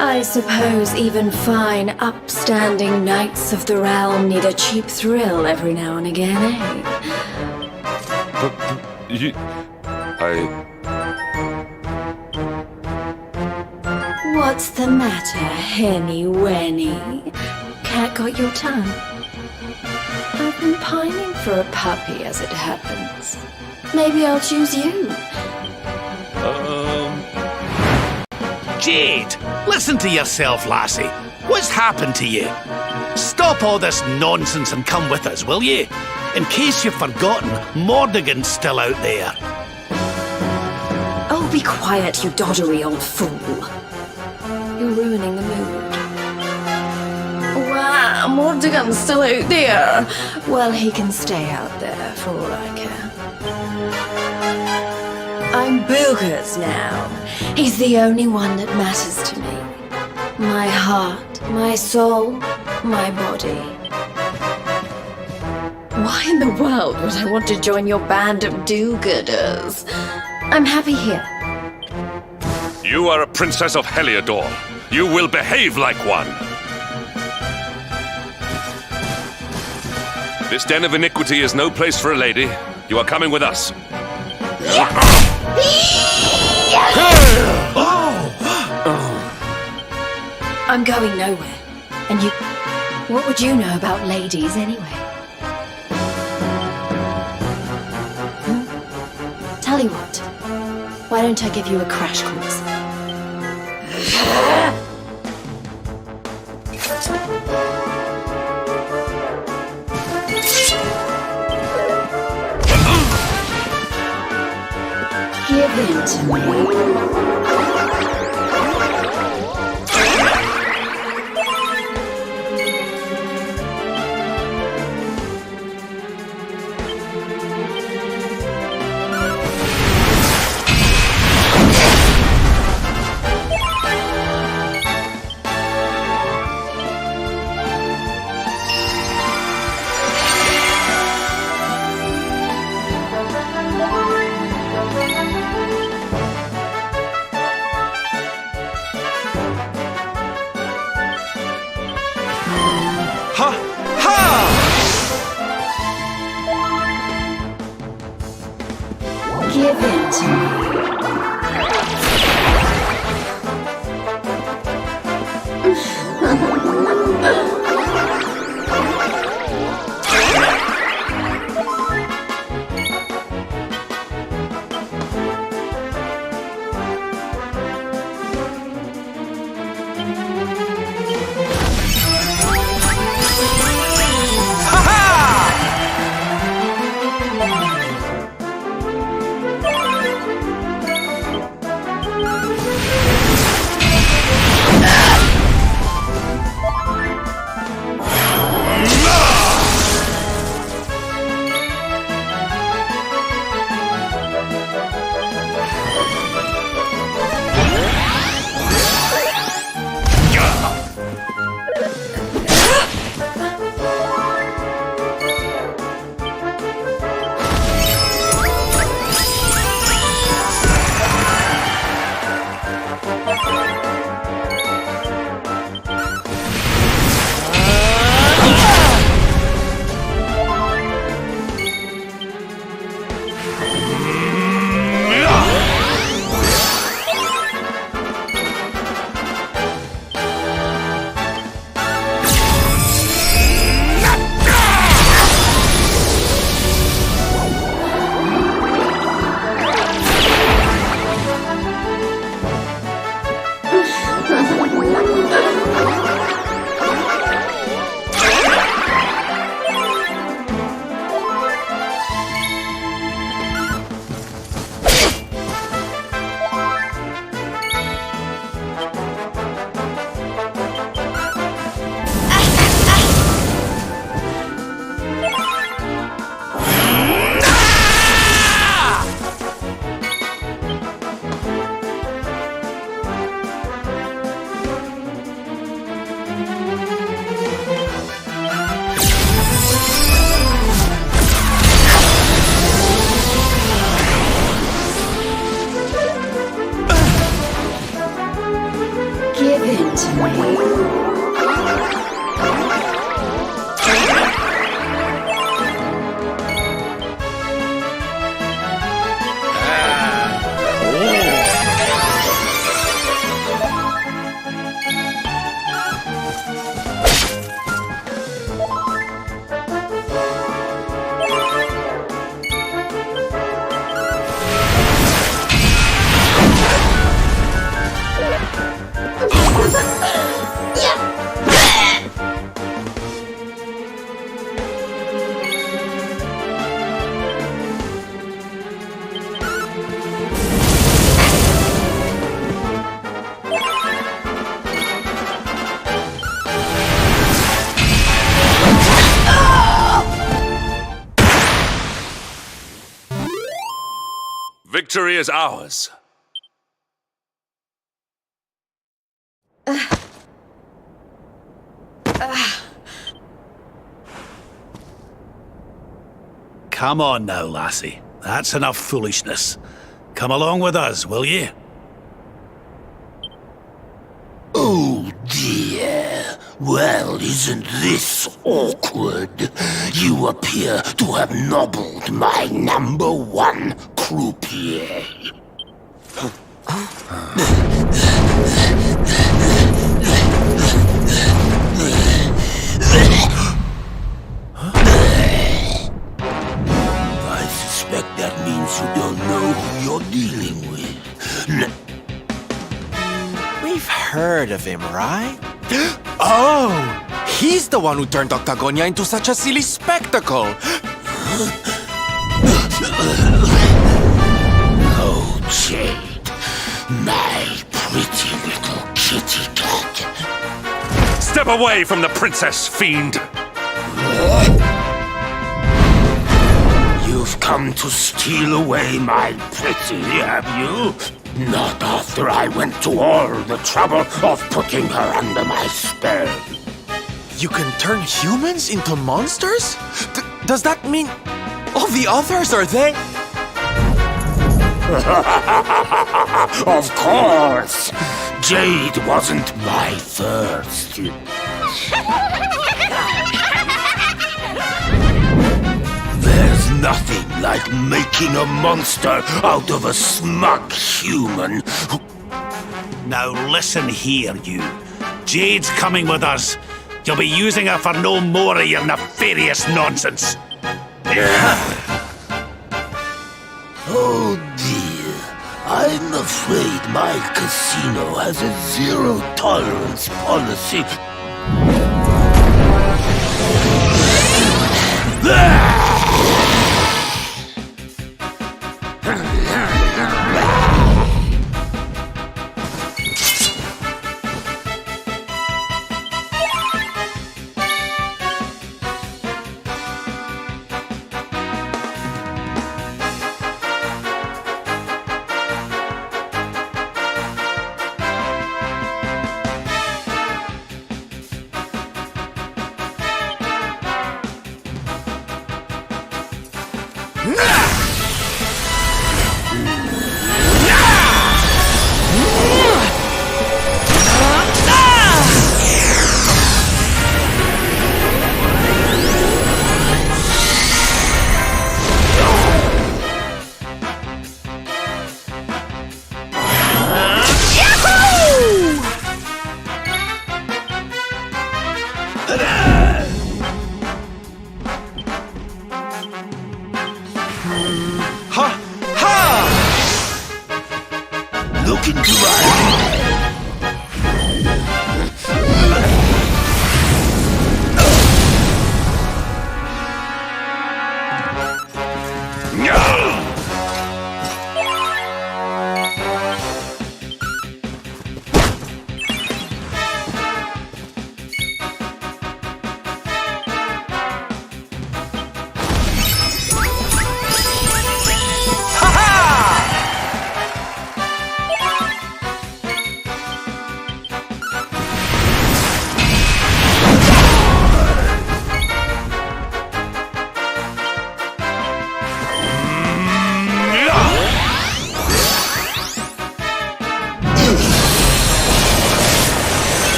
I suppose even fine, upstanding knights of the realm need a cheap thrill every now and again, eh? But you... What's the matter, Henny Wenny? Cat got your tongue? I've been pining for a puppy, as it happens. Maybe I'll choose you. Jade, listen to yourself, lassie. What's happened to you? Stop all this nonsense and come with us, will you? In case you've forgotten, Mordigan's still out there. Oh, be quiet, you doddery old fool. You're ruining the mood. Wow, Mordigan's still out there. Well, he can stay out there for all I care. I'm Boogers now. He's the only one that matters to me. My heart, my soul, my body. Why in the world would I want to join your band of do-gooders? I'm happy here. You are a princess of Heliodor. You will behave like one. This den of iniquity is no place for a lady. You are coming with us. I'm going nowhere. And you... What would you know about ladies anyway? Tell you what. Why don't I give you a crash course? Give in to me. Give in to Give it to me. Victory is ours. Come on now, lassie. That's enough foolishness. Come along with us, will ye? Oh dear. Well, isn't this awkward? You appear to have nobbled my #1 croupier. I suspect that means you don't know who you're dealing with. We've heard of him, right? Oh! He's the one who turned Octagonia into such a silly spectacle! Oh, Jade, my pretty little kitty cat. Step away from the princess, fiend! You've come to steal away my pretty, have you? Not after I went to all the trouble of putting her under my spell. You can turn humans into monsters? Does that mean all the others are they? Of course! Jade wasn't my first. There's nothing like making a monster out of a smug human. Now listen here, you. Jade's coming with us. You'll be using her for no more of your nefarious nonsense. Oh dear, I'm afraid my casino has a zero-tolerance policy. Look into my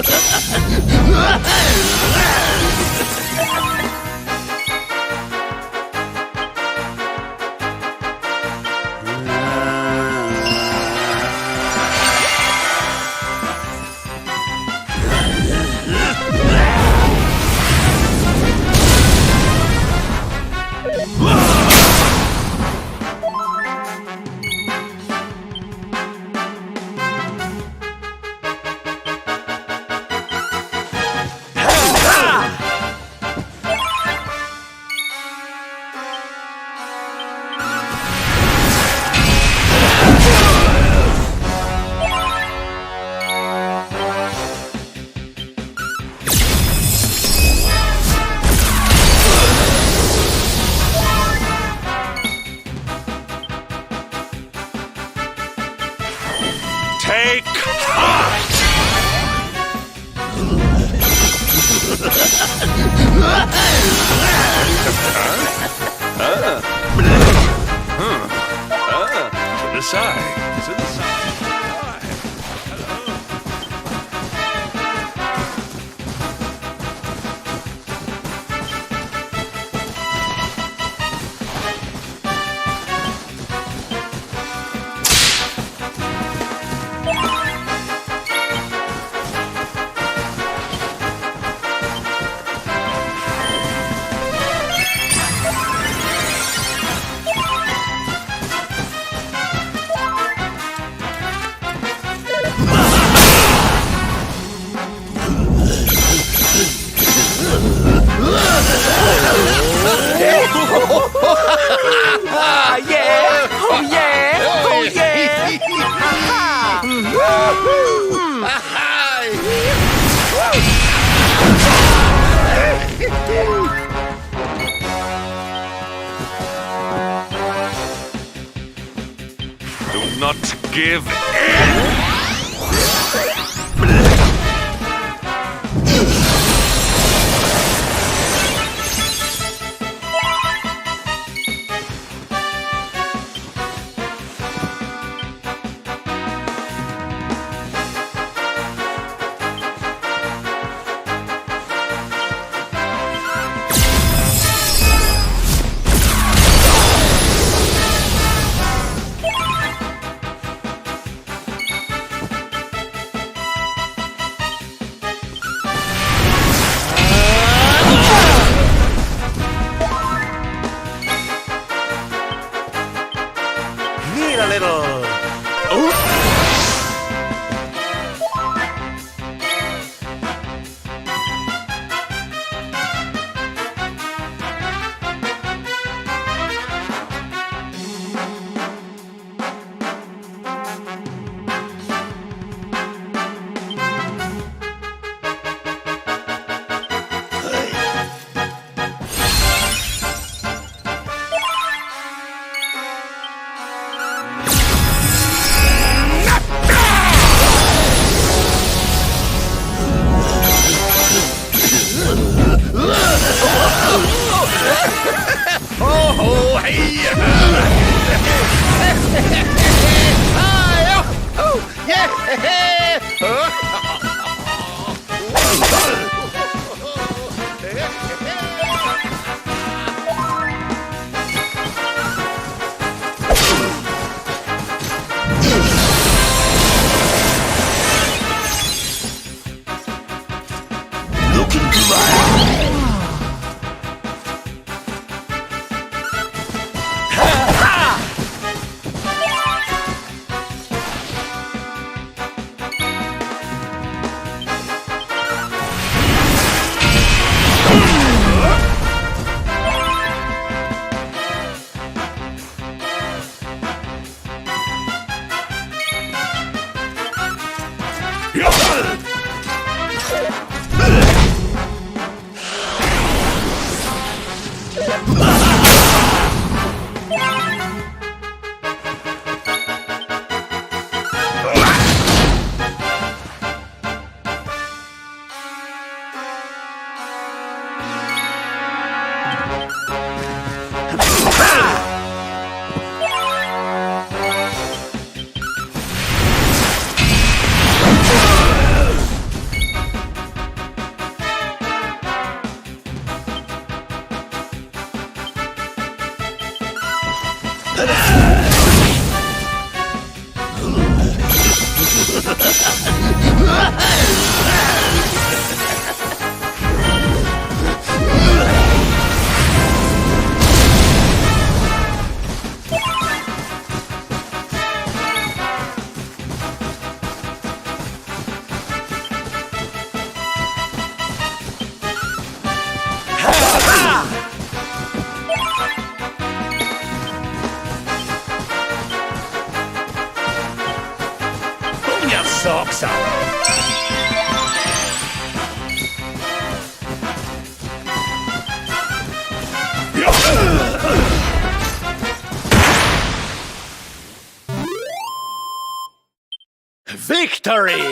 Take heart! To the side, to the side. Yeah! Oh yeah! Oh yeah! Do not give in! your socks up. Victory!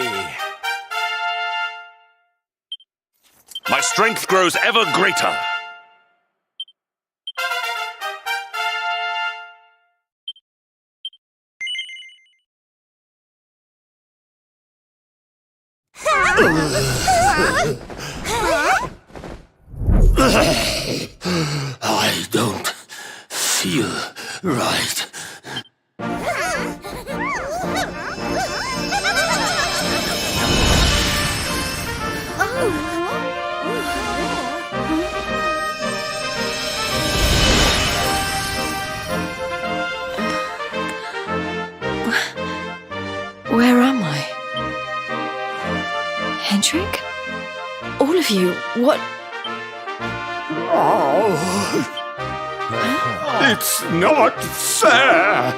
My strength grows ever greater. I don't feel right. Where am I? Hendrik? All of you, what? Oh, it's not fair.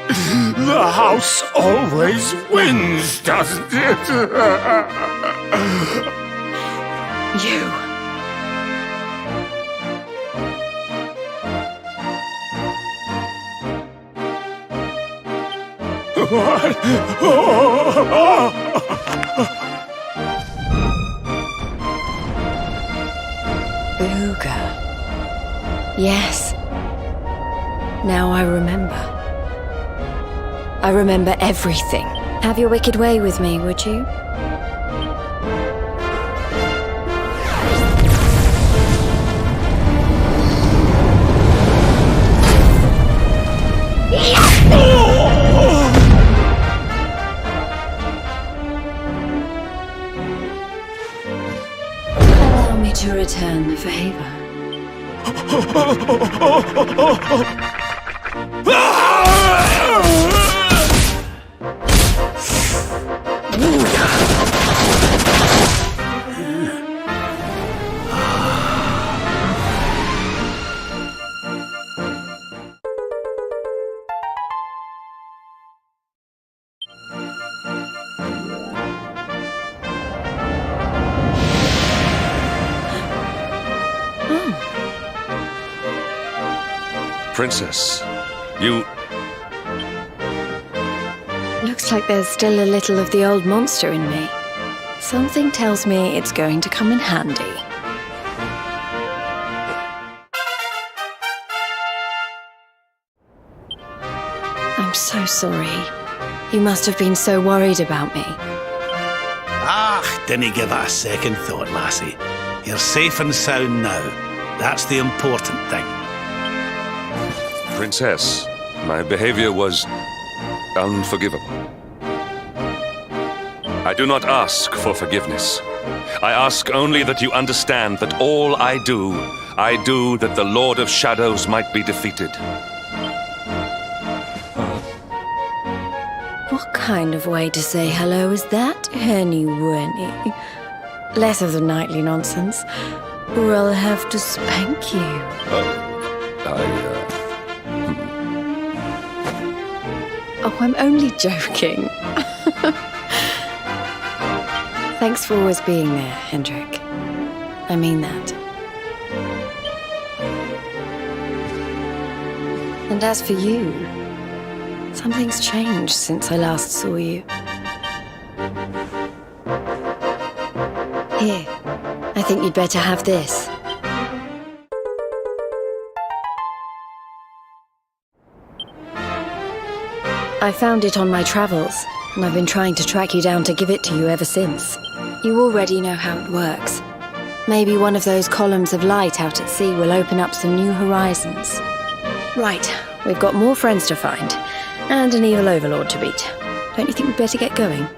The house always wins, doesn't it? You. Uga. Yes. Now I remember. I remember everything. Have your wicked way with me, would you? Allow me to return the favor. Princess, you... Looks like there's still a little of the old monster in me. Something tells me it's going to come in handy. I'm so sorry. You must have been so worried about me. Ah, didn't give it a second thought, lassie. You're safe and sound now. That's the important thing. Princess, my behavior was unforgivable. I do not ask for forgiveness. I ask only that you understand that all I do that the Lord of Shadows might be defeated. What kind of way to say hello is that, Henny Wenny? Less of the nightly nonsense, or I'll have to spank you. Oh, I'm only joking. Thanks for always being there, Hendrik. I mean that. And as for you, something's changed since I last saw you. Here, I think you'd better have this. I found it on my travels, and I've been trying to track you down to give it to you ever since. You already know how it works. Maybe one of those columns of light out at sea will open up some new horizons. Right, we've got more friends to find, and an evil overlord to beat. Don't you think we'd better get going?